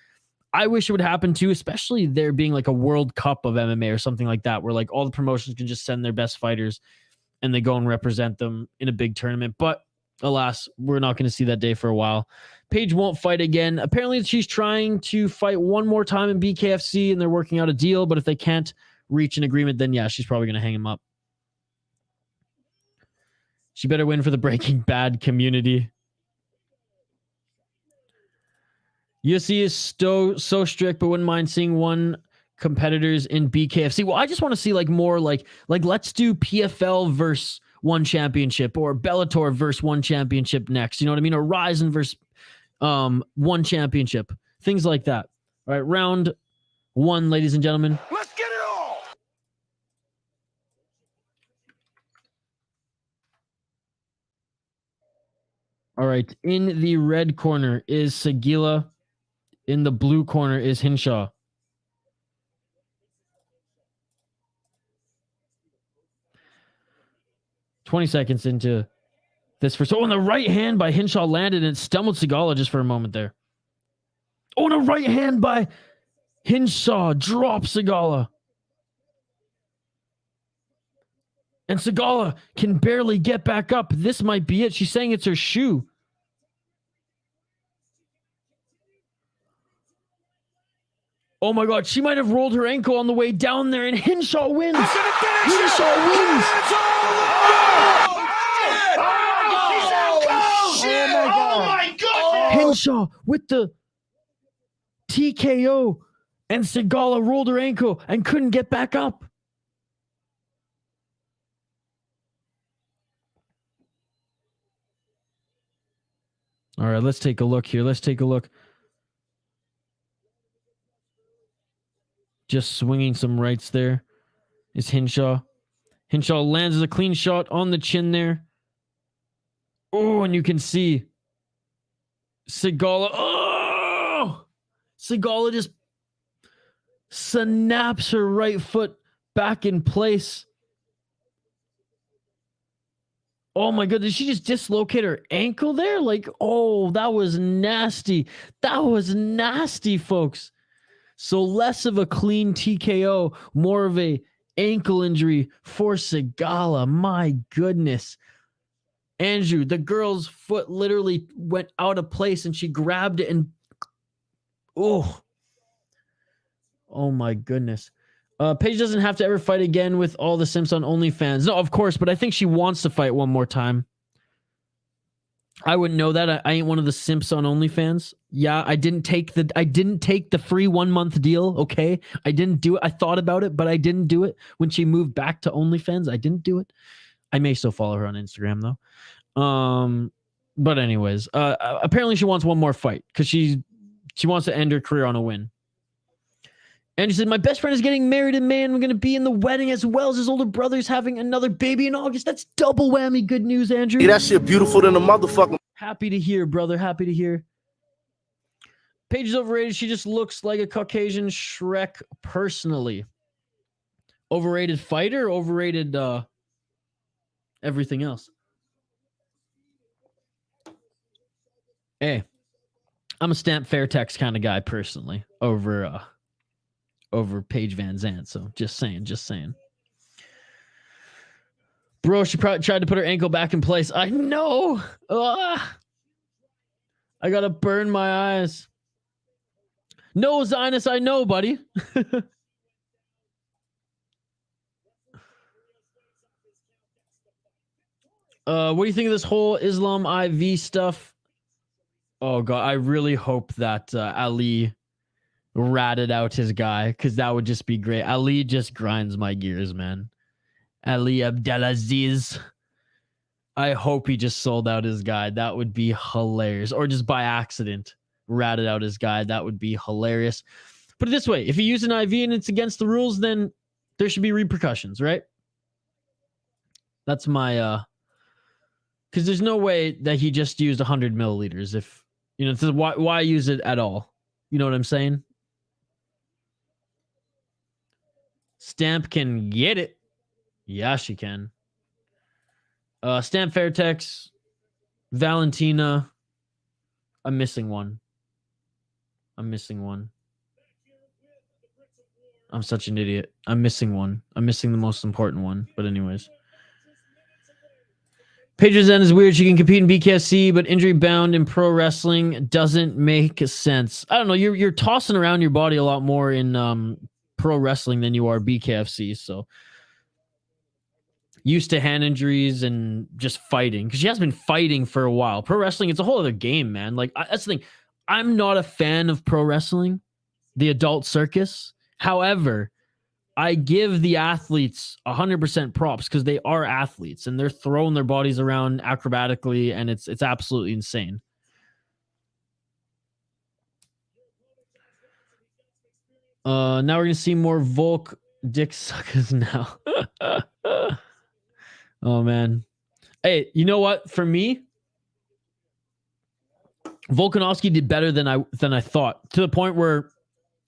I wish it would happen too, especially there being like a World Cup of MMA or something like that, where like all the promotions can just send their best fighters and they go and represent them in a big tournament. But alas, we're not going to see that day for a while. Paige won't fight again. Apparently she's trying to fight one more time in BKFC and they're working out a deal, but if they can't reach an agreement, then yeah, she's probably going to hang him up. She better win for the Breaking Bad community. UFC is so strict, but wouldn't mind seeing one competitors in BKFC. Well, I just want to see like more like let's do PFL versus one championship, or Bellator versus one championship next. You know what I mean? Or Ryzen versus one championship. Things like that. All right, round 1, ladies and gentlemen. Let's get it all. All right, in the red corner is Sigala. In the blue corner is Hinshaw. "20 seconds into this first. Oh, and the right hand by Hinshaw landed and stumbled Sigala just for a moment there. Oh, and a right hand by Hinshaw drops Sigala. And Sigala can barely get back up. This might be it. She's saying it's her shoe. Oh my God, she might have rolled her ankle on the way down there, and Hinshaw wins. Hinshaw wins. Oh my God! Hinshaw with the TKO, and Sigala rolled her ankle and couldn't get back up. All right, let's take a look here. Let's take a look. Just swinging some rights there is Hinshaw. Hinshaw lands a clean shot on the chin there. Oh, and you can see Sigala. Oh! Sigala just snaps her right foot back in place. Oh my God, did she just dislocate her ankle there? Like, oh, that was nasty. That was nasty, folks. So less of a clean TKO, more of a ankle injury for Sigala. My goodness. Andrew, the girl's foot literally went out of place and she grabbed it and oh my goodness. Paige doesn't have to ever fight again with all the simps on OnlyFans. No, of course, but I think she wants to fight one more time. I wouldn't know that. I ain't one of the simps on OnlyFans. Yeah, I didn't take the free 1 month deal. Okay, I didn't do it. I thought about it, but I didn't do it when she moved back to OnlyFans. I didn't do it. I may still follow her on Instagram though. But anyways, apparently she wants one more fight because she wants to end her career on a win. And she said, my best friend is getting married in May and we're going to be in the wedding as well as his older brother's having another baby in August. That's double whammy good news, Andrew. Hey, that shit beautiful than a motherfucker. Happy to hear, brother. Happy to hear. Paige is overrated. She just looks like a Caucasian Shrek personally. Overrated fighter, overrated everything else. Hey, I'm a Stamp Fairtex kind of guy personally over Paige Van Zandt. So just saying. Bro, she probably tried to put her ankle back in place. I know. I gotta burn my eyes. No, Zionist, I know, buddy. What do you think of this whole Islam IV stuff? Oh God, I really hope that Ali ratted out his guy because that would just be great. Ali just grinds my gears, man. Ali Abdelaziz. I hope he just sold out his guy. That would be hilarious. Or just by accident ratted out his guy. That would be hilarious. Put it this way. If you use an IV and it's against the rules, then there should be repercussions, right? That's my... Because there's no way that he just used 100 milliliters. If, you know, why use it at all? You know what I'm saying? Stamp can get it. Yeah, she can. Stamp Fairtex. Valentina. I'm missing one. I'm such an idiot. I'm missing one. I'm missing the most important one. But anyways. Paige's end is weird. She can compete in BKFC, but injury bound in pro wrestling doesn't make sense. I don't know. You're tossing around your body a lot more in pro wrestling than you are BKFC. So used to hand injuries and just fighting because she has been fighting for a while. Pro wrestling, it's a whole other game, man. Like that's the thing. I'm not a fan of pro wrestling, the adult circus. However, I give the athletes 100% props because they are athletes and they're throwing their bodies around acrobatically and it's absolutely insane. Now we're going to see more Volk dick suckers now. Oh, man. Hey, you know what? For me, Volkanovski did better than I thought, to the point where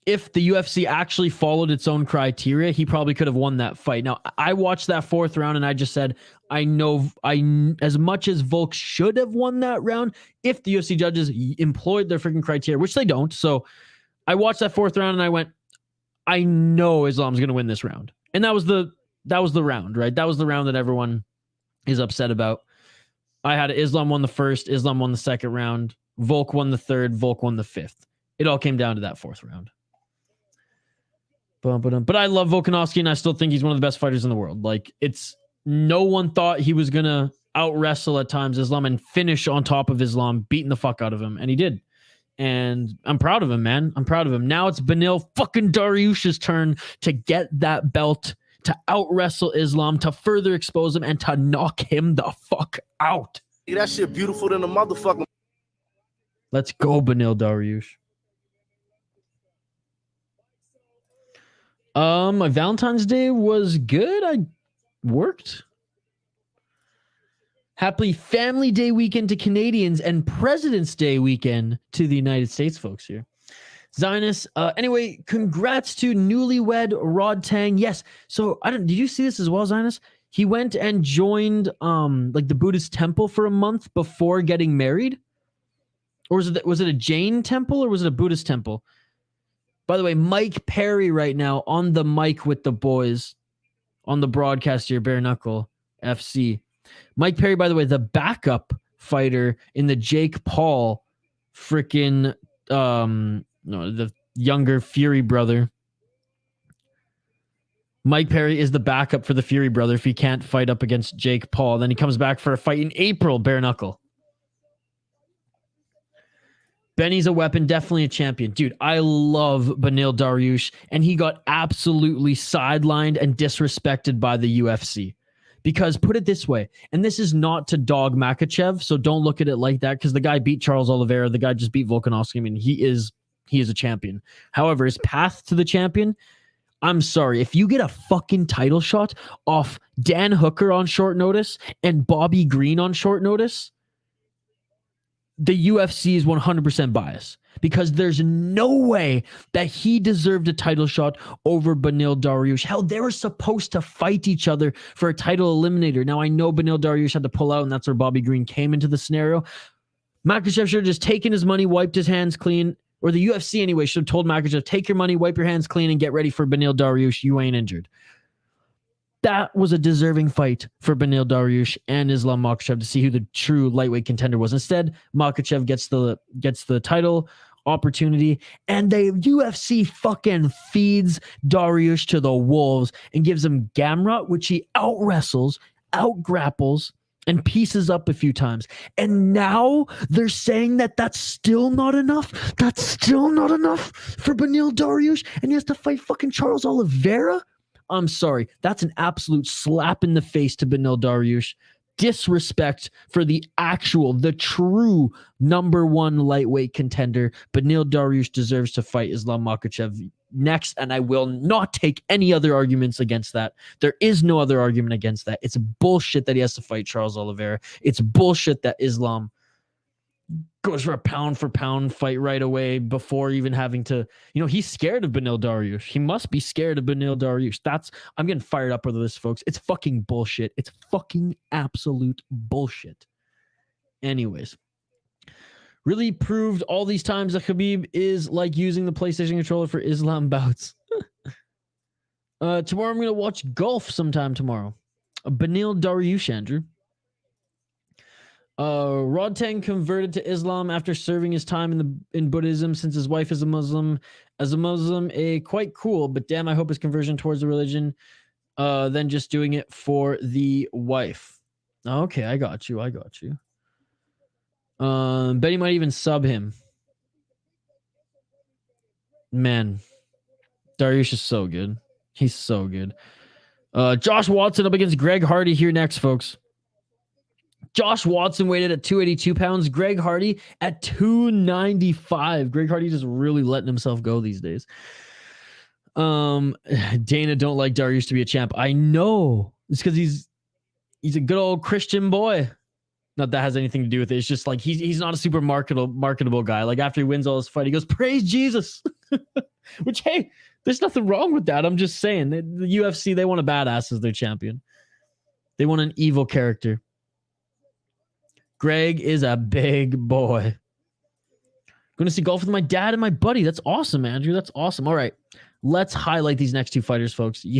if the UFC actually followed its own criteria, he probably could have won that fight. Now, I watched that fourth round and I just said, I know as much as Volk should have won that round if the UFC judges employed their freaking criteria, which they don't. So I watched that fourth round and I went, I know Islam's going to win this round. And that was the round, right? That was the round that everyone is upset about. I had Islam won the first, Islam won the second round, Volk won the third, Volk won the fifth. It all came down to that fourth round. But I love Volkanovski, and I still think he's one of the best fighters in the world. Like, no one thought he was going to out-wrestle at times Islam and finish on top of Islam, beating the fuck out of him, and he did. And I'm proud of him, man. I'm proud of him. Now it's Benil fucking Dariush's turn to get that belt, to out-wrestle Islam, to further expose him, and to knock him the fuck out. That shit beautiful than a motherfucker. Let's go, Beneil Dariush. My Valentine's Day was good. I worked. Happy Family Day weekend to Canadians and President's Day weekend to the United States folks here. Zionist. Anyway, congrats to newlywed Rod Tang. Yes. So did you see this as well, Zionist? He went and joined like the Buddhist temple for a month before getting married. Or was it a Jain temple or was it a Buddhist temple? By the way, Mike Perry right now on the mic with the boys on the broadcast here, Bare Knuckle FC. Mike Perry, by the way, the backup fighter in the Jake Paul freaking the younger Fury brother. Mike Perry is the backup for the Fury brother if he can't fight up against Jake Paul. Then he comes back for a fight in April, Bare Knuckle. Benny's a weapon, definitely a champion. Dude, I love Beneil Dariush, and he got absolutely sidelined and disrespected by the UFC. Because put it this way, and this is not to dog Makhachev, so don't look at it like that, because the guy beat Charles Oliveira, the guy just beat Volkanovski. I mean, he is a champion. However, his path to the champion, I'm sorry, if you get a fucking title shot off Dan Hooker on short notice and Bobby Green on short notice, the UFC is 100% biased, because there's no way that he deserved a title shot over Beneil Dariush. Hell, they were supposed to fight each other for a title eliminator. Now, I know Beneil Dariush had to pull out, and that's where Bobby Green came into the scenario. Makhachev should have just taken his money, wiped his hands clean, or the UFC anyway should have told Makhachev, take your money, wipe your hands clean, and get ready for Beneil Dariush. You ain't injured. That was a deserving fight for Beneil Dariush and Islam Makhachev to see who the true lightweight contender was. Instead, Makhachev gets the title opportunity, and the UFC fucking feeds Dariush to the wolves and gives him Gamrot, which he out-wrestles, out-grapples, and pieces up a few times. And now they're saying that that's still not enough? That's still not enough for Beneil Dariush, and he has to fight fucking Charles Oliveira? I'm sorry. That's an absolute slap in the face to Beneil Dariush. Disrespect for the true number one lightweight contender. Beneil Dariush deserves to fight Islam Makhachev next, and I will not take any other arguments against that. There is no other argument against that. It's bullshit that he has to fight Charles Oliveira. It's bullshit that Islam goes for a pound fight right away before even having to, he's scared of Beneil Dariush. He must be scared of Beneil Dariush. I'm getting fired up over this, folks. It's fucking bullshit. It's fucking absolute bullshit. Anyways, really proved all these times that Khabib is like using the PlayStation controller for Islam bouts. Tomorrow I'm going to watch golf sometime tomorrow. Beneil Dariush, Andrew. Rod Tang converted to Islam after serving his time in Buddhism since his wife is a Muslim. As a Muslim, quite cool, but damn, I hope his conversion towards the religion than just doing it for the wife. Okay, I got you. Bet he might even sub him. Man, Dariush is so good. He's so good. Josh Watson up against Greg Hardy here next, folks. Josh Watson weighted at 282 pounds. Greg Hardy at 295. Greg Hardy just really letting himself go these days. Dana don't like Dariush to be a champ. I know. It's because he's a good old Christian boy. Not that has anything to do with it. It's just like he's not a super marketable guy. Like after he wins all his fight, he goes, praise Jesus. Which, hey, there's nothing wrong with that. I'm just saying. The UFC, they want a badass as their champion. They want an evil character. Greg is a big boy. Going to see golf with my dad and my buddy. That's awesome, Andrew. That's awesome. All right. Let's highlight these next two fighters, folks. If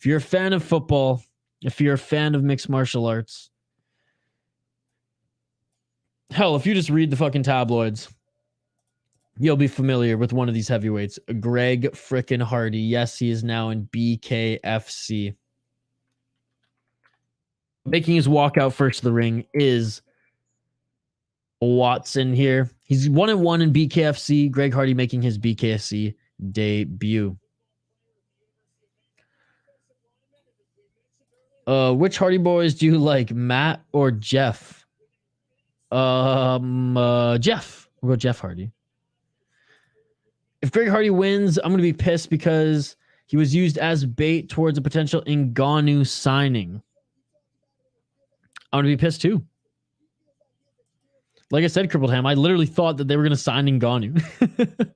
you're a fan of football, if you're a fan of mixed martial arts, hell, if you just read the fucking tabloids, you'll be familiar with one of these heavyweights, Greg frickin' Hardy. Yes, he is now in BKFC. Making his walkout first to the ring is Watson here. He's 1-1 in BKFC. Greg Hardy making his BKFC debut. Which Hardy boys do you like, Matt or Jeff? Jeff. We'll go Jeff Hardy. If Greg Hardy wins, I'm going to be pissed because he was used as bait towards a potential Ngannou signing. I'm going to be pissed too. Like I said, Crippled Ham, I literally thought that they were going to sign Ngannou.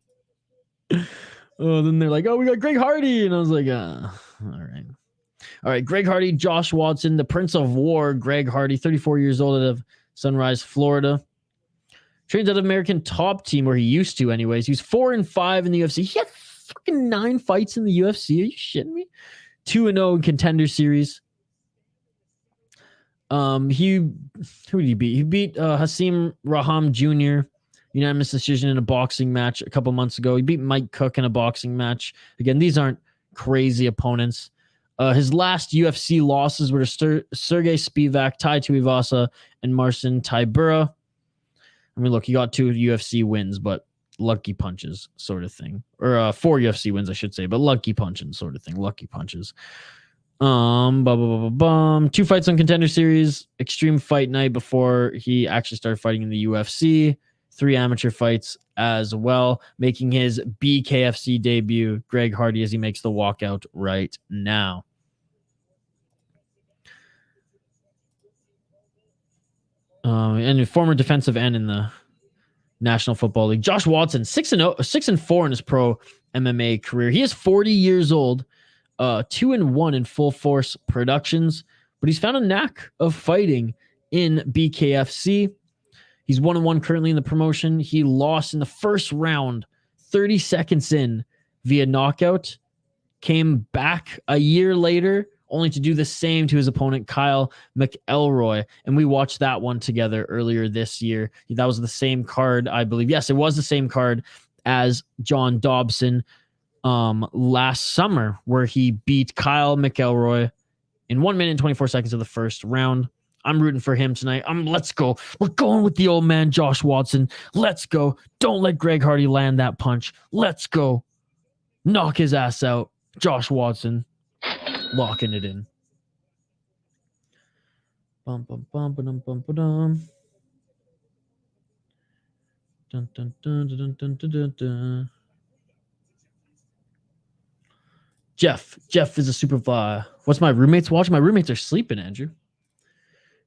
Oh, then they're like, oh, we got Greg Hardy. And I was like, all right. All right, Greg Hardy, Josh Watson, the Prince of War, Greg Hardy, 34 years old, out of Sunrise, Florida. Trains out of American Top Team, where he used to anyways. He was 4-5 in the UFC. He had fucking 9 fights in the UFC. Are you shitting me? 2-0 in Contender Series. Who did he beat? He beat Hasim Raham Jr., unanimous decision in a boxing match a couple months ago. He beat Mike Cook in a boxing match. Again, these aren't crazy opponents. His last UFC losses were to Sergey Spivak, Tai Tuivasa, and Marcin Tybura. I mean, look, he got 2 UFC wins, but lucky punches sort of thing. Or 4 UFC wins, I should say, but lucky punching sort of thing. Lucky punches. 2 fights on Contender Series, Extreme Fight Night before he actually started fighting in the UFC. 3 amateur fights as well, making his BKFC debut. Greg Hardy as he makes the walkout right now. And a former defensive end in the National Football League. Josh Watson, 6-4 in his pro MMA career. He is 40 years old, 2-1 in Full Force Productions, but he's found a knack of fighting in BKFC. He's 1-1 currently in the promotion. He lost in the first round, 30 seconds in via knockout. Came back a year later, only to do the same to his opponent, Kyle McElroy. And we watched that one together earlier this year. That was the same card, I believe. Yes, it was the same card as John Dobson last summer, where he beat Kyle McElroy in 1 minute and 24 seconds of the first round. I'm rooting for him tonight. Let's go. We're going with the old man, Josh Watson. Let's go. Don't let Greg Hardy land that punch. Let's go. Knock his ass out. Josh Watson. Locking it in. Bum, bum, bum, ba-dum, bum, ba-dum. Dun, dun, dun, dun, dun, dun, dun, dun. Jeff is a super fly. What's my roommates watching? My roommates are sleeping, Andrew.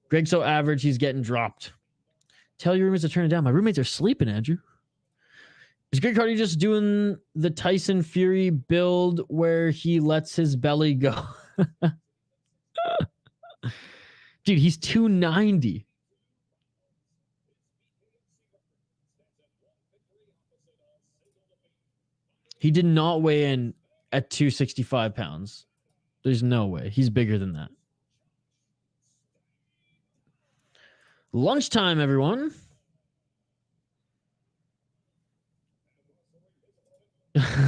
Greg's so average, he's getting dropped. Tell your roommates to turn it down. My roommates are sleeping, Andrew. Is Greg Hardy just doing the Tyson Fury build where he lets his belly go? Dude, he's 290. He did not weigh in at 265 pounds. There's no way. He's bigger than that. Lunchtime, everyone.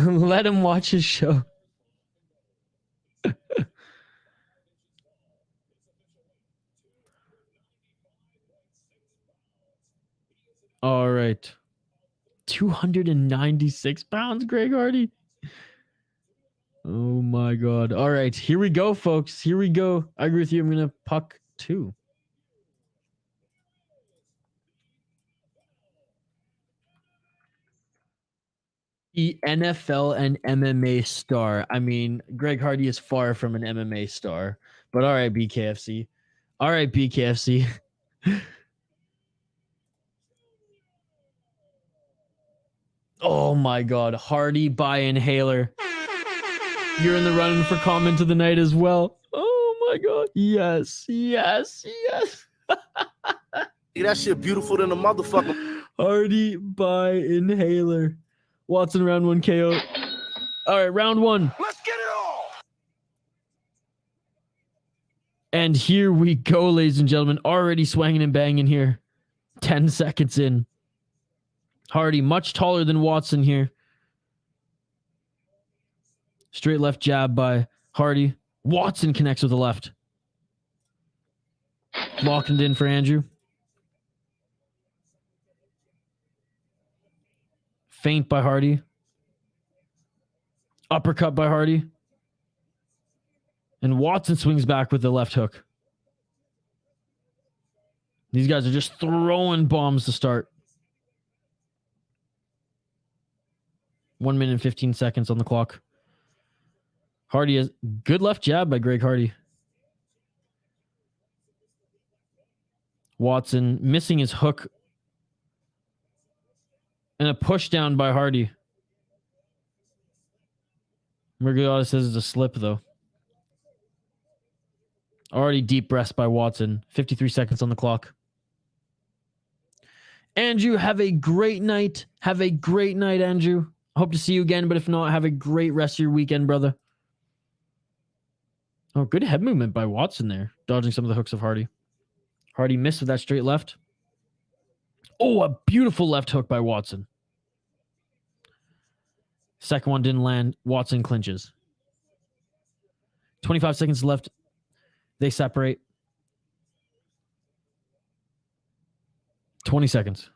Let him watch his show. All right. 296 pounds, Greg Hardy. Oh my God. All right. Here we go, folks. Here we go. I agree with you. I'm going to puck 2. The NFL and MMA star. I mean, Greg Hardy is far from an MMA star, but all right, BKFC. All right, BKFC. Oh my God. Hardy by inhaler. You're in the running for comment of the night as well. Oh my God. Yes. That shit beautiful than a motherfucker. Hardy by inhaler. Watson round 1 KO. All right, round 1. Let's get it all. And here we go, ladies and gentlemen. Already swinging and banging here. 10 seconds in. Hardy much taller than Watson here. Straight left jab by Hardy. Watson connects with the left. Locking it in for Andrew. Feint by Hardy. Uppercut by Hardy. And Watson swings back with the left hook. These guys are just throwing bombs to start. 1 minute and 15 seconds on the clock. Hardy has good left jab by Greg Hardy. Watson missing his hook. And a push down by Hardy. Murgliata says it's a slip, though. Already deep breaths by Watson. 53 seconds on the clock. Andrew, have a great night. Have a great night, Andrew. Hope to see you again, but if not, have a great rest of your weekend, brother. Oh, good head movement by Watson there. Dodging some of the hooks of Hardy. Hardy missed with that straight left. Oh, a beautiful left hook by Watson. Second one didn't land. Watson clinches. 25 seconds left. They separate. 20 seconds.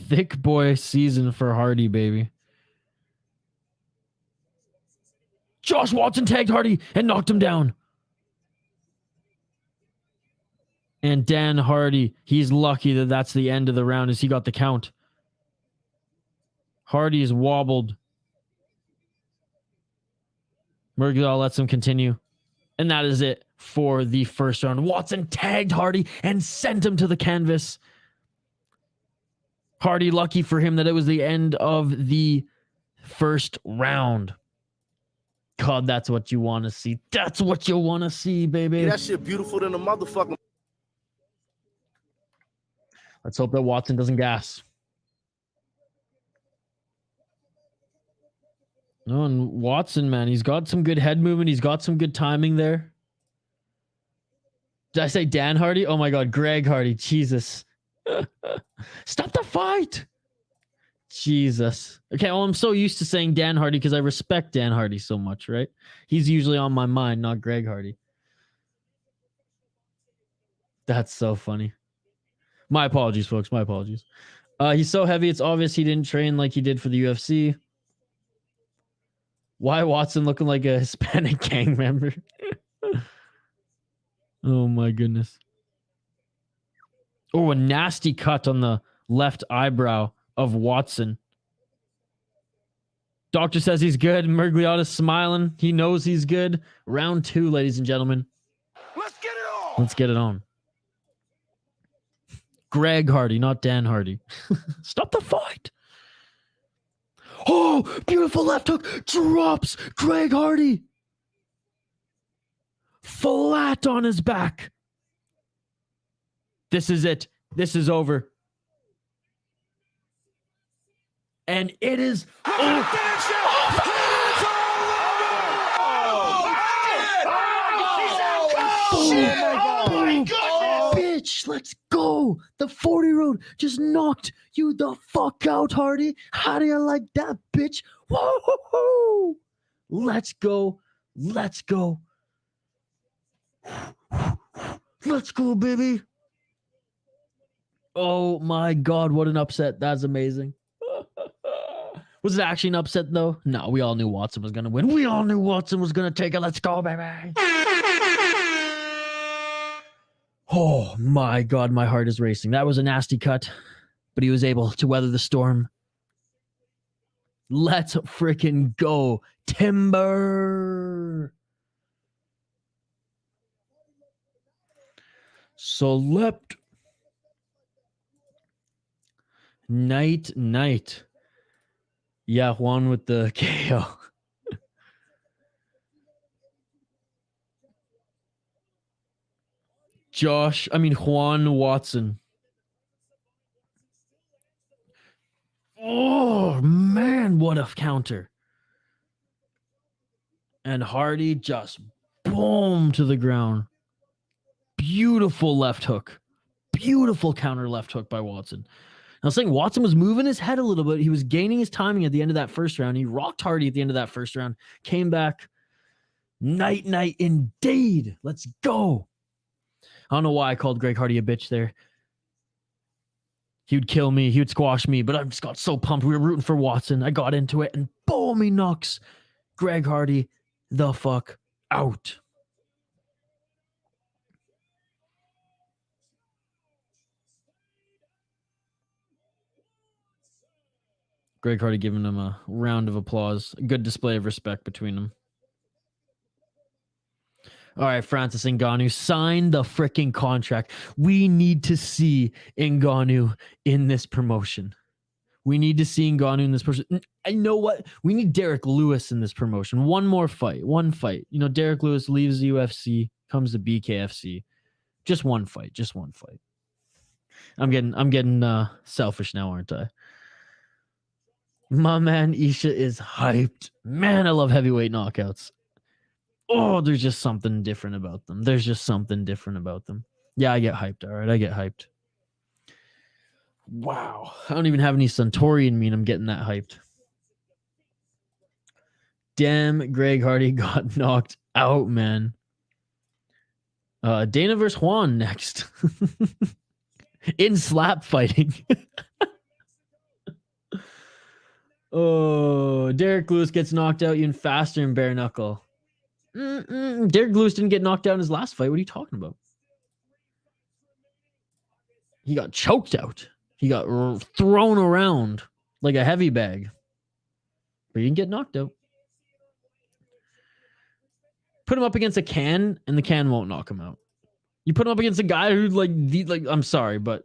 Thick boy season for Hardy, baby. Josh Watson tagged Hardy and knocked him down. And Dan Hardy, he's lucky that that's the end of the round as he got the count. Hardy is wobbled. Murgliata lets him continue. And that is it for the first round. Watson tagged Hardy and sent him to the canvas. Hardy, lucky for him that it was the end of the first round. God, that's what you want to see. That's what you want to see, baby. Yeah, that shit beautiful than a motherfucker. Let's hope that Watson doesn't gas. No, and Watson, man, he's got some good head movement. He's got some good timing there. Did I say Dan Hardy? Oh my God, Greg Hardy. Jesus. Stop the fight. Jesus. Okay, well, I'm so used to saying Dan Hardy because I respect Dan Hardy so much, right? He's usually on my mind, not Greg Hardy. That's so funny. My apologies, folks. My apologies. He's so heavy, it's obvious he didn't train like he did for the UFC. Why Watson looking like a Hispanic gang member? Oh my goodness. Oh, a nasty cut on the left eyebrow of Watson. Doctor says he's good. Murgliata's smiling. He knows he's good. Round 2, ladies and gentlemen. Let's get it on. Let's get it on. Greg Hardy, not Dan Hardy. Stop the fight. Oh, beautiful left hook. Drops Greg Hardy. Flat on his back. This is it. This is over. And it is. Bitch, let's go. The 40 road just knocked you the fuck out, Hardy. How do you like that, bitch? Whoa! Let's go. Let's go. Let's go, baby. Oh my God, what an upset. That's amazing. Was it actually an upset, though? No, we all knew Watson was going to win. We all knew Watson was going to take it. Let's go, baby. Oh my God, my heart is racing. That was a nasty cut, but he was able to weather the storm. Let's freaking go, Timber. So leapt. Night. Yeah, Juan with the KO. Juan Watson. Oh, man, what a counter. And Hardy just boom to the ground. Beautiful left hook. Beautiful counter left hook by Watson. I was saying Watson was moving his head a little bit. He was gaining his timing at the end of that first round. He rocked Hardy at the end of that first round. Came back. Night indeed. Let's go. I don't know why I called Greg Hardy a bitch there. He would kill me. He would squash me. But I just got so pumped. We were rooting for Watson. I got into it. And boom, he knocks Greg Hardy the fuck out. Greg Hardy giving him a round of applause. A good display of respect between them. All right, Francis Ngannou, sign the freaking contract. We need to see Ngannou in this promotion. We need to see Ngannou in this person. I know what? We need Derek Lewis in this promotion. One more fight. One fight. You know, Derek Lewis leaves the UFC, comes to BKFC. Just one fight. Just one fight. I'm getting selfish now, aren't I? My man Isha is hyped. Man, I love heavyweight knockouts. Oh, there's just something different about them. There's just something different about them. Yeah, I get hyped. All right, I get hyped. Wow. I don't even have any Suntory in me, and I'm getting that hyped. Damn, Greg Hardy got knocked out, man. Dana versus Juan next. In slap fighting. Oh, Derek Lewis gets knocked out even faster in bare knuckle. Derek Lewis didn't get knocked out in his last fight. What are you talking about? He got choked out. He got thrown around like a heavy bag. But he didn't get knocked out. Put him up against a can, and the can won't knock him out. You put him up against a guy who, like I'm sorry, but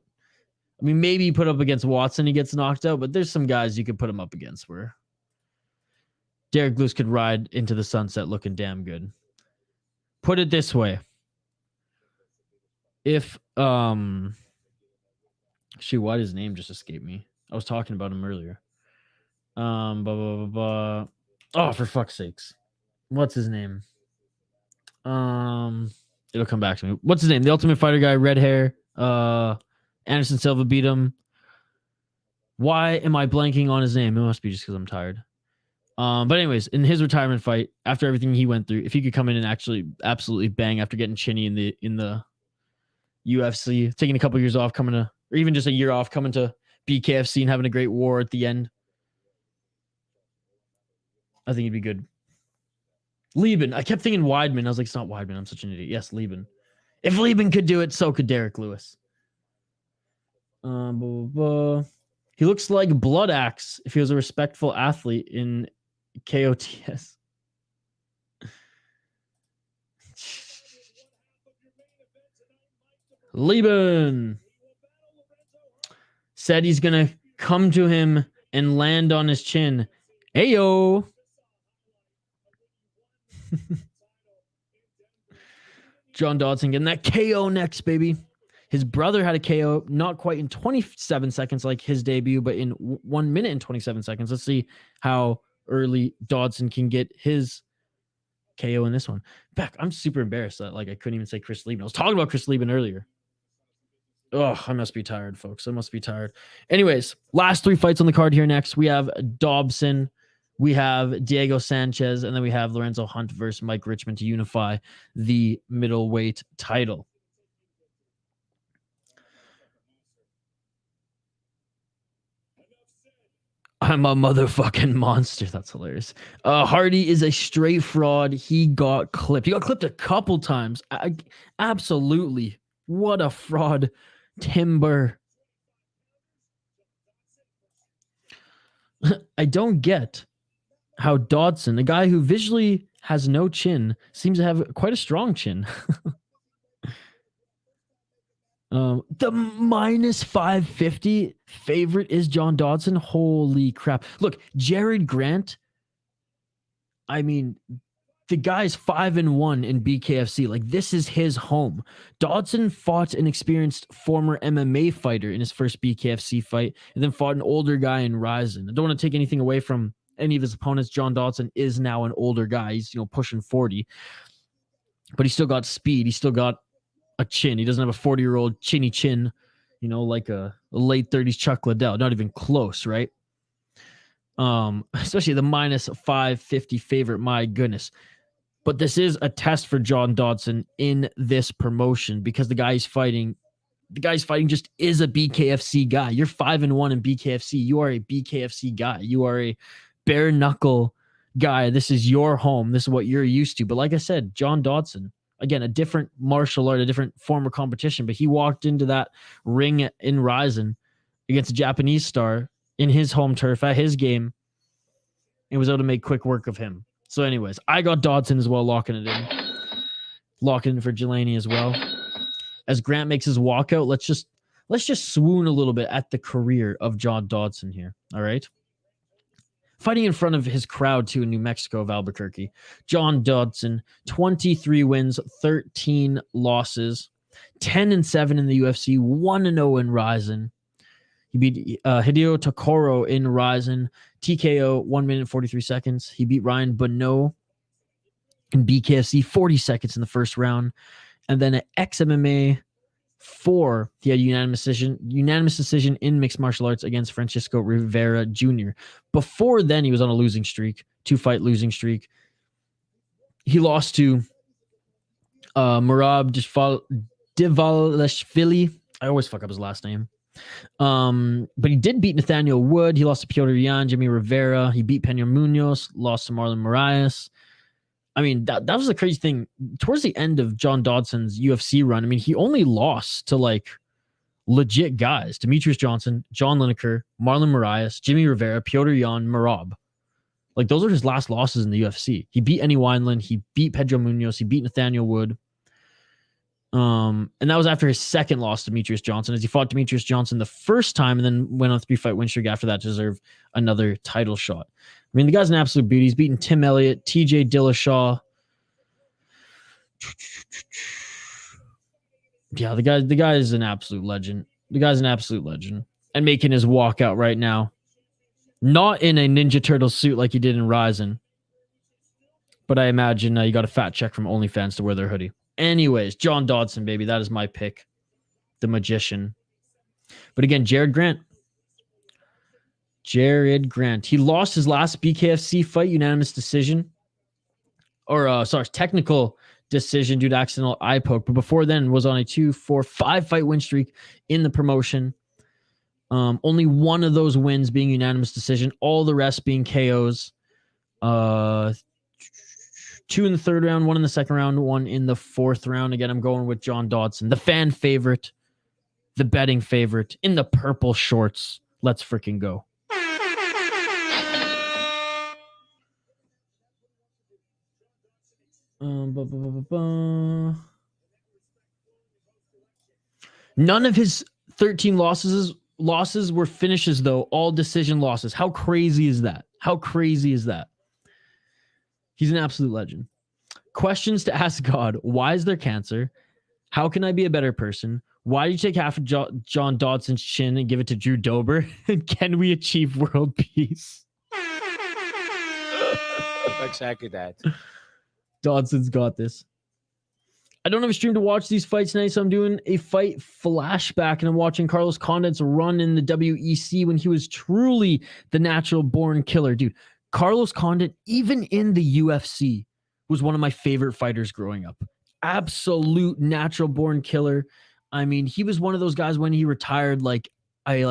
I mean, maybe you put up against Watson, he gets knocked out, but there's some guys you could put him up against where Derek Lewis could ride into the sunset looking damn good. Put it this way. If, shoot, why did his name just escape me? I was talking about him earlier. Oh, for fuck's sakes. What's his name? It'll come back to me. What's his name? The Ultimate Fighter guy, red hair. Anderson Silva beat him. Why am I blanking on his name? It must be just because I'm tired. But anyways, in his retirement fight, after everything he went through, if he could come in and actually absolutely bang after getting chinny in the UFC, taking a couple years off, coming to, or even just a year off, coming to BKFC and having a great war at the end, I think he'd be good. Lieben. I kept thinking Weidman. I was like, it's not Weidman. I'm such an idiot. Yes, Lieben. If Lieben could do it, so could Derek Lewis. He looks like Blood Axe if he was a respectful athlete in KOTS. Lieben said he's going to come to him and land on his chin. Ayo. John Dodson getting that KO next, baby. His brother had a KO, not quite in 27 seconds like his debut, but in 1 minute and 27 seconds. Let's see how early Dodson can get his KO in this one. Beck, I'm super embarrassed that I couldn't even say Chris Lieben. I was talking about Chris Lieben earlier. Oh, I must be tired, folks. I must be tired. Anyways, last 3 fights on the card here next. We have Dobson, we have Diego Sanchez, and then we have Lorenzo Hunt versus Mike Richman to unify the middleweight title. I'm a motherfucking monster. That's hilarious. Hardy is a straight fraud. He got clipped. He got clipped a couple times. Absolutely. What a fraud. Timber. I don't get how Dodson, a guy who visually has no chin, seems to have quite a strong chin. The minus 550 favorite is John Dodson. Holy crap. Look, Jared Grant. I mean, the guy's 5-1 in BKFC. This is his home. Dodson fought an experienced former MMA fighter in his first BKFC fight, and then fought an older guy in Ryzen. I don't want to take anything away from any of his opponents. John Dodson is now an older guy. He's, pushing 40, but he still got speed. He still got a chin. He doesn't have a 40-year-old chinny chin, like a late 30s Chuck Liddell. Not even close, right? Especially the minus 550 favorite. My goodness. But this is a test for John Dodson in this promotion because the guy he's fighting just is a BKFC guy. You're 5-1 in BKFC. You are a BKFC guy. You are a bare knuckle guy. This is your home. This is what you're used to. But like I said, John Dodson, again, a different martial art, a different form of competition, but he walked into that ring in Ryzen against a Japanese star in his home turf at his game and was able to make quick work of him. So anyways, I got Dodson as well, locking it in. Locking in for Delaney as well. As Grant makes his walkout, let's just swoon a little bit at the career of John Dodson here. All right. Fighting in front of his crowd too in New Mexico of Albuquerque. John Dodson, 23 wins, 13 losses, 10-7 in the UFC, 1-0 in Ryzen. He beat Hideo Takoro in Ryzen, TKO 1 minute 43 seconds. He beat Ryan Bonneau in BKFC 40 seconds in the first round. And then at XMMA 4, he had unanimous decision in mixed martial arts against Francisco Rivera Jr. Before then, he was on a losing streak, 2-fight losing streak. He lost to Merab Divalishvili. I always fuck up his last name. But he did beat Nathaniel Wood. He lost to Piotr Jan, Jimmy Rivera. He beat Peña Munoz, lost to Marlon Moraes. I mean, that was the crazy thing. Towards the end of John Dodson's UFC run, I mean, he only lost to like legit guys. Demetrius Johnson, John Lineker, Marlon Moraes, Jimmy Rivera, Piotr Jan, Merab. Like, those are his last losses in the UFC. He beat Eddie Wineland. He beat Pedro Munoz. He beat Nathaniel Wood. And that was after his second loss to Demetrius Johnson, as he fought Demetrius Johnson the first time and then went on a 3-fight win streak after that to deserve another title shot. I mean, the guy's an absolute beauty. He's beaten Tim Elliott, TJ Dillashaw. Yeah, the guy is an absolute legend. The guy's an absolute legend. And making his walkout right now. Not in a Ninja Turtle suit like he did in Ryzen. But I imagine you got a fat check from OnlyFans to wear their hoodie. Anyways, John Dodson, baby. That is my pick. The magician. But again, Jarod Grant. He lost his last BKFC fight, unanimous decision. Technical decision due to accidental eye poke. But before then was on a 2-4-5 fight win streak in the promotion. Only one of those wins being unanimous decision. All the rest being KOs. 2 in the third round, 1 in the second round, 1 in the fourth round. Again, I'm going with John Dodson, the fan favorite, the betting favorite, in the purple shorts. Let's freaking go. None of his 13 losses were finishes, though. All decision losses. How crazy is that? He's an absolute legend. Questions to ask God. Why is there cancer? How can I be a better person? Why do you take half of John Dodson's chin and give it to Drew Dober? And can we achieve world peace? Exactly that. Dodson's got this. I don't have a stream to watch these fights tonight, so I'm doing a fight flashback, and I'm watching Carlos Condit's run in the WEC when he was truly the natural-born killer. Dude, Carlos Condit, even in the UFC, was one of my favorite fighters growing up. Absolute natural-born killer. I mean, he was one of those guys when he retired, I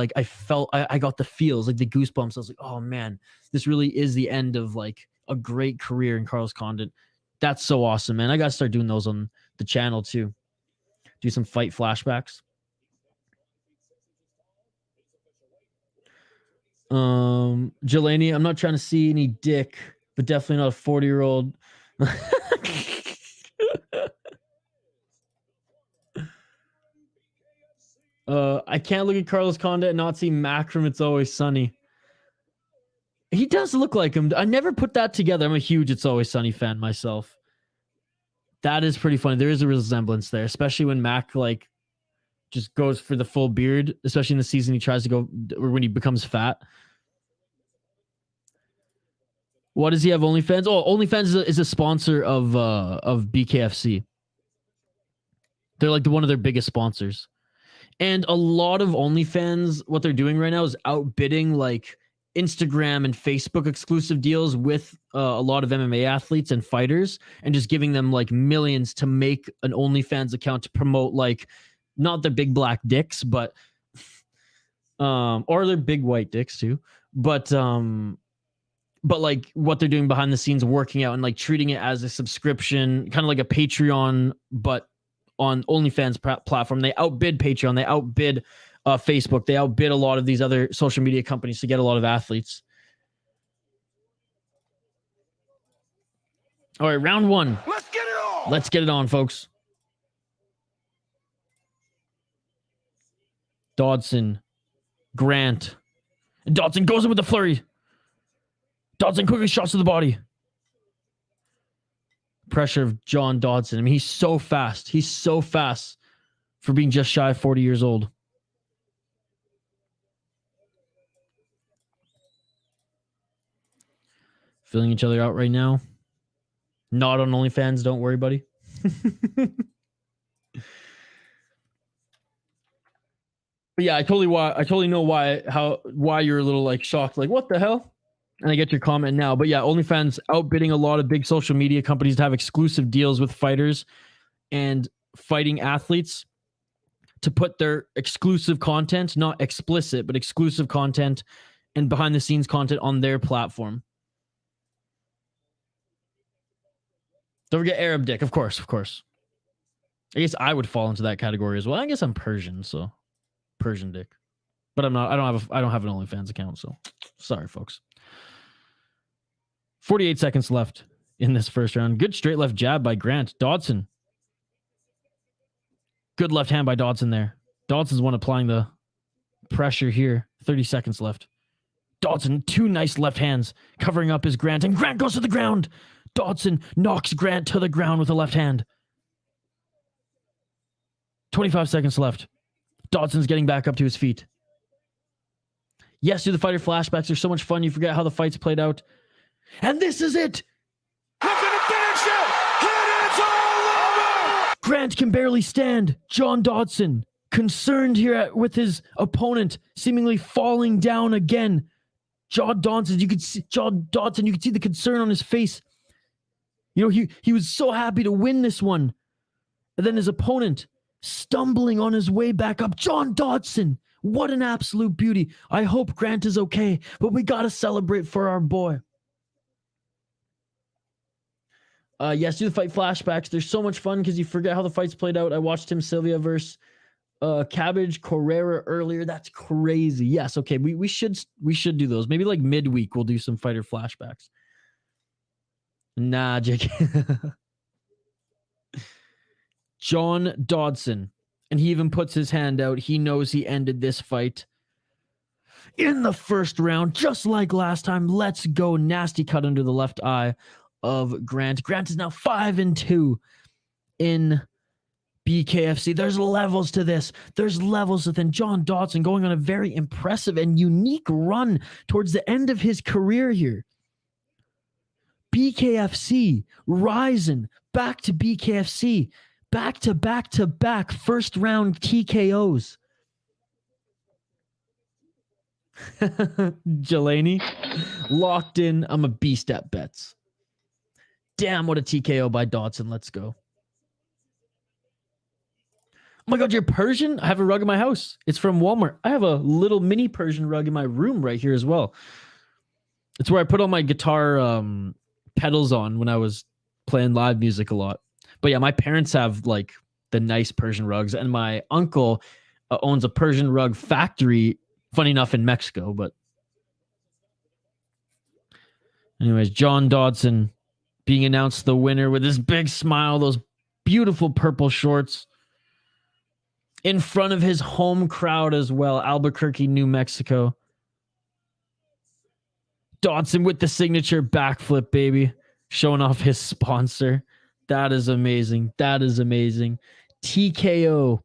got the feels, like the goosebumps. I was like, oh man, this really is the end of like a great career in Carlos Condit. That's so awesome, man. I got to start doing those on the channel too. Do some fight flashbacks. Jelani, I'm not trying to see any dick, but definitely not a 40-year-old. I can't look at Carlos Condit and not see Mac from It's Always Sunny. He does look like him. I never put that together. I'm a huge It's Always Sunny fan myself. That is pretty funny. There is a resemblance there, especially when Mac just goes for the full beard, especially in the season he tries to go, or when he becomes fat. What does he have? OnlyFans? Oh, OnlyFans is a sponsor of BKFC. They're like one of their biggest sponsors. And a lot of OnlyFans, what they're doing right now is outbidding like Instagram and Facebook exclusive deals with a lot of MMA athletes and fighters, and just giving them like millions to make an OnlyFans account to promote like not their big black dicks, but or their big white dicks too, but like what they're doing behind the scenes, working out and like treating it as a subscription, kind of like a Patreon, but on OnlyFans platform. They outbid Patreon. They outbid Facebook. They outbid a lot of these other social media companies to get a lot of athletes. All right, round one. Let's get it on. Let's get it on, folks. Dodson, Grant. And Dodson goes in with the flurry. Dodson quickly shots to the body. Pressure of John Dodson. I mean, he's so fast. He's so fast for being just shy of 40 years old. Filling each other out right now. Not on OnlyFans. Don't worry, buddy. But yeah, I totally know why you're a little like shocked, like what the hell? And I get your comment now. But yeah, OnlyFans outbidding a lot of big social media companies to have exclusive deals with fighters and fighting athletes to put their exclusive content, not explicit, but exclusive content and behind the scenes content on their platform. Don't forget Arab dick, of course. I guess I would fall into that category as well. I guess I'm Persian, so Persian dick. But I'm not. I don't have an OnlyFans account, so sorry, folks. 48 seconds left in this first round. Good straight left jab by Grant. Dodson. Good left hand by Dodson there. Dodson's one applying the pressure here. 30 seconds left. Dodson, two nice left hands covering up his Grant, and Grant goes to the ground. Dodson knocks Grant to the ground with a left hand. 25 seconds left. Dodson's getting back up to his feet. Yes, do the fighter flashbacks. They're so much fun. You forget how the fights played out. And this is it. Look at the finish it. It is all over. Grant can barely stand. John Dodson, concerned here with his opponent, seemingly falling down again. John Dodson, you could see the concern on his face. You know, he was so happy to win this one. And then his opponent stumbling on his way back up. John Dodson, what an absolute beauty. I hope Grant is okay, but we got to celebrate for our boy. Yes, do the fight flashbacks. They're so much fun because you forget how the fights played out. I watched Tim Sylvia versus Cabbage Correra earlier. That's crazy. Yes, okay. We should do those. Maybe like midweek we'll do some fighter flashbacks. Nah, Jake. John Dodson. And he even puts his hand out. He knows he ended this fight in the first round, just like last time. Let's go. Nasty cut under the left eye of Grant. Grant is now 5-2 in BKFC. There's levels to this. There's levels within John Dodson going on a very impressive and unique run towards the end of his career here. BKFC rising back to BKFC. Back to back first round TKOs. Jelani locked in. I'm a beast at bets. Damn, what a TKO by Dodson. Let's go. Oh my God, you're Persian? I have a rug in my house. It's from Walmart. I have a little mini Persian rug in my room right here as well. It's where I put all my guitar pedals on when I was playing live music a lot. But yeah, my parents have like the nice Persian rugs, and my uncle owns a Persian rug factory, funny enough, in Mexico. But anyways, John Dodson being announced the winner with his big smile, those beautiful purple shorts, in front of his home crowd as well, Albuquerque, New Mexico. Dodson with the signature backflip, baby, showing off his sponsor. That is amazing. That is amazing. TKO.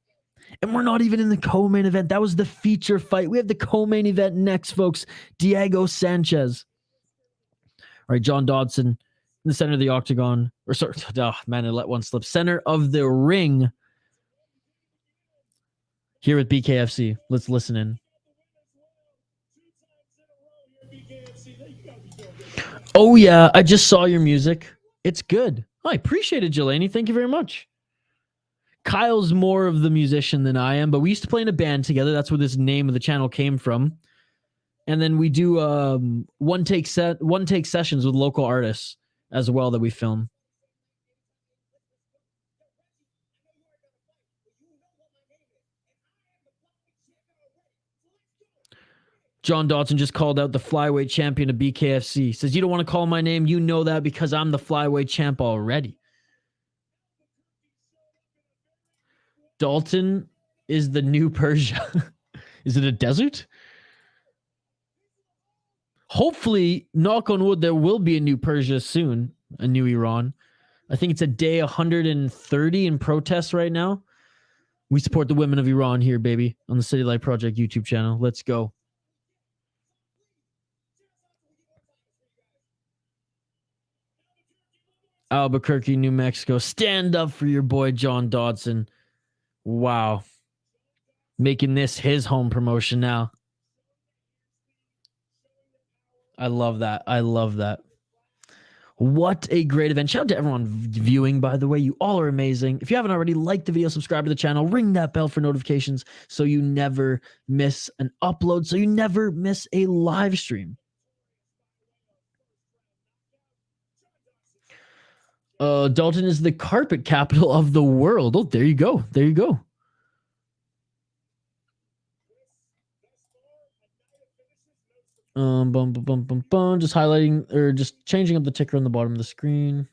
And we're not even in the co-main event. That was the feature fight. We have the co-main event next, folks. Diego Sanchez. All right, John Dodson in the center of the octagon. Or sorry, oh, man, I let one slip. Center of the ring here with BKFC. Let's listen in. Oh, yeah. I just saw your music. It's good. Oh, I appreciate it, Jelani. Thank you very much. Kyle's more of the musician than I am, but we used to play in a band together. That's where this name of the channel came from. And then we do one take sessions with local artists as well that we film. John Dodson just called out the flyweight champion of BKFC. Says, you don't want to call my name. You know that because I'm the flyweight champ already. Dalton is the new Persia. Is it a desert? Hopefully, knock on wood, there will be a new Persia soon. A new Iran. I think it's a day 130 in protest right now. We support the women of Iran here, baby, on the City Light Project YouTube channel. Let's go. Albuquerque, New Mexico. Stand up for your boy, John Dodson. Wow. Making this his home promotion now. I love that. I love that. What a great event. Shout out to everyone viewing, by the way. You all are amazing. If you haven't already, like the video, subscribe to the channel, ring that bell for notifications so you never miss an upload, so you never miss a live stream. Dalton is the carpet capital of the world. Oh, there you go. There you go. Just highlighting or just changing up the ticker on the bottom of the screen.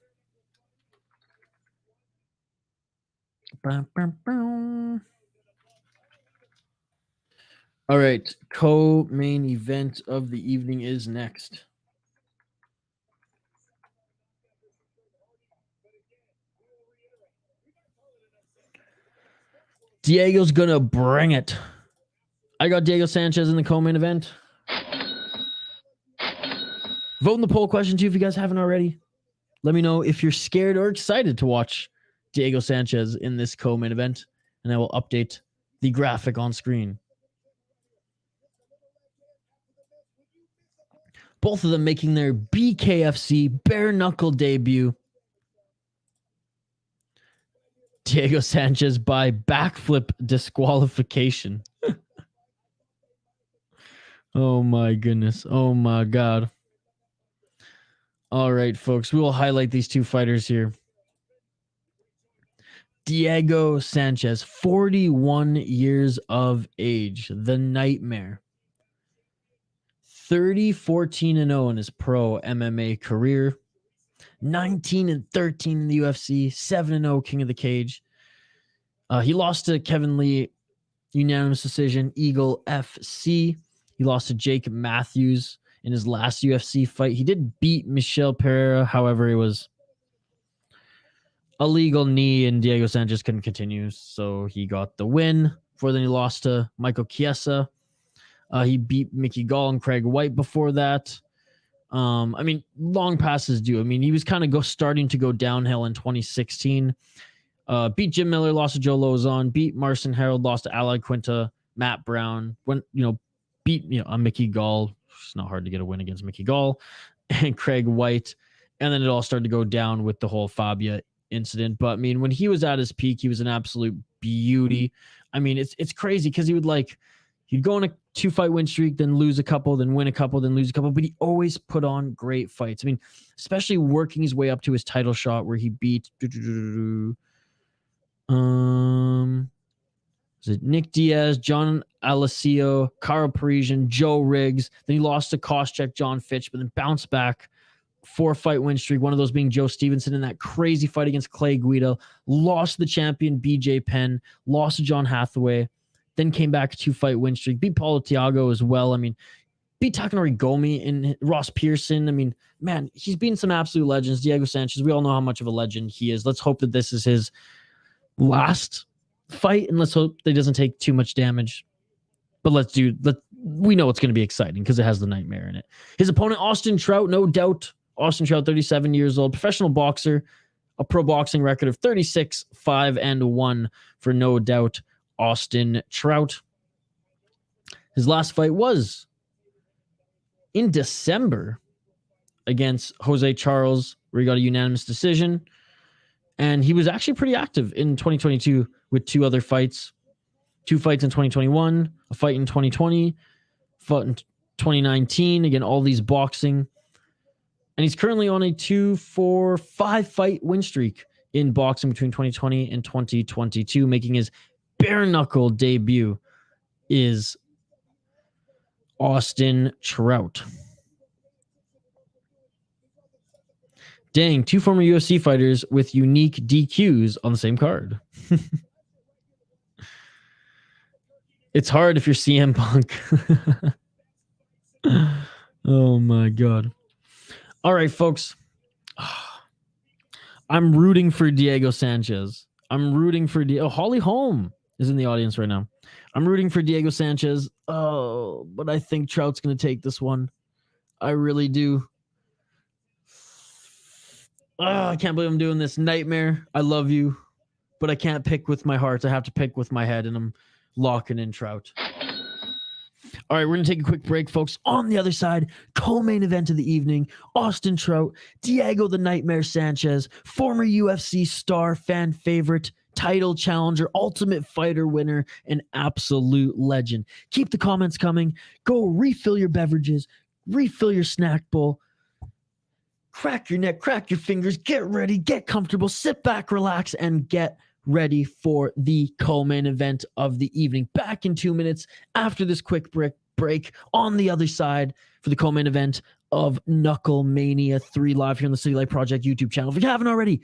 All right, co-main event of the evening is next. Diego's gonna bring it. I got Diego Sanchez in the co-main event. Vote in the poll question too if you guys haven't already. Let me know if you're scared or excited to watch Diego Sanchez in this co-main event, and I will update the graphic on screen. Both of them making their BKFC bare knuckle debut. Diego Sanchez by backflip disqualification. Oh my goodness. Oh my God. All right, folks, we will highlight these two fighters here. Diego Sanchez, 41 years of age, the nightmare. 30-14-0 in his pro MMA career. 19-13 in the UFC, 7-0 King of the Cage. He lost to Kevin Lee, unanimous decision, Eagle FC. He lost to Jake Matthews in his last UFC fight. He did beat Michel Pereira. However, it was a legal knee and Diego Sanchez couldn't continue. So he got the win. Before then, he lost to Michael Chiesa. He beat Mickey Gall and Craig White before that. I mean, long past his due. I mean, he was kind of starting to go downhill in 2016. Beat Jim Miller, lost to Joe Lozon. Beat Marcin Harold, lost to Ally Quinta, Matt Brown. Beat Mickey Gall. It's not hard to get a win against Mickey Gall and Craig White. And then it all started to go down with the whole Fabia incident. But I mean, when he was at his peak, he was an absolute beauty. I mean, it's crazy because he'd go on a 2-fight win streak, then lose a couple, then win a couple, then lose a couple. But he always put on great fights. I mean, especially working his way up to his title shot where he beat was it Nick Diaz, John Alessio, Carl Parisian, Joe Riggs. Then he lost to Koscheck, John Fitch, but then bounced back. 4-fight win streak, one of those being Joe Stevenson in that crazy fight against Clay Guida. Lost to the champion BJ Penn, lost to John Hathaway, then came back 2-fight win streak. Beat Paulo Thiago as well. I mean, beat Takanori Gomi and Ross Pearson. I mean, man, he's beaten some absolute legends. Diego Sanchez, we all know how much of a legend he is. Let's hope that this is his last fight, and let's hope that he doesn't take too much damage. But we know it's going to be exciting because it has the nightmare in it. His opponent, Austin Trout, no doubt. Austin Trout, 37 years old, professional boxer, a pro boxing record of 36-5-1 for no doubt Austin Trout. His last fight was in December against Jose Charles, where he got a unanimous decision. And he was actually pretty active in 2022 with 2 other fights. 2 fights in 2021, a fight in 2020, fought in 2019. Again, all these boxing. And he's currently on a 5-fight win streak in boxing between 2020 and 2022, making his bare knuckle debut. Is Austin Trout. Dang, 2 former UFC fighters with unique DQs on the same card. It's hard if you're CM Punk. Oh my God. All right, folks. I'm rooting for Diego Sanchez. I'm rooting for Holly Holm is in the audience right now. I'm rooting for Diego Sanchez. Oh, but I think Trout's going to take this one. I really do. Oh, I can't believe I'm doing this. Nightmare, I love you, but I can't pick with my heart. I have to pick with my head, and I'm locking in Trout. All right, we're going to take a quick break, folks. On the other side, co-main event of the evening, Austin Trout, Diego the Nightmare Sanchez, former UFC star, fan favorite, title challenger, Ultimate Fighter winner, an absolute legend. Keep the comments coming. Go refill your beverages, refill your snack bowl, crack your neck, crack your fingers, get ready, get comfortable, sit back, relax, and get ready for the co-main event of the evening. Back in 2 minutes after this quick break on the other side for the co-main event of KnuckleMania 3 live here on the City Life Project YouTube channel. If you haven't already,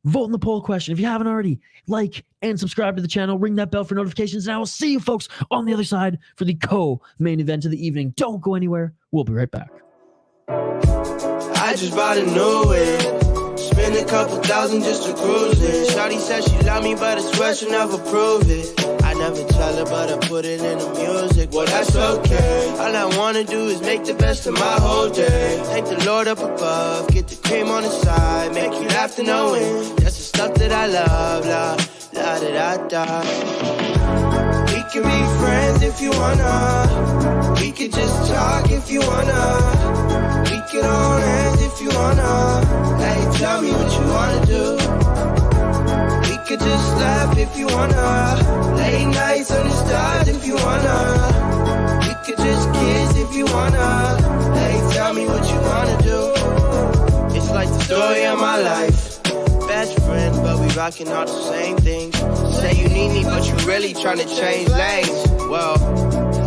vote in the poll question. If you haven't already, like and subscribe to the channel, ring that bell for notifications, and I will see you folks on the other side for the co-main event of the evening. Don't go anywhere. We'll be right back. I just bought a new whip. Spend a couple thousand just to cruise it. Shawty said she love me, but I swear she'll never prove it. I never tell her, but I put it in the music. Well, that's okay. All I wanna do is make the best of my whole day. Thank the Lord up above, get the cream on the side, make you laugh to know it. That's the stuff that I love, la da da da. We can be friends if you wanna. We could just talk if you wanna. We could hold hands if you wanna. Hey, tell me what you wanna do. We could just laugh if you wanna. Late nights on the stars if you wanna. We could just kiss if you wanna. Hey, tell me what you wanna do. It's like the story of my life. Best friend, but we rocking all the same things. Say you need me, but you really trying to change lanes. Well,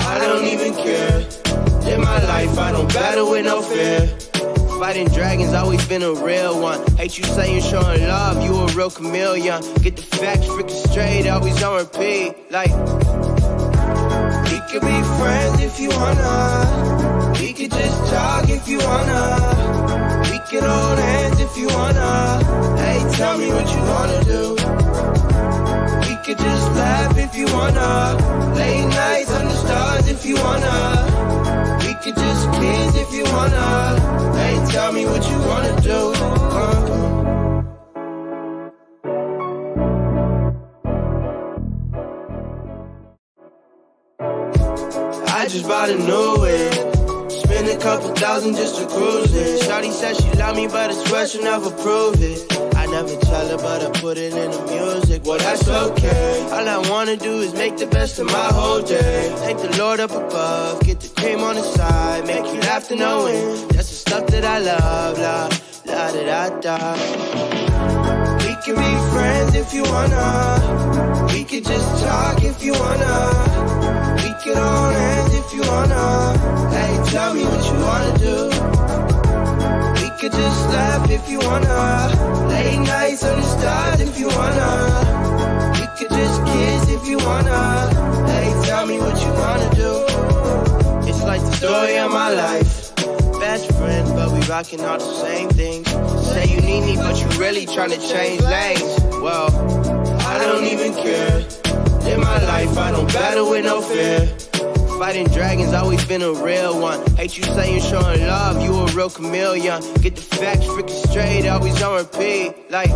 I don't even care. In my life, I don't battle with no fear. Fighting dragons, always been a real one. Hate you saying showing love, you a real chameleon. Get the facts freaking straight, always on repeat. Like, we could be friends if you wanna. We could just talk if you wanna. We could hold hands if you wanna. Hey, tell me what you wanna do. We could just laugh if you wanna. Late nights on the stars if you wanna. We could just kiss if you wanna. Hey, tell me what you wanna do. I just bought a new whip. Spend a couple thousand just to cruise it. Shawty said she love me, but I swear she'll never prove it. I never tell her, but I put it in the music. Well, that's okay. All I wanna do is make the best of my whole day. Thank the Lord up above, get the cream on the side, make you laugh to know it. That's the stuff that I love, la da da da. We can be friends if you wanna. We could just talk if you wanna. We could hold hands if you wanna. Hey, tell me what you wanna do. We could just laugh if you wanna. Late nights on the stars if you wanna. We could just kiss if you wanna. Hey, tell me what you wanna do. It's like the story of my life. Best friend, but we rocking all the same things. Say you need me, but you really trying to change lanes. Well, I don't even care. In my life, I don't battle with no fear. Fighting dragons, always been a real one. Hate you saying showing love, you a real chameleon. Get the facts freaking straight, always on repeat. Like,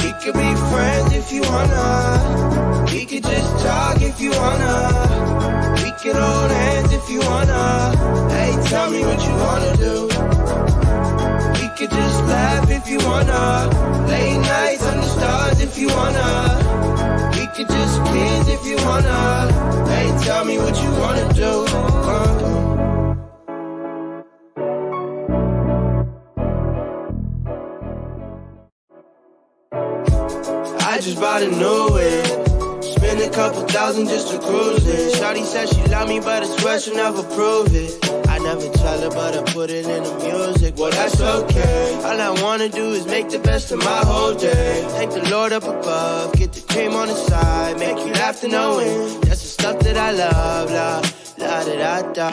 we could be friends if you wanna. We could just talk if you wanna. We could hold hands if you wanna. Hey, tell me what you wanna do. We could just laugh if you wanna. Late nights on the stars if you wanna. We could just kiss if you wanna. Hey, tell me what you wanna do. I just bought a new whip. Spend a a couple thousand just to cruise it. Shawty said she love me, but I swear she'll never prove it. I never tell her, but I put it in the music. Well, that's okay. All I wanna do is make the best of my whole day. Thank the Lord up above, get the cream on the side, make you laugh to know it. That's the stuff that I love, la da da da.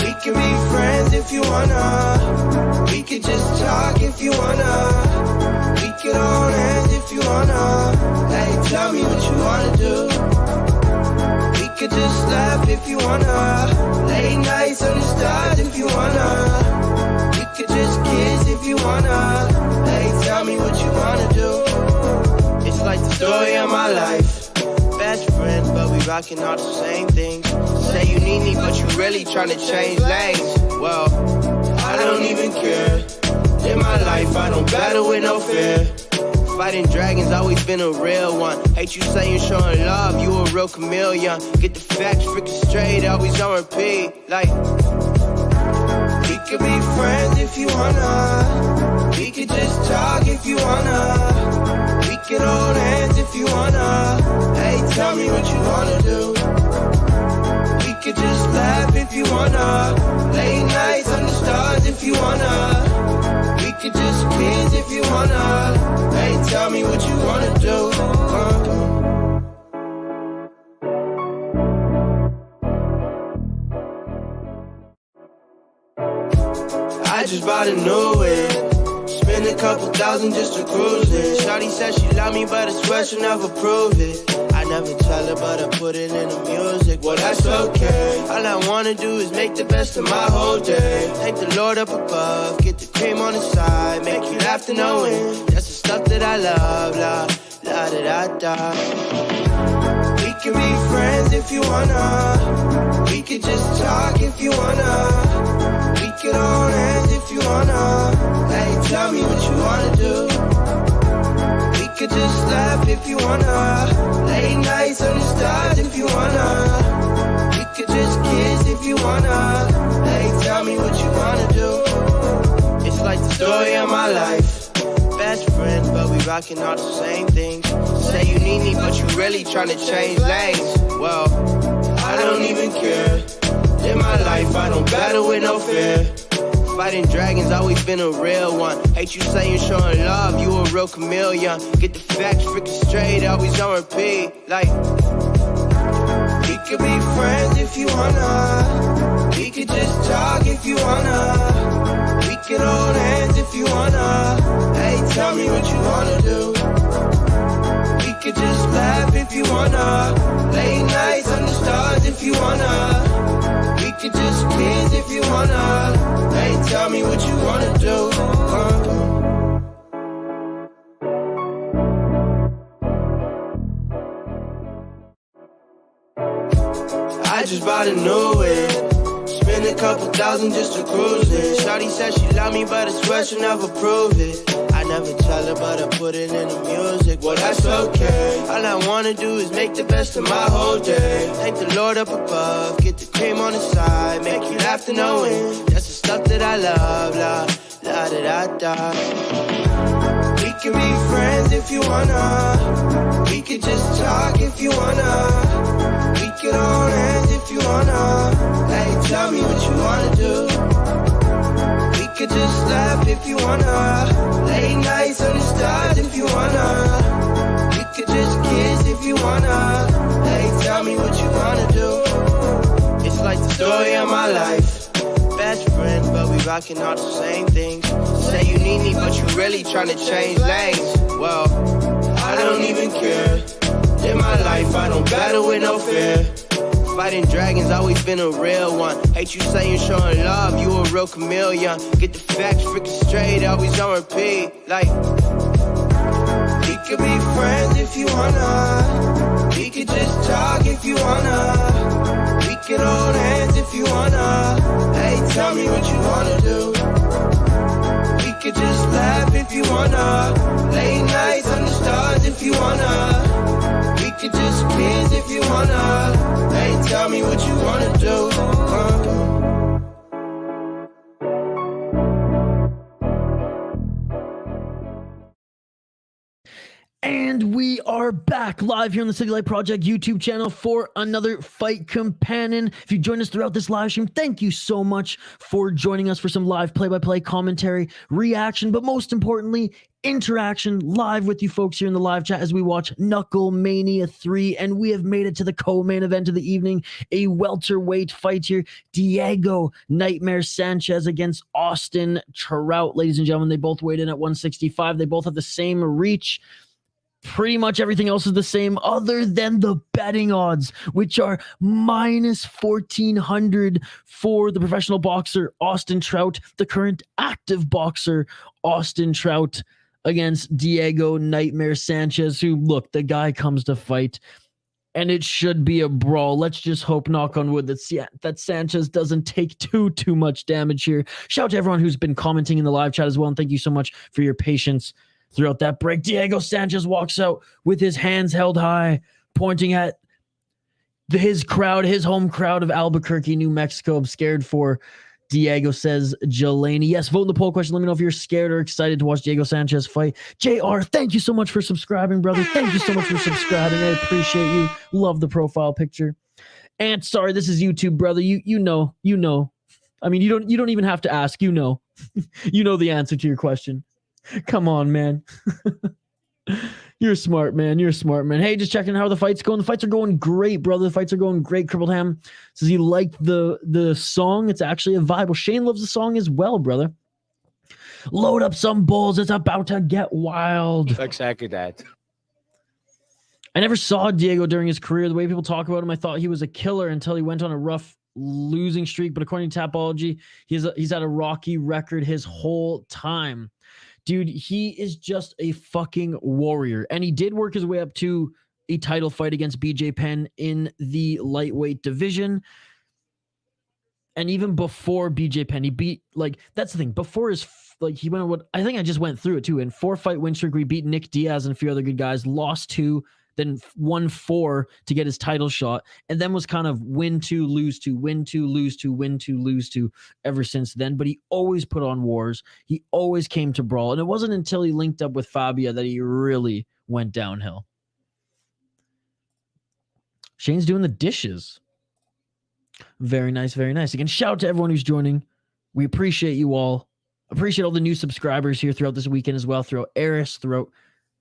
We can be friends if you wanna. We could just talk if you wanna. We could hold hands if you wanna. Hey, tell me what you wanna do. We could just laugh if you wanna. Late nights on the stars if you wanna. We could just kiss if you wanna. Hey, tell me what you wanna do. It's like the story of my life. Best friends, but we rockin' all the same things. Say you need me, but you really tryna change lanes. Well, I don't even care. In my life, I don't battle with no fear. Fighting dragons, always been a real one. Hate you saying showing love, you a real chameleon. Get the facts freaking straight, always on repeat. Like, we could be friends if you wanna. We could just talk if you wanna. We could hold hands if you wanna. Hey, tell me what you wanna do. We could just laugh if you wanna. Late nights on the stars if you wanna. We could just kiss if you wanna. Hey, tell me what you wanna do. I just bought a new whip. Spend a couple thousand just to cruise it. Shawty said she love me, but I swear she'll never prove it. I never tell her, but I put it in the music. Well, that's okay. All I wanna do is make the best of my whole day. Thank the Lord up above, get the cream on the side, make you laugh to know it. That's the stuff that I love, la da da da. We can be friends if you wanna. We could just talk if you wanna. We could hold hands if you wanna. Hey, tell me what you wanna do. We could just laugh if you wanna. Late nights on the stars if you wanna. We could just kiss if you wanna. Hey, tell me what you wanna do. It's like the story of my life. Best friends, but we rockin' all the same things. Say you need me, but you really tryna change lanes. Well, I don't even care. In my life, I don't battle with no fear. Fighting dragons, always been a real one. Hate you saying showing love, you a real chameleon. Get the facts freaking straight, always on repeat. Like, we could be friends if you wanna. We could just talk if you wanna. We could hold hands if you wanna. Hey, tell me what you wanna do. We could just laugh if you wanna. Late nights on the stars if you wanna. We could just kiss if you wanna. Hey, tell me what you wanna do. I just bought a new whip. Spend a couple thousand just to cruise it. Shawty said she love me, but I swear she'll never prove it. I never tell her, but I put it in the music. Well, that's okay. All I wanna do is make the best of my whole day. Thank the Lord up above, get the cream on the side, make you laugh to know it. That's the stuff that I love, la da da da. We can be friends if you wanna. We could just talk if you wanna. We could hold hands if you wanna. Hey, tell me what you wanna do. We could just laugh if you wanna. Late nights on the stars if you wanna. We could just kiss if you wanna. Hey, tell me what you wanna do. It's like the story of my life. Best friends, but we rockin' all the same things. Say you need me, but you really tryna change lanes. Well, I don't even care. In my life, I don't battle with no fear. Fighting dragons, always been a real one. Hate you saying showing love, you a real chameleon. Get the facts freaking straight, always on repeat. Like, we could be friends if you wanna. We could just talk if you wanna. We could hold hands if you wanna. Hey, tell me what you wanna do. We could just laugh if you wanna. Late nights on the stars if you wanna. We could just kiss if you wanna. Hey, tell me what you wanna do. And we are are back live here on the City Light Project YouTube channel for another fight companion. If you join us throughout this live stream, thank you so much for joining us for some live play-by-play commentary, reaction, but most importantly, interaction live with you folks here in the live chat as we watch KnuckleMania 3, and we have made it to the co-main event of the evening, a welterweight fight here. Diego Nightmare Sanchez against Austin Trout. Ladies and gentlemen, they both weighed in at 165. They both have the same reach. Pretty much everything else is the same other than the betting odds, which are minus 1,400 for the professional boxer Austin Trout, the current active boxer Austin Trout, against Diego Nightmare Sanchez, who, look, the guy comes to fight, and it should be a brawl. Let's just hope, knock on wood, that Sanchez doesn't take too much damage here. Shout out to everyone who's been commenting in the live chat as well, and thank you so much for your patience throughout that break. Diego Sanchez walks out with his hands held high, pointing at his crowd, his home crowd of Albuquerque, New Mexico. I'm scared for Diego, says Jelani. Yes, vote in the poll question. Let me know if you're scared or excited to watch Diego Sanchez fight. JR, thank you so much for subscribing, brother. Thank you so much for subscribing. I appreciate you. Love the profile picture. And sorry, this is YouTube, brother. You know. I mean, you don't even have to ask. You know. You know the answer to your question. Come on, man. You're smart, man. You're smart, man. Hey, just checking how the fight's going. The fights are going great, brother. The fights are going great. Crippled Ham says he liked the song. It's actually a vibe. Well, Shane loves the song as well, brother. Load up some bulls. It's about to get wild. Exactly that. I never saw Diego during his career. The way people talk about him, I thought he was a killer until he went on a rough losing streak. But according to Tapology, he's had a rocky record his whole time. Dude, he is just a fucking warrior. And he did work his way up to a title fight against BJ Penn in the lightweight division. And even before BJ Penn, he beat, like, that's the thing. Before his, like, he went on what, I think I just went through it too. In 4-fight win streak, we beat Nick Diaz and a few other good guys, lost 2, then won 4 to get his title shot, and then was kind of win 2, lose 2, win 2, lose 2, win 2, lose 2 ever since then. But he always put on wars. He always came to brawl. And it wasn't until he linked up with Fabia that he really went downhill. Shane's doing the dishes. Very nice, very nice. Again, shout out to everyone who's joining. We appreciate you all. Appreciate all the new subscribers here throughout this weekend as well, throughout Eris, throughout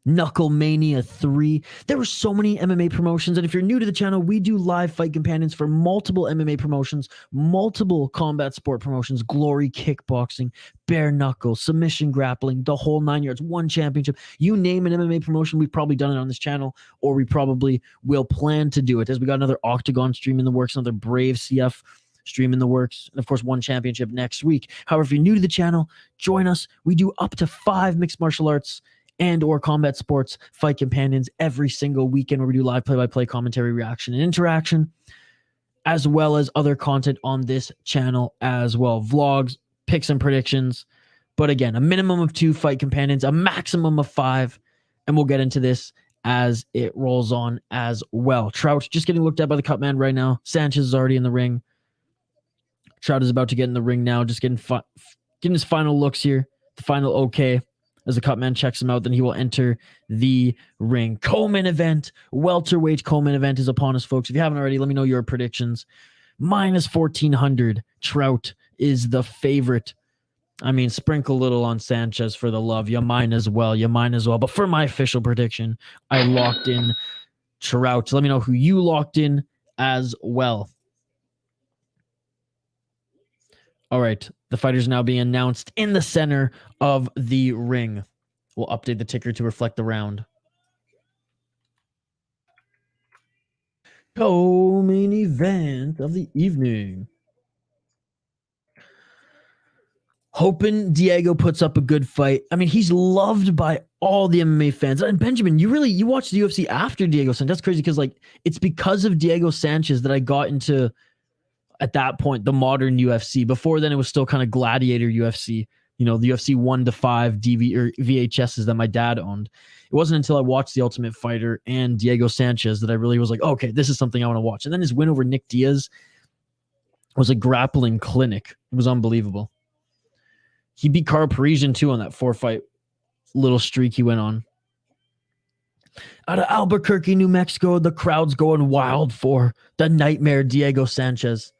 KnuckleMania 3. There were so many MMA promotions, and if you're new to the channel, we do live fight companions for multiple MMA promotions, multiple combat sport promotions, glory, kickboxing, bare knuckle, submission grappling, the whole 9 yards, one championship. You name an MMA promotion, we've probably done it on this channel, or we probably will plan to do it, as we got another Octagon stream in the works, another Brave CF stream in the works, and of course one championship next week. However, if you're new to the channel, join us. We do up to 5 mixed martial arts and or combat sports fight companions every single weekend, where we do live play-by-play commentary, reaction, and interaction, as well as other content on this channel as well. Vlogs, picks, and predictions. But again, a minimum of 2 fight companions, a maximum of 5, and we'll get into this as it rolls on as well. Trout just getting looked at by the cut man right now. Sanchez is already in the ring. Trout is about to get in the ring now, just getting his final looks here, the final okay. As the cut man checks him out, then he will enter the ring. Co-main event, welterweight co-main event is upon us, folks. If you haven't already, let me know your predictions. Minus 1,400. Trout is the favorite. I mean, sprinkle a little on Sanchez for the love. You might as well. But for my official prediction, I locked in Trout. Let me know who you locked in as well. All right, the fighters now being announced in the center of the ring. We'll update the ticker to reflect the round. Co-main event of the evening. Hoping Diego puts up a good fight. I mean, he's loved by all the MMA fans. And Benjamin, you watched the UFC after Diego Sanchez. That's crazy, because like it's because of Diego Sanchez that I got into, at that point, the modern UFC. Before then, it was still kind of gladiator UFC. You know, the UFC 1 to 5 VHSs that my dad owned. It wasn't until I watched The Ultimate Fighter and Diego Sanchez that I really was like, okay, this is something I want to watch. And then his win over Nick Diaz was a grappling clinic. It was unbelievable. He beat Carl Parisian too on that 4-fight little streak he went on. Out of Albuquerque, New Mexico, the crowd's going wild for the nightmare Diego Sanchez.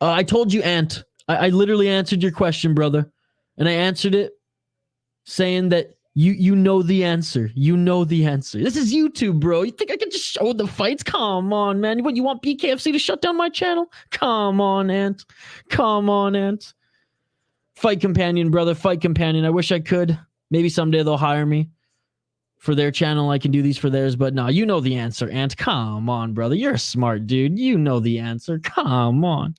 I told you, Ant. I literally answered your question, brother. And I answered it saying that you know the answer. You know the answer. This is YouTube, bro. You think I can just show the fights? Come on, man. What, you want BKFC to shut down my channel? Come on, Ant. Come on, Ant. Fight companion, brother. Fight companion. I wish I could. Maybe someday they'll hire me for their channel. I can do these for theirs. But no, you know the answer, Ant. Come on, brother. You're a smart dude. You know the answer. Come on.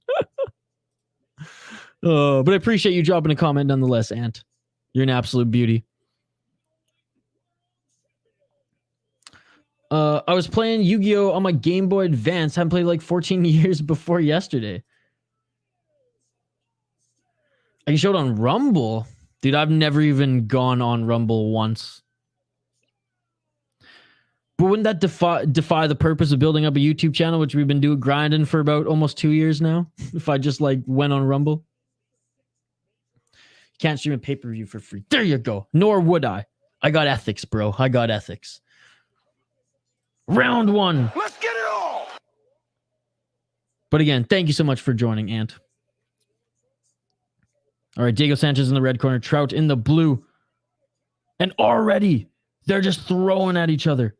But I appreciate you dropping a comment nonetheless, Ant. You're an absolute beauty. I was playing Yu-Gi-Oh! On my Game Boy Advance. I haven't played like 14 years before yesterday. I can show it on Rumble. Dude, I've never even gone on Rumble once. But wouldn't that defy the purpose of building up a YouTube channel, which we've been grinding for about almost 2 years now? If I just like went on Rumble. Can't stream a pay-per-view for free. There you go. Nor would I. I got ethics, bro. I got ethics. Round one. Let's get it all. But again, thank you so much for joining, Ant. All right, Diego Sanchez in the red corner, Trout in the blue. And already, they're just throwing at each other.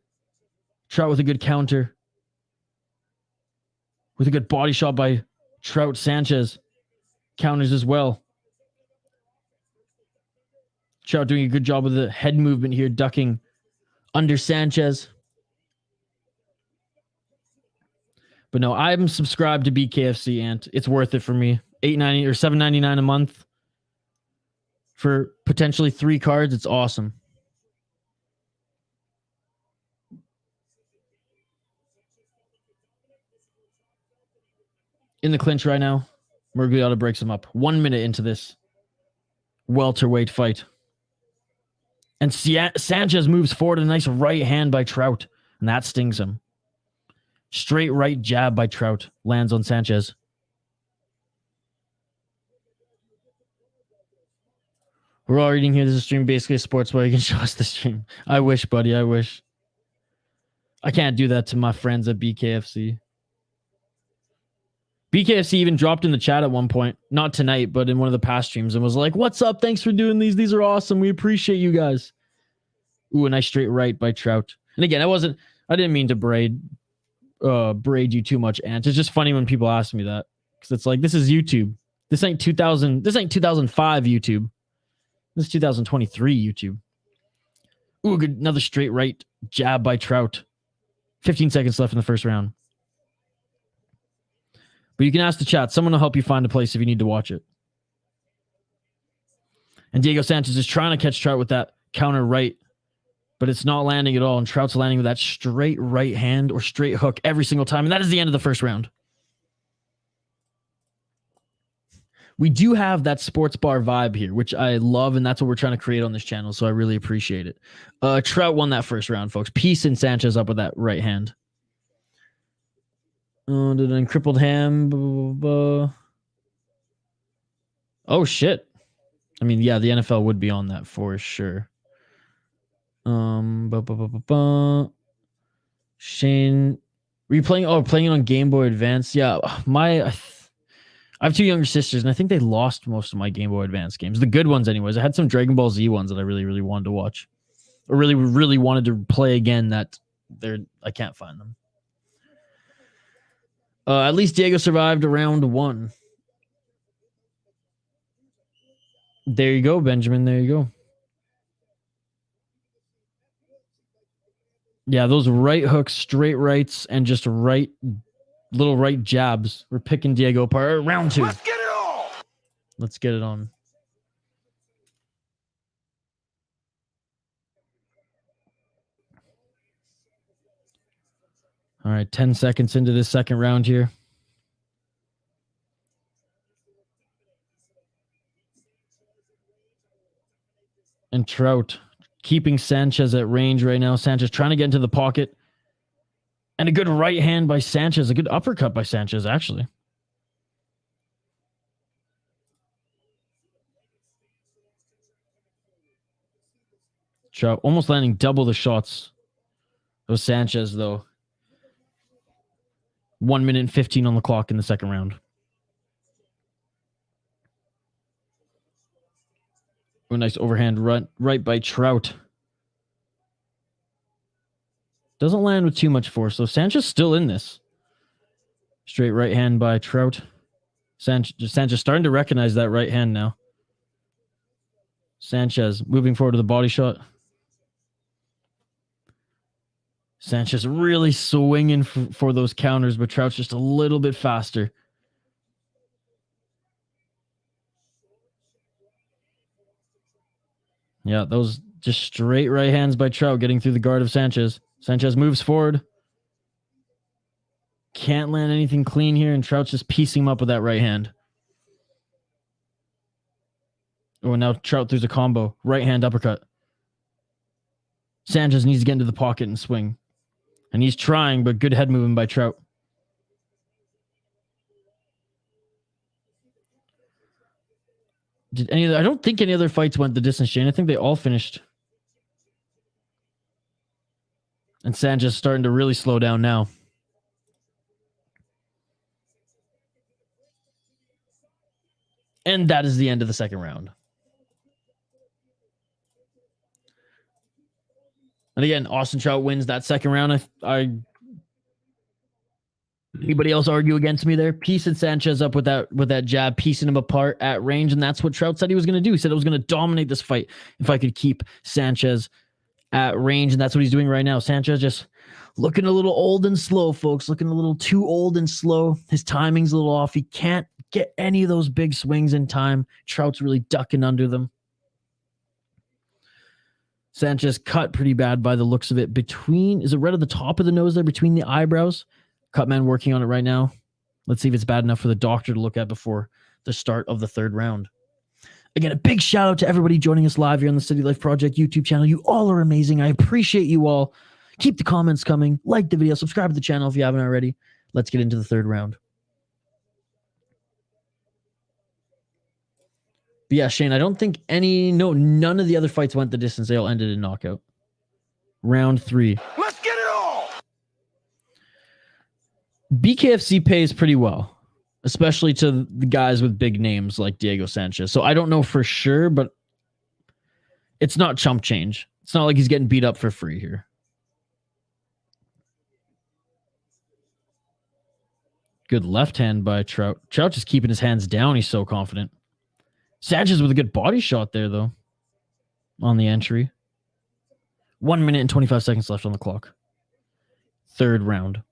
Trout with a good counter. With a good body shot by Trout. Sanchez counters as well. Trout doing a good job with the head movement here, ducking under Sanchez. But no, I'm subscribed to BKFC, Ant. It's worth it for me. $8.90 or $7.99 a month for potentially 3 cards. It's awesome. In the clinch right now, Murgliata breaks him up. 1 minute into this welterweight fight. And Sanchez moves forward. A nice right hand by Trout. And that stings him. Straight right jab by Trout. Lands on Sanchez. We're all reading here. This is a stream, basically a sports bar. You can show us the stream. I wish, buddy. I wish. I can't do that to my friends at BKFC. BKFC even dropped in the chat at one point. Not tonight, but in one of the past streams. And was like, what's up? Thanks for doing these. These are awesome. We appreciate you guys. Ooh, a nice straight right by Trout. And again, I didn't mean to braid you too much, Ant. It's just funny when people ask me that. Because it's like, this is YouTube. This ain't 2005 YouTube. This is 2023 YouTube. Ooh, good, another straight right jab by Trout. 15 seconds left in the first round. But you can ask the chat. Someone will help you find a place if you need to watch it. And Diego Sanchez is trying to catch Trout with that counter right. But it's not landing at all. And Trout's landing with that straight right hand or straight hook every single time. And that is the end of the first round. We do have that sports bar vibe here, which I love. And that's what we're trying to create on this channel. So I really appreciate it. Trout won that first round, folks. Piecing Sanchez up with that right hand. Did an crippled ham. Oh, shit. I mean, yeah, the NFL would be on that for sure. Shane, were you playing? Oh, playing it on Game Boy Advance. Yeah, I have 2 younger sisters, and I think they lost most of my Game Boy Advance games. The good ones, anyways. I had some Dragon Ball Z ones that I really, really wanted to watch, or really, really wanted to play again. That I can't find them. At least Diego survived round 1. There you go, Benjamin. There you go. Yeah, those right hooks, straight rights, and just little right jabs. We're picking Diego apart. Round 2. Let's get it all. Let's get it on. All right, 10 seconds into this second round here. And Trout keeping Sanchez at range right now. Sanchez trying to get into the pocket. And a good right hand by Sanchez. A good uppercut by Sanchez, actually. Trout almost landing double the shots It was Sanchez, though. 1 minute and 15 on the clock in the second round. Oh, nice overhand right by Trout. Doesn't land with too much force, so Sanchez still in this. Straight right hand by Trout. Sanchez starting to recognize that right hand now. Sanchez moving forward to the body shot. Sanchez really swinging for those counters, but Trout's just a little bit faster. Yeah, those just straight right hands by Trout getting through the guard of Sanchez. Sanchez moves forward. Can't land anything clean here, and Trout's just piecing him up with that right hand. Oh, now Trout throws a combo. Right hand uppercut. Sanchez needs to get into the pocket and swing. And he's trying, but good head movement by Trout. I don't think any other fights went the distance, Shane. I think they all finished. And Sanchez starting to really slow down now. And that is the end of the second round. And again, Austin Trout wins that second round. Anybody else argue against me there? Piecing Sanchez up with that jab, piecing him apart at range, and that's what Trout said he was going to do. He said it was going to dominate this fight if I could keep Sanchez at range, and that's what he's doing right now. Sanchez just looking a little old and slow, folks. Looking a little too old and slow. His timing's a little off. He can't get any of those big swings in time. Trout's really ducking under them. Sanchez cut pretty bad by the looks of it. Is it right at the top of the nose there between the eyebrows? Cutman working on it right now. Let's see if it's bad enough for the doctor to look at before the start of the third round. Again, a big shout out to everybody joining us live here on the City Life Project YouTube channel. You all are amazing. I appreciate you all. Keep the comments coming. Like the video. Subscribe to the channel if you haven't already. Let's get into the third round. But yeah, Shane, I don't think none of the other fights went the distance. They all ended in knockout. Round 3. Let's get it all! BKFC pays pretty well, especially to the guys with big names like Diego Sanchez. So I don't know for sure, but it's not chump change. It's not like he's getting beat up for free here. Good left hand by Trout. Trout just keeping his hands down. He's so confident. Sanchez with a good body shot there, though, on the entry. 1 minute and 25 seconds left on the clock. Third round.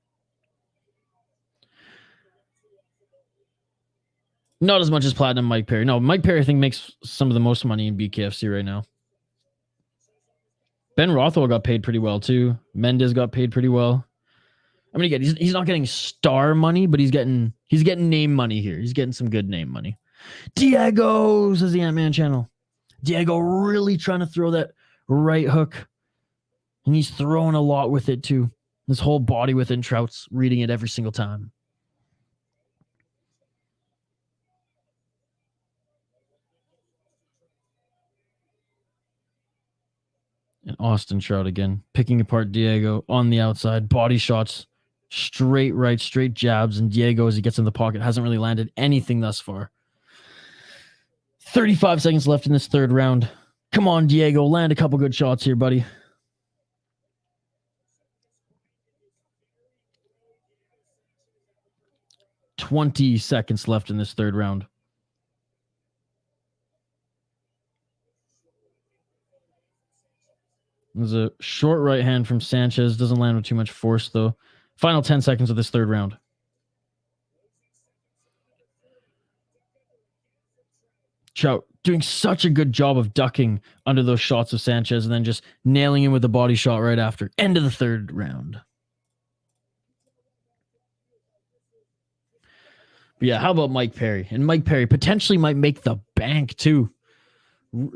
Not as much as Platinum Mike Perry. No, Mike Perry, I think, makes some of the most money in BKFC right now. Ben Rothwell got paid pretty well, too. Mendez got paid pretty well. I mean, again, he's not getting star money, but he's getting name money here. He's getting some good name money. Diego, says the Ant-Man channel. Diego really trying to throw that right hook. And he's throwing a lot with it, too. His whole body within Trout's reading it every single time. And Austin Trout again, picking apart Diego on the outside. Body shots, straight right, straight jabs. And Diego, as he gets in the pocket, hasn't really landed anything thus far. 35 seconds left in this third round. Come on, Diego. Land a couple good shots here, buddy. $20 seconds left in this third round. There's a short right hand from Sanchez. Doesn't land with too much force, though. Final 10 seconds of this third round. Trout doing such a good job of ducking under those shots of Sanchez and then just nailing him with the body shot right after. End of the third round. But yeah, how about Mike Perry? And Mike Perry potentially might make the bank too.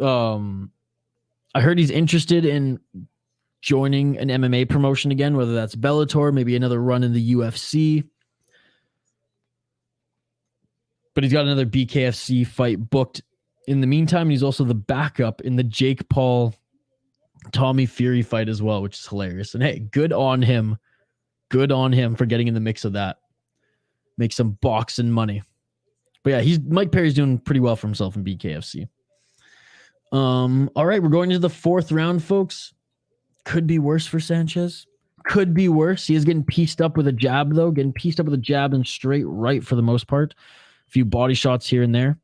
I heard he's interested in joining an MMA promotion again, whether that's Bellator, maybe another run in the UFC. But he's got another BKFC fight booked in the meantime. He's also the backup in the Jake Paul Tommy Fury fight as well, which is hilarious. And hey, good on him. Good on him for getting in the mix of that. Make some boxing money. But yeah, Mike Perry's doing pretty well for himself in BKFC. All right, we're going into the 4th round, folks. Could be worse for Sanchez. Could be worse. He is getting pieced up with a jab, though. Getting pieced up with a jab and straight right for the most part. A few body shots here and there.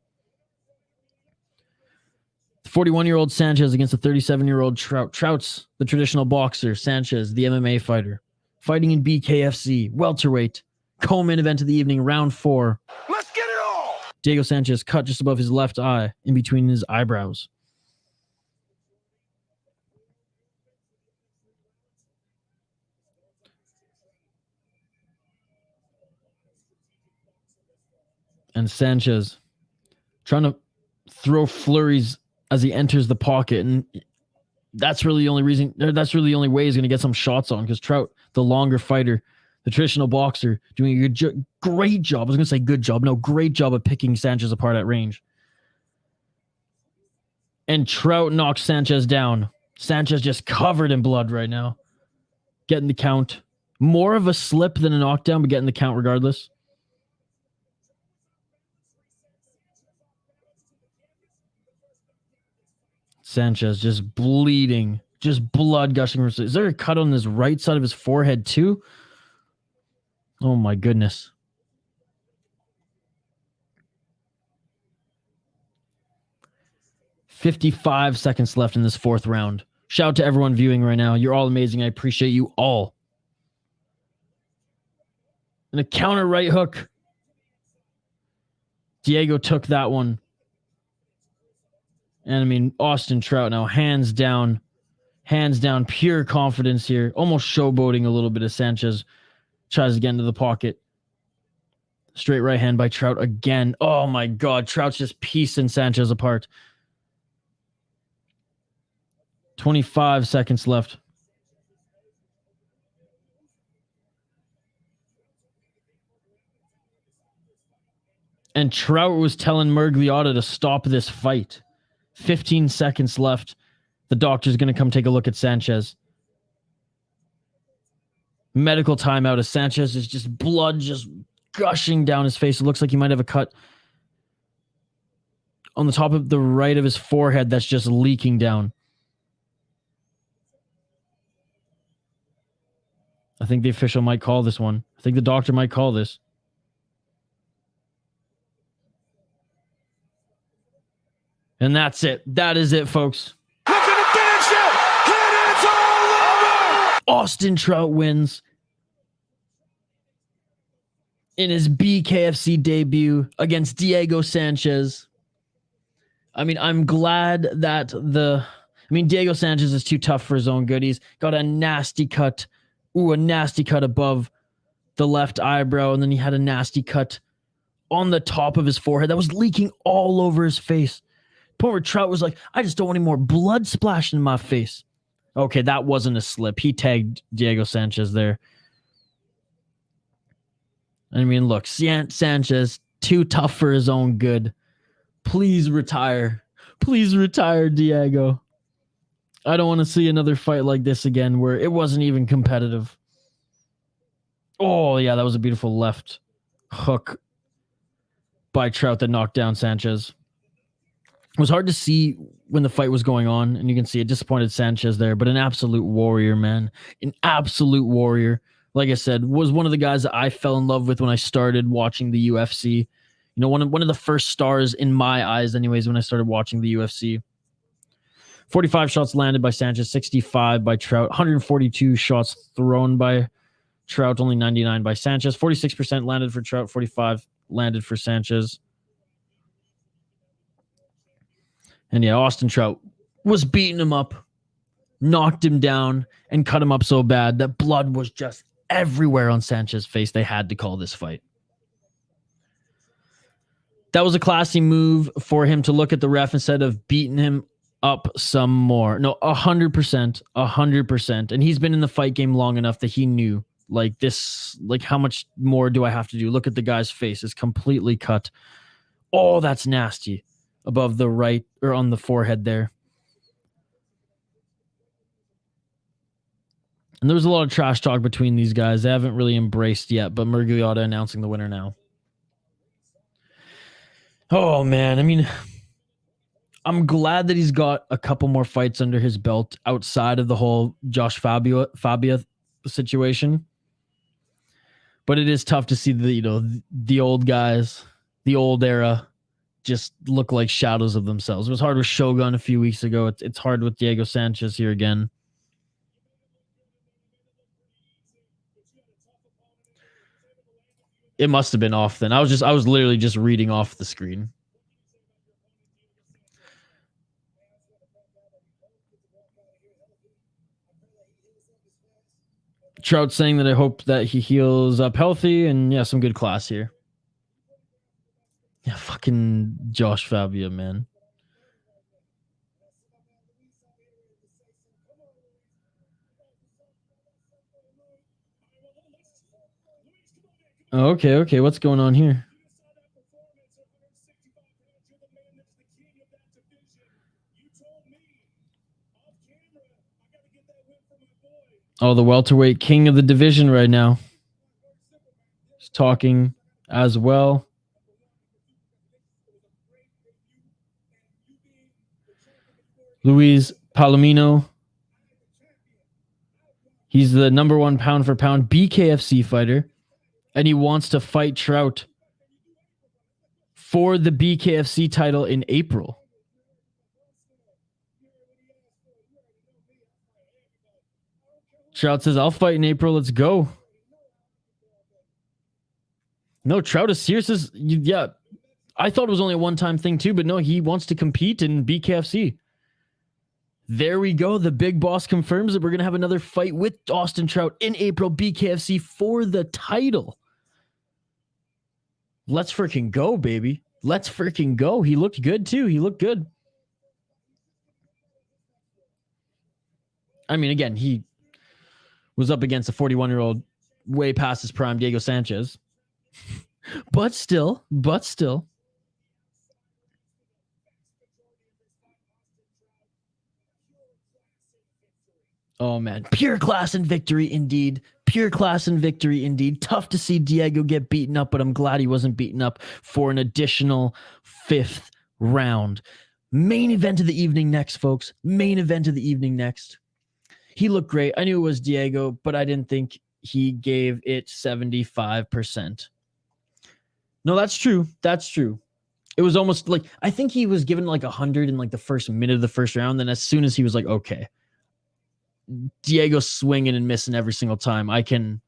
41-year-old Sanchez against a 37-year-old Trout. Trout's the traditional boxer. Sanchez, the MMA fighter. Fighting in BKFC, welterweight. Co-main event of the evening, round 4. Let's get it all! Diego Sanchez cut just above his left eye, in between his eyebrows. And Sanchez trying to throw flurries as he enters the pocket, and that's really the only reason. That's really the only way he's going to get some shots on, because Trout, the longer fighter, the traditional boxer, doing a great job. I was going to say good job. No, great job of picking Sanchez apart at range. And Trout knocks Sanchez down. Sanchez just covered in blood right now. Getting the count. More of a slip than a knockdown, but getting the count regardless. Sanchez just bleeding. Just blood gushing. Is there a cut on his right side of his forehead too? Oh my goodness. "55 seconds left in this 4th round. Shout out to everyone viewing right now. You're all amazing. I appreciate you all. And a counter right hook. Diego took that one. And I mean, Austin Trout now, hands down, pure confidence here. Almost showboating a little bit as Sanchez tries to get into the pocket. Straight right hand by Trout again. Oh my God, Trout's just piecing Sanchez apart. 25 seconds left. And Trout was telling Murgliata to stop this fight. 15 seconds left. The doctor's going to come take a look at Sanchez. Medical timeout as Sanchez is just blood just gushing down his face. It looks like he might have a cut on the top of the right of his forehead that's just leaking down. I think the official might call this one. I think the doctor might call this. And that's it. That is it, folks. Looking to finish it! And it's all over! Austin Trout wins in his BKFC debut against Diego Sanchez. I mean, I'm glad that Diego Sanchez is too tough for his own good. He's got a nasty cut. A nasty cut above the left eyebrow. And then he had a nasty cut on the top of his forehead that was leaking all over his face. Point where Trout was like, I just don't want any more blood splashing in my face. Okay, that wasn't a slip. He tagged Diego Sanchez there. I mean, look, Sanchez, too tough for his own good. Please retire. Please retire, Diego. I don't want to see another fight like this again where it wasn't even competitive. Oh, yeah, that was a beautiful left hook by Trout that knocked down Sanchez. It was hard to see when the fight was going on, and you can see a disappointed Sanchez there, but an absolute warrior, man. An absolute warrior. Like I said, was one of the guys that I fell in love with when I started watching the UFC. You know, one of the first stars in my eyes, anyways, when I started watching the UFC. 45 shots landed by Sanchez, 65 by Trout, 142 shots thrown by Trout, only 99 by Sanchez. 46% landed for Trout, 45 landed for Sanchez. And yeah, Austin Trout was beating him up, knocked him down, and cut him up so bad that blood was just everywhere on Sanchez's face. They had to call this fight. That was a classy move for him to look at the ref instead of beating him up some more. No, 100%, 100%. And he's been in the fight game long enough that he knew, like, this, like, how much more do I have to do? Look at the guy's face. It's completely cut. Oh, that's nasty. Above the right, or on the forehead there. And there was a lot of trash talk between these guys. They haven't really embraced yet, but Murgliota announcing the winner now. Oh, man. I mean, I'm glad that he's got a couple more fights under his belt outside of the whole Josh Fabia situation. But it is tough to see the old guys, the old era, just look like shadows of themselves. It was hard with Shogun a few weeks ago. It's hard with Diego Sanchez here again. It must have been off then. I was literally just reading off the screen. Trout saying that I hope that he heals up healthy, and yeah, some good class here. Yeah, fucking Josh Fabia, man. Okay, what's going on here? Oh, the welterweight king of the division right now. He's talking as well. Luis Palomino. He's the number 1 pound for pound BKFC fighter. And he wants to fight Trout for the BKFC title in April. Trout says, I'll fight in April. Let's go. No, Trout is serious. Yeah, I thought it was only a one-time thing too, but no, he wants to compete in BKFC. There we go. The big boss confirms that we're going to have another fight with Austin Trout in April, BKFC for the title. Let's freaking go, baby. Let's freaking go. He looked good too. He looked good. I mean, again, he was up against a 41-year-old way past his prime, Diego Sanchez. But still. Oh, man. Pure class and victory indeed. Pure class and victory indeed. Tough to see Diego get beaten up, but I'm glad he wasn't beaten up for an additional 5th round. Main event of the evening next, folks. Main event of the evening next. He looked great. I knew it was Diego, but I didn't think he gave it 75%. No, that's true. That's true. It was almost like, I think he was given like 100 in like the first minute of the first round. Then as soon as he was like, okay, Diego swinging and missing every single time, I can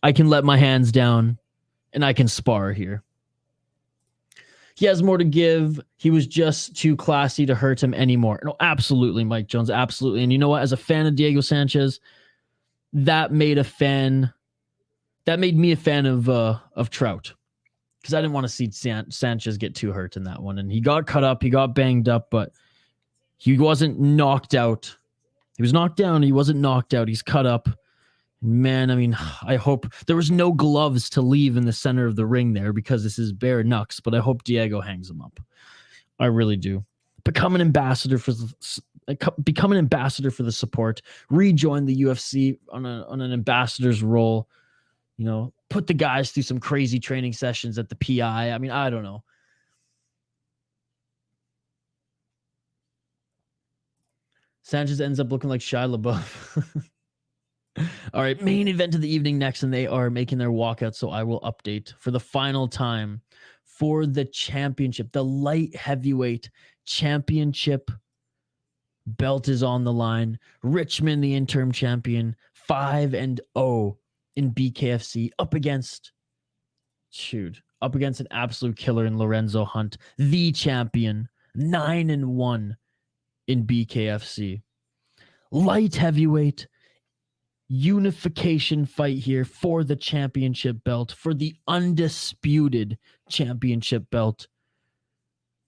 let my hands down and I can spar here. He has more to give. He was just too classy to hurt him anymore. No, absolutely, Mike Jones, absolutely. And you know what? As a fan of Diego Sanchez, that made me a fan of Trout, because I didn't want to see Sanchez get too hurt in that one. And he got cut up, he got banged up, but he wasn't knocked out. He was knocked down. He wasn't knocked out. He's cut up. Man, I mean, I hope there was no gloves to leave in the center of the ring there, because this is bare knucks, but I hope Diego hangs him up. I really do. Become an ambassador for the support. Rejoin the UFC on an ambassador's role. You know, put the guys through some crazy training sessions at the PI. I mean, I don't know. Sanchez ends up looking like Shia LaBeouf. All right, main event of the evening next, and they are making their walkout, so I will update for the final time for the championship. The light heavyweight championship belt is on the line. Richman, the interim champion, 5-0 in BKFC, up against an absolute killer in Lorenzo Hunt, the champion, 9-1 in BKFC. Light heavyweight unification fight here for the championship belt, for the undisputed championship belt.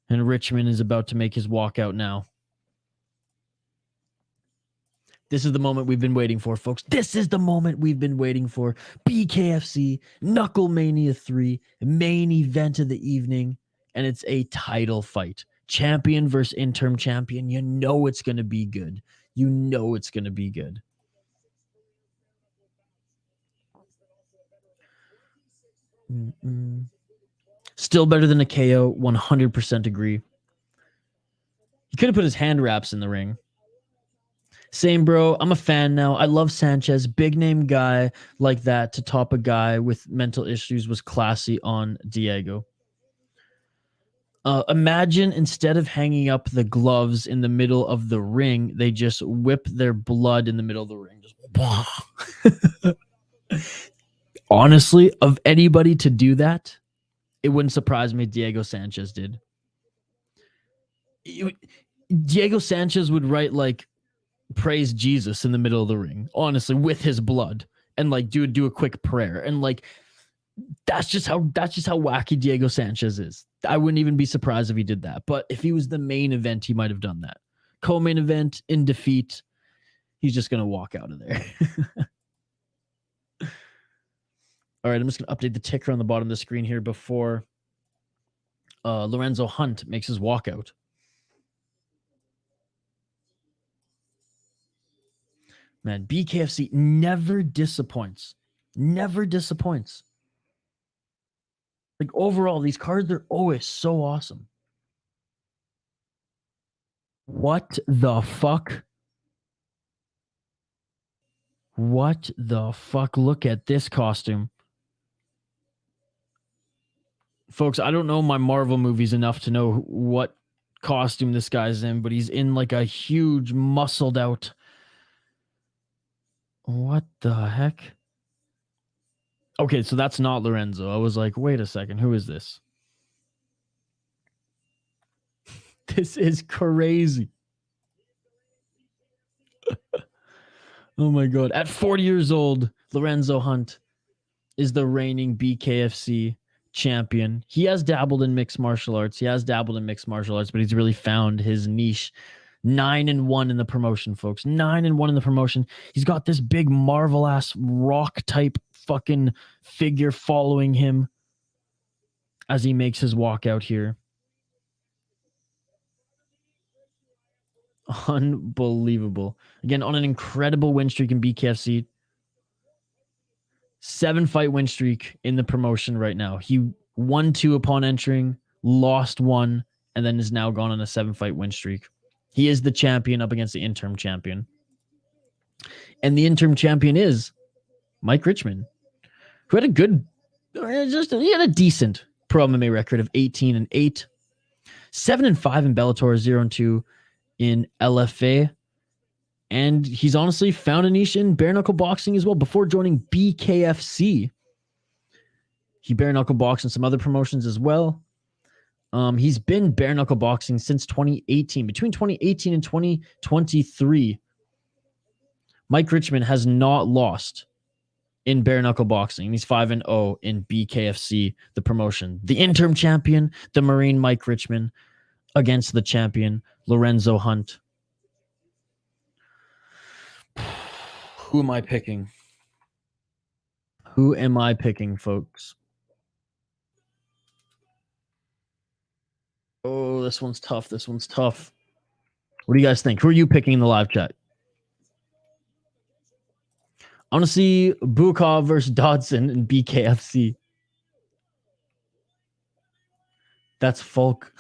And Richman is about to make his walkout now. This is the moment we've been waiting for, folks. This is the moment we've been waiting for. BKFC, KnuckleMania 3, main event of the evening, and it's a title fight. Champion versus interim champion. You know it's going to be good. You know it's going to be good. Still better than a KO. 100% agree. He could have put his hand wraps in the ring. Same, bro. I'm a fan now. I love Sanchez. Big name guy like that to top a guy with mental issues was classy on Diego. Imagine instead of hanging up the gloves in the middle of the ring, they just whip their blood in the middle of the ring. Just honestly, of anybody to do that, it wouldn't surprise me if Diego Sanchez did. Diego Sanchez would write like praise Jesus in the middle of the ring, honestly, with his blood, and like do a quick prayer, and like that's just how wacky Diego Sanchez is. I wouldn't even be surprised if he did that. But if he was the main event, he might have done that. Co-main event in defeat, he's just gonna walk out of there. All right, I'm just gonna update the ticker on the bottom of the screen here before Lorenzo Hunt makes his walkout. Man, BKFC never disappoints. Never disappoints. Like, overall, these cards are always so awesome. What the fuck? What the fuck? Look at this costume. Folks, I don't know my Marvel movies enough to know what costume this guy's in, but he's in like a huge muscled out. What the heck? Okay, so that's not Lorenzo. I was like, wait a second, who is this? This is crazy. Oh my god. At 40 years old, Lorenzo Hunt is the reigning BKFC champion. He has dabbled in mixed martial arts. But he's really found his niche. 9-1 in the promotion, folks. 9-1 in the promotion. He's got this big Marvel ass rock type fucking figure following him as he makes his walkout here. Unbelievable. Again, on an incredible win streak in BKFC. 7-fight win streak in the promotion right now. He won 2 upon entering, lost 1, and then is now gone on a 7-fight win streak. He is the champion up against the interim champion. And the interim champion is Mike Richman, who had a good, he had a decent pro MMA record of 18-8, 7-5 in Bellator, 0-2 in LFA. And he's honestly found a niche in bare knuckle boxing as well. Before joining BKFC, he bare knuckle boxed in some other promotions as well. He's been bare knuckle boxing since 2018. Between 2018 and 2023, Mike Richman has not lost in bare knuckle boxing. He's 5-0 in BKFC, the promotion. The interim champion, the Marine Mike Richman, against the champion, Lorenzo Hunt. Who am I picking? Who am I picking, folks? Oh, this one's tough. This one's tough. What do you guys think? Who are you picking in the live chat? I want to see Bukov versus Dodson in BKFC. That's Folk.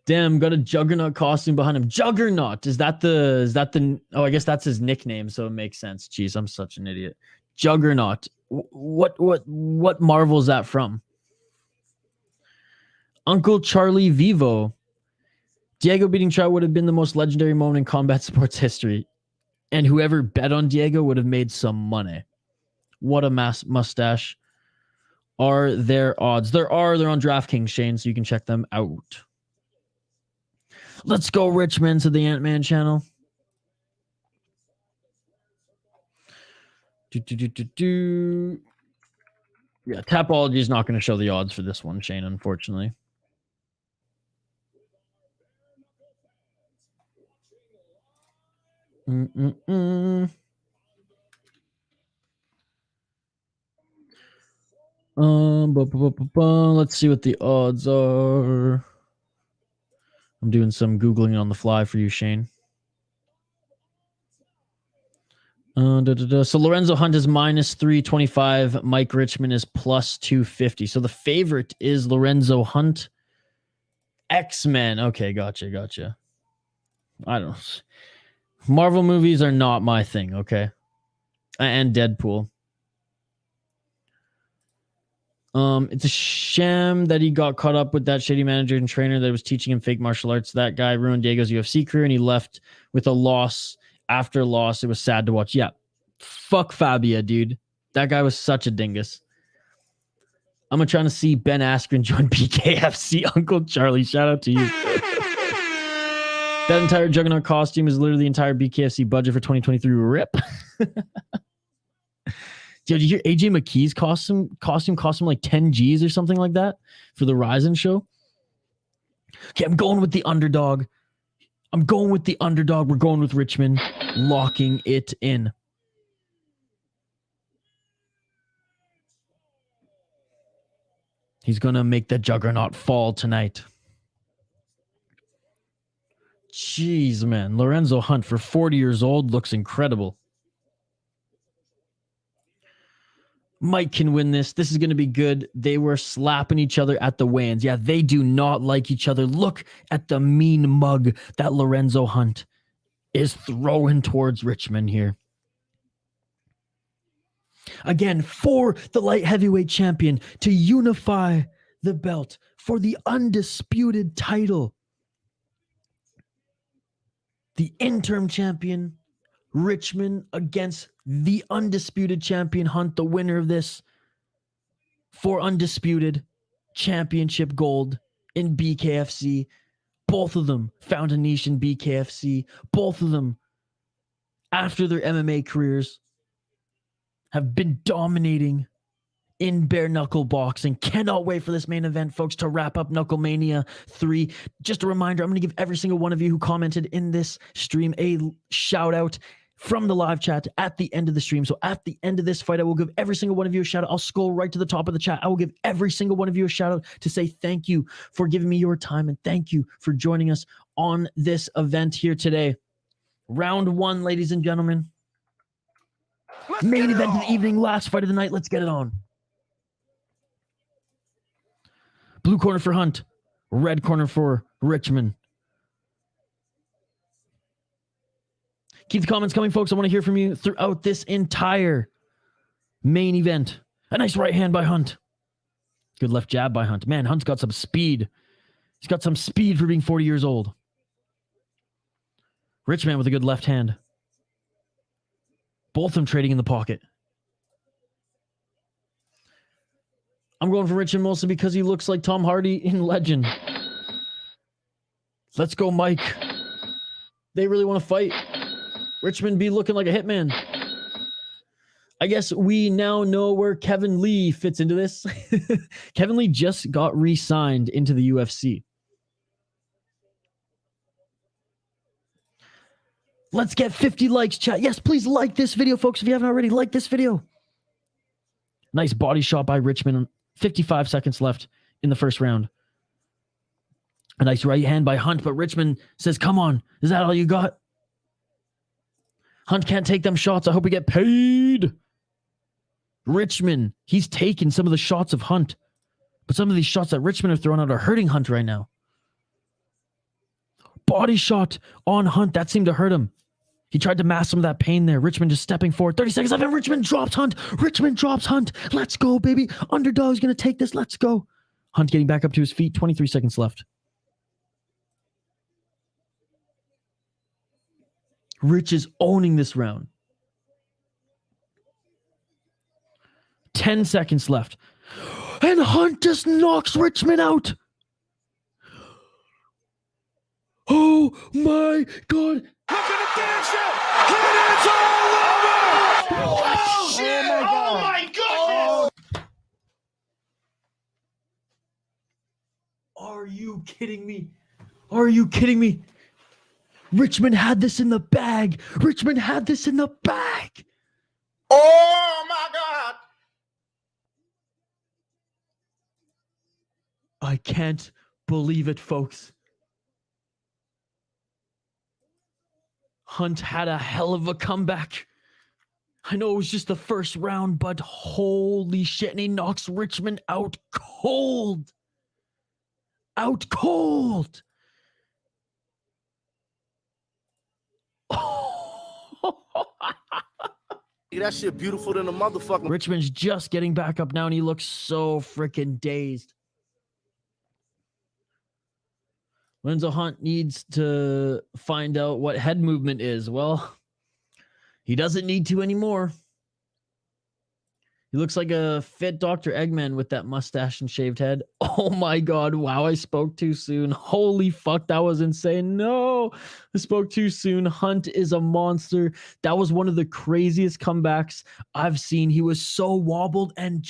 Damn, got a Juggernaut costume behind him. Juggernaut. Is that the oh, I guess that's his nickname, so it makes sense. Jeez, I'm such an idiot. Juggernaut. What Marvel is that from? Uncle Charlie Vivo. Diego beating Trout would have been the most legendary moment in combat sports history. And whoever bet on Diego would have made some money. What a mustache. Are there odds? They're on DraftKings, Shane, so you can check them out. Let's go, Richman, to the Ant-Man channel. Yeah, Tapology is not going to show the odds for this one, Shane, unfortunately. Let's see what the odds are. I'm doing some Googling on the fly for you, Shane. So Lorenzo Hunt is minus 325. Mike Richman is plus 250. So the favorite is Lorenzo Hunt. X-Men. Okay, gotcha. I don't. Marvel movies are not my thing, okay? And Deadpool. It's a sham that he got caught up with that shady manager and trainer that was teaching him fake martial arts. That guy ruined Diego's UFC career and he left with a loss after loss. It was sad to watch. Yeah. Fuck Fabia, dude. That guy was such a dingus. I'm trying to see Ben Askren join BKFC. Uncle Charlie, shout out to you. That entire Juggernaut costume is literally the entire BKFC budget for 2023. Rip. Did you hear AJ McKee's costume cost him like 10 G's or something like that for the Ryzen show? Okay, I'm going with the underdog. We're going with Richmond. Locking it in. He's going to make the Juggernaut fall tonight. Jeez, man. Lorenzo Hunt, for 40 years old, looks incredible. Mike can win this. This is going to be good. They were slapping each other at the weigh-ins. Yeah, they do not like each other. Look at the mean mug that Lorenzo Hunt is throwing towards Richmond here. Again, for the light heavyweight champion to unify the belt for the undisputed title. The interim champion, Richmond, against the undisputed champion, Hunt, the winner of this, for undisputed championship gold in BKFC. Both of them found a niche in BKFC. Both of them, after their MMA careers, have been dominating in bare knuckle boxing. Cannot wait for this main event, folks, to wrap up KnuckleMania 3. Just a reminder, I'm going to give every single one of you who commented in this stream a shout out from the live chat at the end of the stream. So at the end of this fight, I will give every single one of you a shout out. I'll scroll right to the top of the chat. I will give every single one of you a shout out to say thank you for giving me your time and thank you for joining us on this event here today. Round 1, ladies and gentlemen. Main event of the evening, last fight of the night. Let's get it on. Blue corner for Hunt. Red corner for Richmond. Keep the comments coming, folks. I want to hear from you throughout this entire main event. A nice right hand by Hunt. Good left jab by Hunt. Man, Hunt's got some speed. He's got some speed for being 40 years old. Richman with a good left hand. Both of them trading in the pocket. I'm going for Richmond mostly because he looks like Tom Hardy in Legend. Let's go, Mike. They really want to fight. Richmond be looking like a hitman. I guess we now know where Kevin Lee fits into this. Kevin Lee just got re-signed into the UFC. Let's get 50 likes, chat. Yes, please like this video, folks. If you haven't already, like this video. Nice body shot by Richmond. 55 seconds left in the first round. A nice right hand by Hunt, but Richmond says, come on. Is that all you got? Hunt can't take them shots. I hope we get paid. Richmond, he's taking some of the shots of Hunt. But some of these shots that Richmond are throwing out are hurting Hunt right now. Body shot on Hunt. That seemed to hurt him. He tried to mask some of that pain there. Richmond just stepping forward. 30 seconds left and Richmond drops Hunt. Richmond drops Hunt. Let's go, baby. Underdog's going to take this. Let's go. Hunt getting back up to his feet. 23 seconds left. Rich is owning this round. 10 seconds left. And Hunt just knocks Richmond out. Oh my God. Look at the finish it! And it's all over! Oh, shit! Oh my goodness! Are you kidding me? Are you kidding me? Richmond had this in the bag. Richmond had this in the bag. Oh my God! I can't believe it, folks. Hunt had a hell of a comeback. I know it was just the first round, but holy shit. And he knocks Richman out cold. Out cold. That shit beautiful than a motherfucking. Richman's just getting back up now, and he looks so freaking dazed. Lorenzo Hunt needs to find out what head movement is. Well, he doesn't need to anymore. He looks like a fit Dr. Eggman with that mustache and shaved head. Oh my God. Wow, I spoke too soon. Holy fuck, that was insane. No, I spoke too soon. Hunt is a monster. That was one of the craziest comebacks I've seen. He was so wobbled and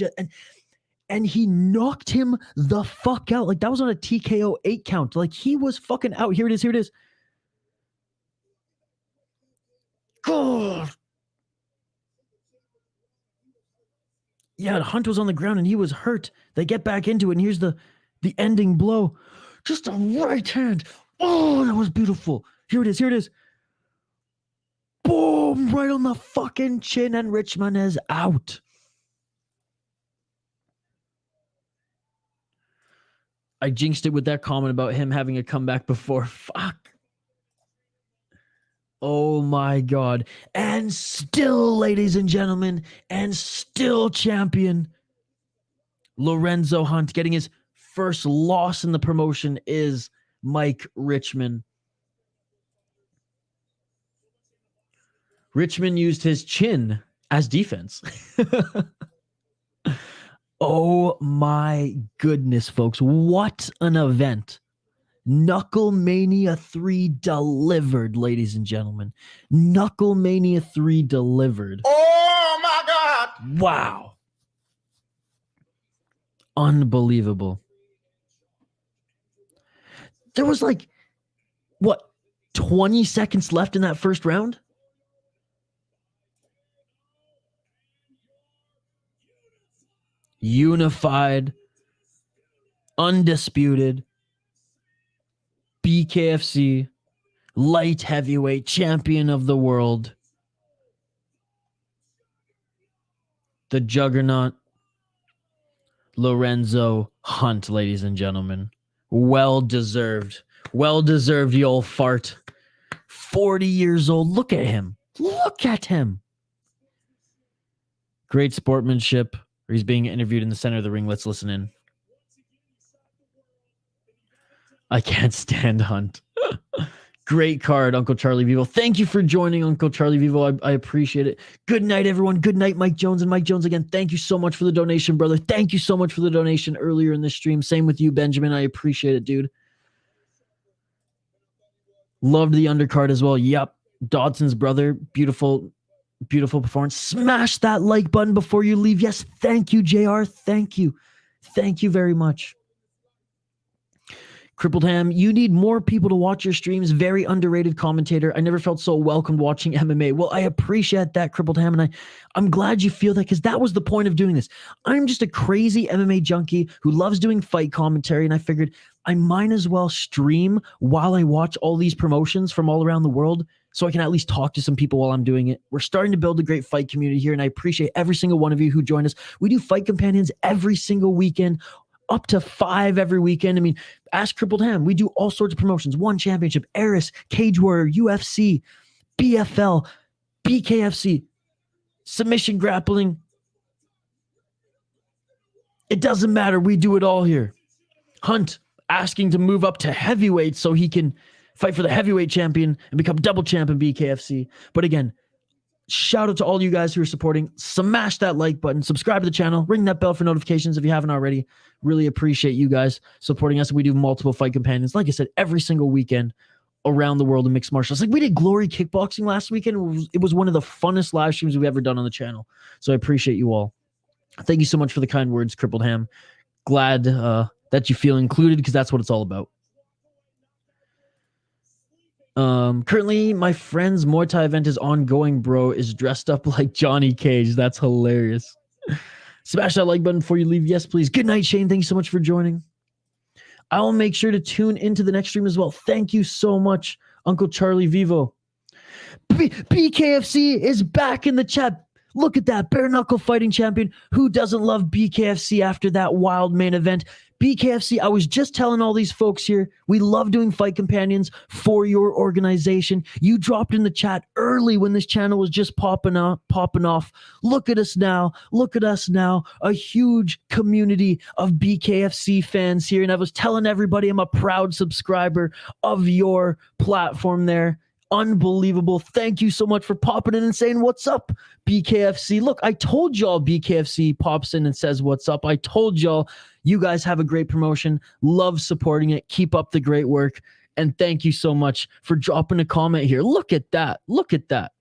he knocked him the fuck out. Like, that was on a TKO 8 count. Like, he was fucking out. Here it is. Here it is. God. Yeah, Hunt was on the ground and he was hurt. They get back into it, and here's the ending blow. Just a right hand. Oh, that was beautiful. Here it is. Here it is. Boom! Right on the fucking chin, and Richman is out. I jinxed it with that comment about him having a comeback before. Fuck. Oh my God. And still, ladies and gentlemen, and still champion, Lorenzo Hunt, getting his first loss in the promotion, is Mike Richman. Richman used his chin as defense. Oh my goodness, folks. What an event. KnuckleMania 3 delivered, ladies and gentlemen. KnuckleMania 3 delivered. Oh my God. Wow. Unbelievable. There was like, what, 20 seconds left in that first round? Unified, undisputed, BKFC light heavyweight champion of the world, the juggernaut, Lorenzo Hunt, ladies and gentlemen. Well deserved. Well deserved, you old fart. 40 years old. Look at him. Look at him. Great sportsmanship. He's being interviewed in the center of the ring. Let's listen in. I can't stand Hunt. Great card, Uncle Charlie Vivo. Thank you for joining, Uncle Charlie Vivo. I appreciate it. Good night, everyone. Good night, Mike Jones. And Mike Jones, again, thank you so much for the donation, brother. Thank you so much for the donation earlier in the stream. Same with you, Benjamin. I appreciate it, dude. Loved the undercard as well. Yep. Dodson's brother. Beautiful, beautiful performance. Smash that like button before you leave. Yes, thank you, JR. Thank you. Thank you very much. Crippled Ham, you need more people to watch your streams. Very underrated commentator. I never felt so welcomed watching MMA. Well, I appreciate that, Crippled Ham, and I'm glad you feel that, because that was the point of doing this. I'm just a crazy MMA junkie who loves doing fight commentary, and I figured I might as well stream while I watch all these promotions from all around the world, so I can at least talk to some people while I'm doing it. We're starting to build a great fight community here, and I appreciate every single one of you who joined us. We do fight companions every single weekend, up to 5 every weekend. I mean, ask Crippled Ham. We do all sorts of promotions. One Championship, Eris, Cage Warrior, UFC, BFL, BKFC, submission grappling. It doesn't matter. We do it all here. Hunt asking to move up to heavyweight so he can fight for the heavyweight champion and become double champ in BKFC. But again, shout out to all you guys who are supporting. Smash that like button, subscribe to the channel, ring that bell for notifications if you haven't already. Really appreciate you guys supporting us. We do multiple fight companions, like I said, every single weekend around the world in mixed martial arts. Like, we did Glory Kickboxing last weekend. It was one of the funnest live streams we've ever done on the channel. So I appreciate you all. Thank you so much for the kind words, Crippled Ham. Glad that you feel included, because that's what it's all about. Currently my friend's Muay Thai event is ongoing. Bro is dressed up like Johnny Cage. That's hilarious. Smash that like button before you leave. Yes, please. Good night, Shane. Thank you so much for joining. I will make sure to tune into the next stream as well. Thank you so much, Uncle Charlie Vivo. BKFC is back in the chat. Look at that. Bare knuckle fighting champion. Who doesn't love BKFC after that wild main event? BKFC, I was just telling all these folks here, we love doing fight companions for your organization. You dropped in the chat early when this channel was just popping off. Look at us now. Look at us now. A huge community of BKFC fans here. And I was telling everybody I'm a proud subscriber of your platform there. Unbelievable. Thank you so much for popping in and saying what's up, BKFC. Look, I told y'all BKFC pops in and says what's up. I told y'all you guys have a great promotion. Love supporting it. Keep up the great work. And thank you so much for dropping a comment here. Look at that. Look at that.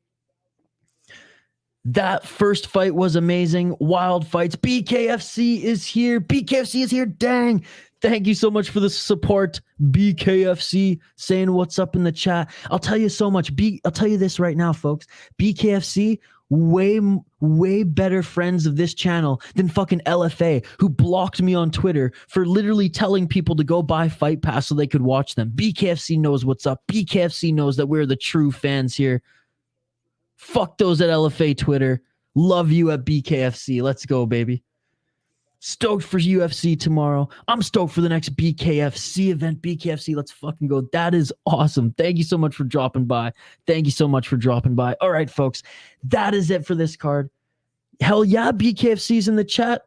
That first fight was amazing. Wild fights. BKFC is here. BKFC is here. Dang. Thank you so much for the support, BKFC, saying what's up in the chat. I'll tell you so much. I'll tell you this right now, folks. BKFC, way better friends of this channel than fucking LFA, who blocked me on Twitter for literally telling people to go buy Fight Pass so they could watch them. BKFC knows what's up. BKFC knows that we're the true fans here. Fuck those at LFA Twitter. Love you at BKFC. Let's go, baby. Stoked for UFC tomorrow. I'm stoked for the next BKFC event. BKFC, let's fucking go. That is awesome. Thank you so much for dropping by. Thank you so much for dropping by. All right, folks. That is it for this card. Hell yeah, BKFC's in the chat.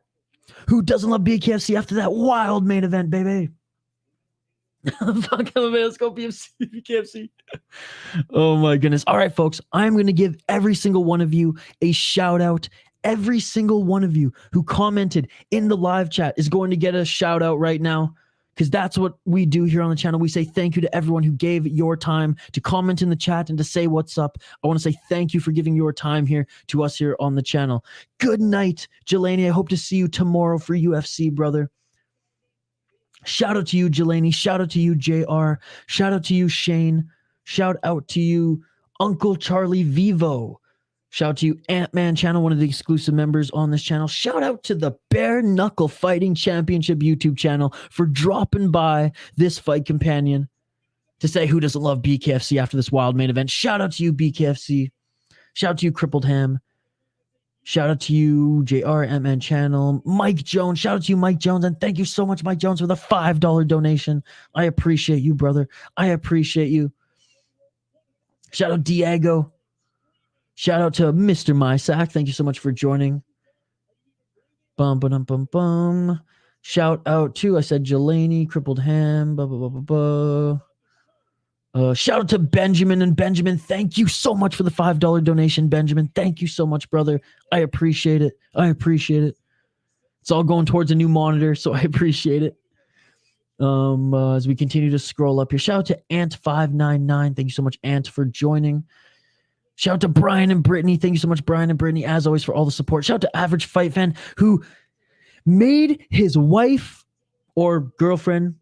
Who doesn't love BKFC after that wild main event, baby? Fuck MMA, let's go BKFC. Oh my goodness. All right, folks. I'm going to give every single one of you a shout out. Every single one of you who commented in the live chat is going to get a shout out right now, because that's what we do here on the channel. We say thank you to everyone who gave your time to comment in the chat and to say what's up. I want to say thank you for giving your time here to us here on the channel. Good night, Jelani. I hope to see you tomorrow for UFC, brother. Shout out to you, Jelani. Shout out to you, JR. Shout out to you, Shane. Shout out to you, Uncle Charlie Vivo. Shout out to you, Ant-Man channel, one of the exclusive members on this channel. Shout out to the Bare Knuckle Fighting Championship YouTube channel for dropping by this fight companion to say who doesn't love BKFC after this wild main event. Shout out to you, BKFC. Shout out to you, Crippled Ham. Shout out to you, JR, Ant-Man channel. Mike Jones. Shout out to you, Mike Jones. And thank you so much, Mike Jones, for the $5 donation. I appreciate you, brother. I appreciate you. Shout out Diego. Shout out to Mr. Mysack. Thank you so much for joining. Bum, ba, dum, bum, bum. Shout out to, I said, Jelani, Crippled Ham. Blah, blah, blah, blah, blah. Shout out to Benjamin. And Benjamin, thank you so much for the $5 donation, Benjamin. Thank you so much, brother. I appreciate it. I appreciate it. It's all going towards a new monitor, so I appreciate it. As we continue to scroll up here. Shout out to Ant599. Thank you so much, Ant, for joining. Shout out to Brian and Brittany. Thank you so much, Brian and Brittany, as always, for all the support. Shout out to Average Fight Fan, who made his wife or girlfriend,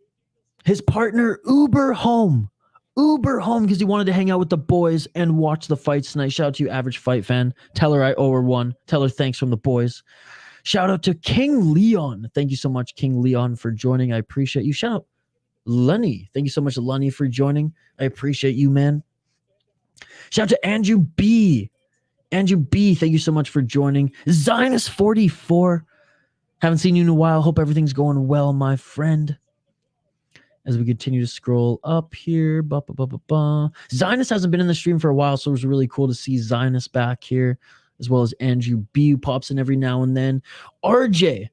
his partner, Uber home because he wanted to hang out with the boys and watch the fights tonight. Shout out to you, Average Fight Fan. Tell her I owe her one. Tell her thanks from the boys. Shout out to King Leon. Thank you so much, King Leon, for joining. I appreciate you. Shout out Lenny. Thank you so much, Lenny, for joining. I appreciate you, man. Shout out to Andrew B. Andrew B, thank you so much for joining. Zionist44. Haven't seen you in a while. Hope everything's going well, my friend. As we continue to scroll up here. Zionist hasn't been in the stream for a while, so it was really cool to see Zionist back here, as well as Andrew B, who pops in every now and then. RJ,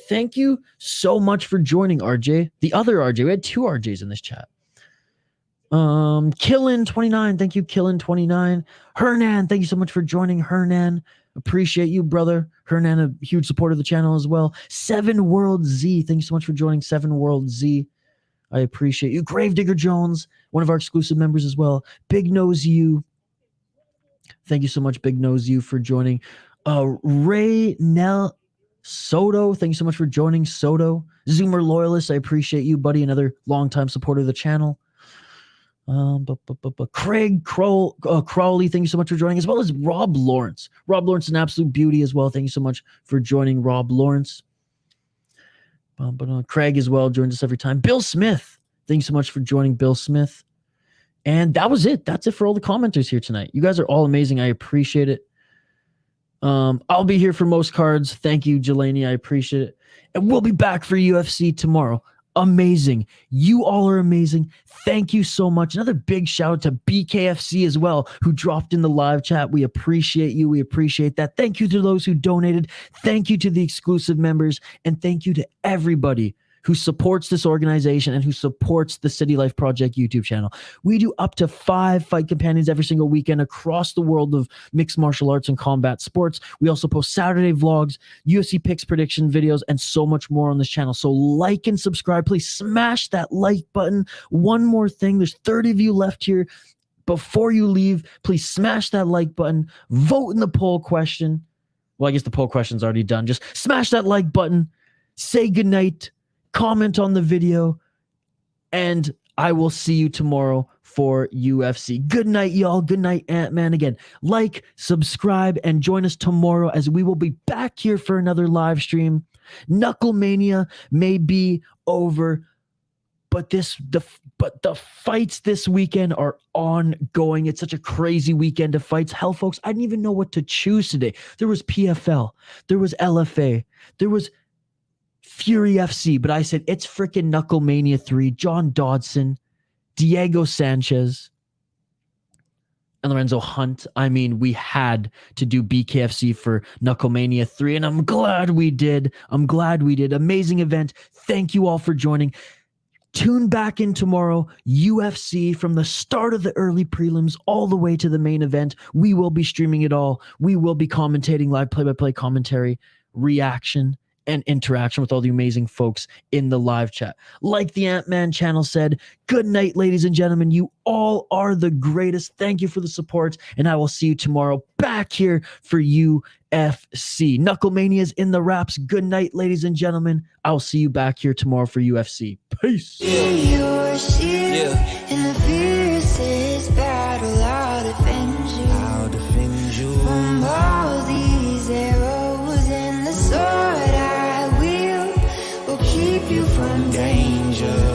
thank you so much for joining, RJ. The other RJ. We had two RJs in this chat. Killin29, thank you, Killin29. Hernan, thank you so much for joining, Hernan. Appreciate you, brother. Hernan, a huge supporter of the channel as well. 7 World Z, thank you so much for joining, 7 World Z. I appreciate you. Gravedigger Jones, one of our exclusive members as well. Big Nose You. Thank you so much, Big Nose You, for joining. Reynel Soto, thank you so much for joining, Soto. Zoomer Loyalist, I appreciate you, buddy. Another longtime supporter of the channel. Craig Crowley, thank you so much for joining, as well as Rob Lawrence. Rob Lawrence is an absolute beauty as well. Thank you so much for joining, Rob Lawrence. Craig as well joins us every time. Bill Smith, thank you so much for joining, Bill Smith. And that was it. That's it for all the commenters here tonight. You guys are all amazing. I appreciate it. I'll be here for most cards. Thank you, Jelani. I appreciate it. And we'll be back for UFC tomorrow. Amazing. You all are amazing. Thank you so much. Another big shout out to BKFC as well, who dropped in the live chat. We appreciate you. We appreciate that. Thank you to those who donated. Thank you to the exclusive members. And thank you to everybody who supports this organization and who supports the City Life Project YouTube channel. We do up to 5 fight companions every single weekend across the world of mixed martial arts and combat sports. We also post Saturday vlogs, UFC picks, prediction videos, and so much more on this channel. So like and subscribe. Please smash that like button. One more thing. There's 30 of you left here. Before you leave, please smash that like button. Vote in the poll question. Well, I guess the poll question's already done. Just smash that like button. Say goodnight. Comment on the video, and I will see you tomorrow for UFC. Good night, y'all. Good night, Ant-Man. Again, like, subscribe, and join us tomorrow as we will be back here for another live stream. KnuckleMania may be over, but the fights this weekend are ongoing. It's such a crazy weekend of fights. Hell, folks, I didn't even know what to choose today. There was PFL, there was LFA, there was Fury FC, but I said it's freaking KnuckleMania 3, John Dodson, Diego Sanchez, and Lorenzo Hunt. I mean, we had to do BKFC for KnuckleMania 3, and I'm glad we did. Amazing event. Thank you all for joining. Tune back in tomorrow. UFC from the start of the early prelims all the way to the main event. We will be streaming it all. We will be commentating live play-by-play commentary, reaction, and interaction with all the amazing folks in the live chat. Like the Ant-Man channel said, good night, ladies and gentlemen. You all are the greatest. Thank you for the support, and I will see you tomorrow back here for UFC. KnuckleMania is in the wraps. Good night, ladies and gentlemen. I'll see you back here tomorrow for UFC. Peace. I'll defend you from all these arrows and the sword. Keep you from danger.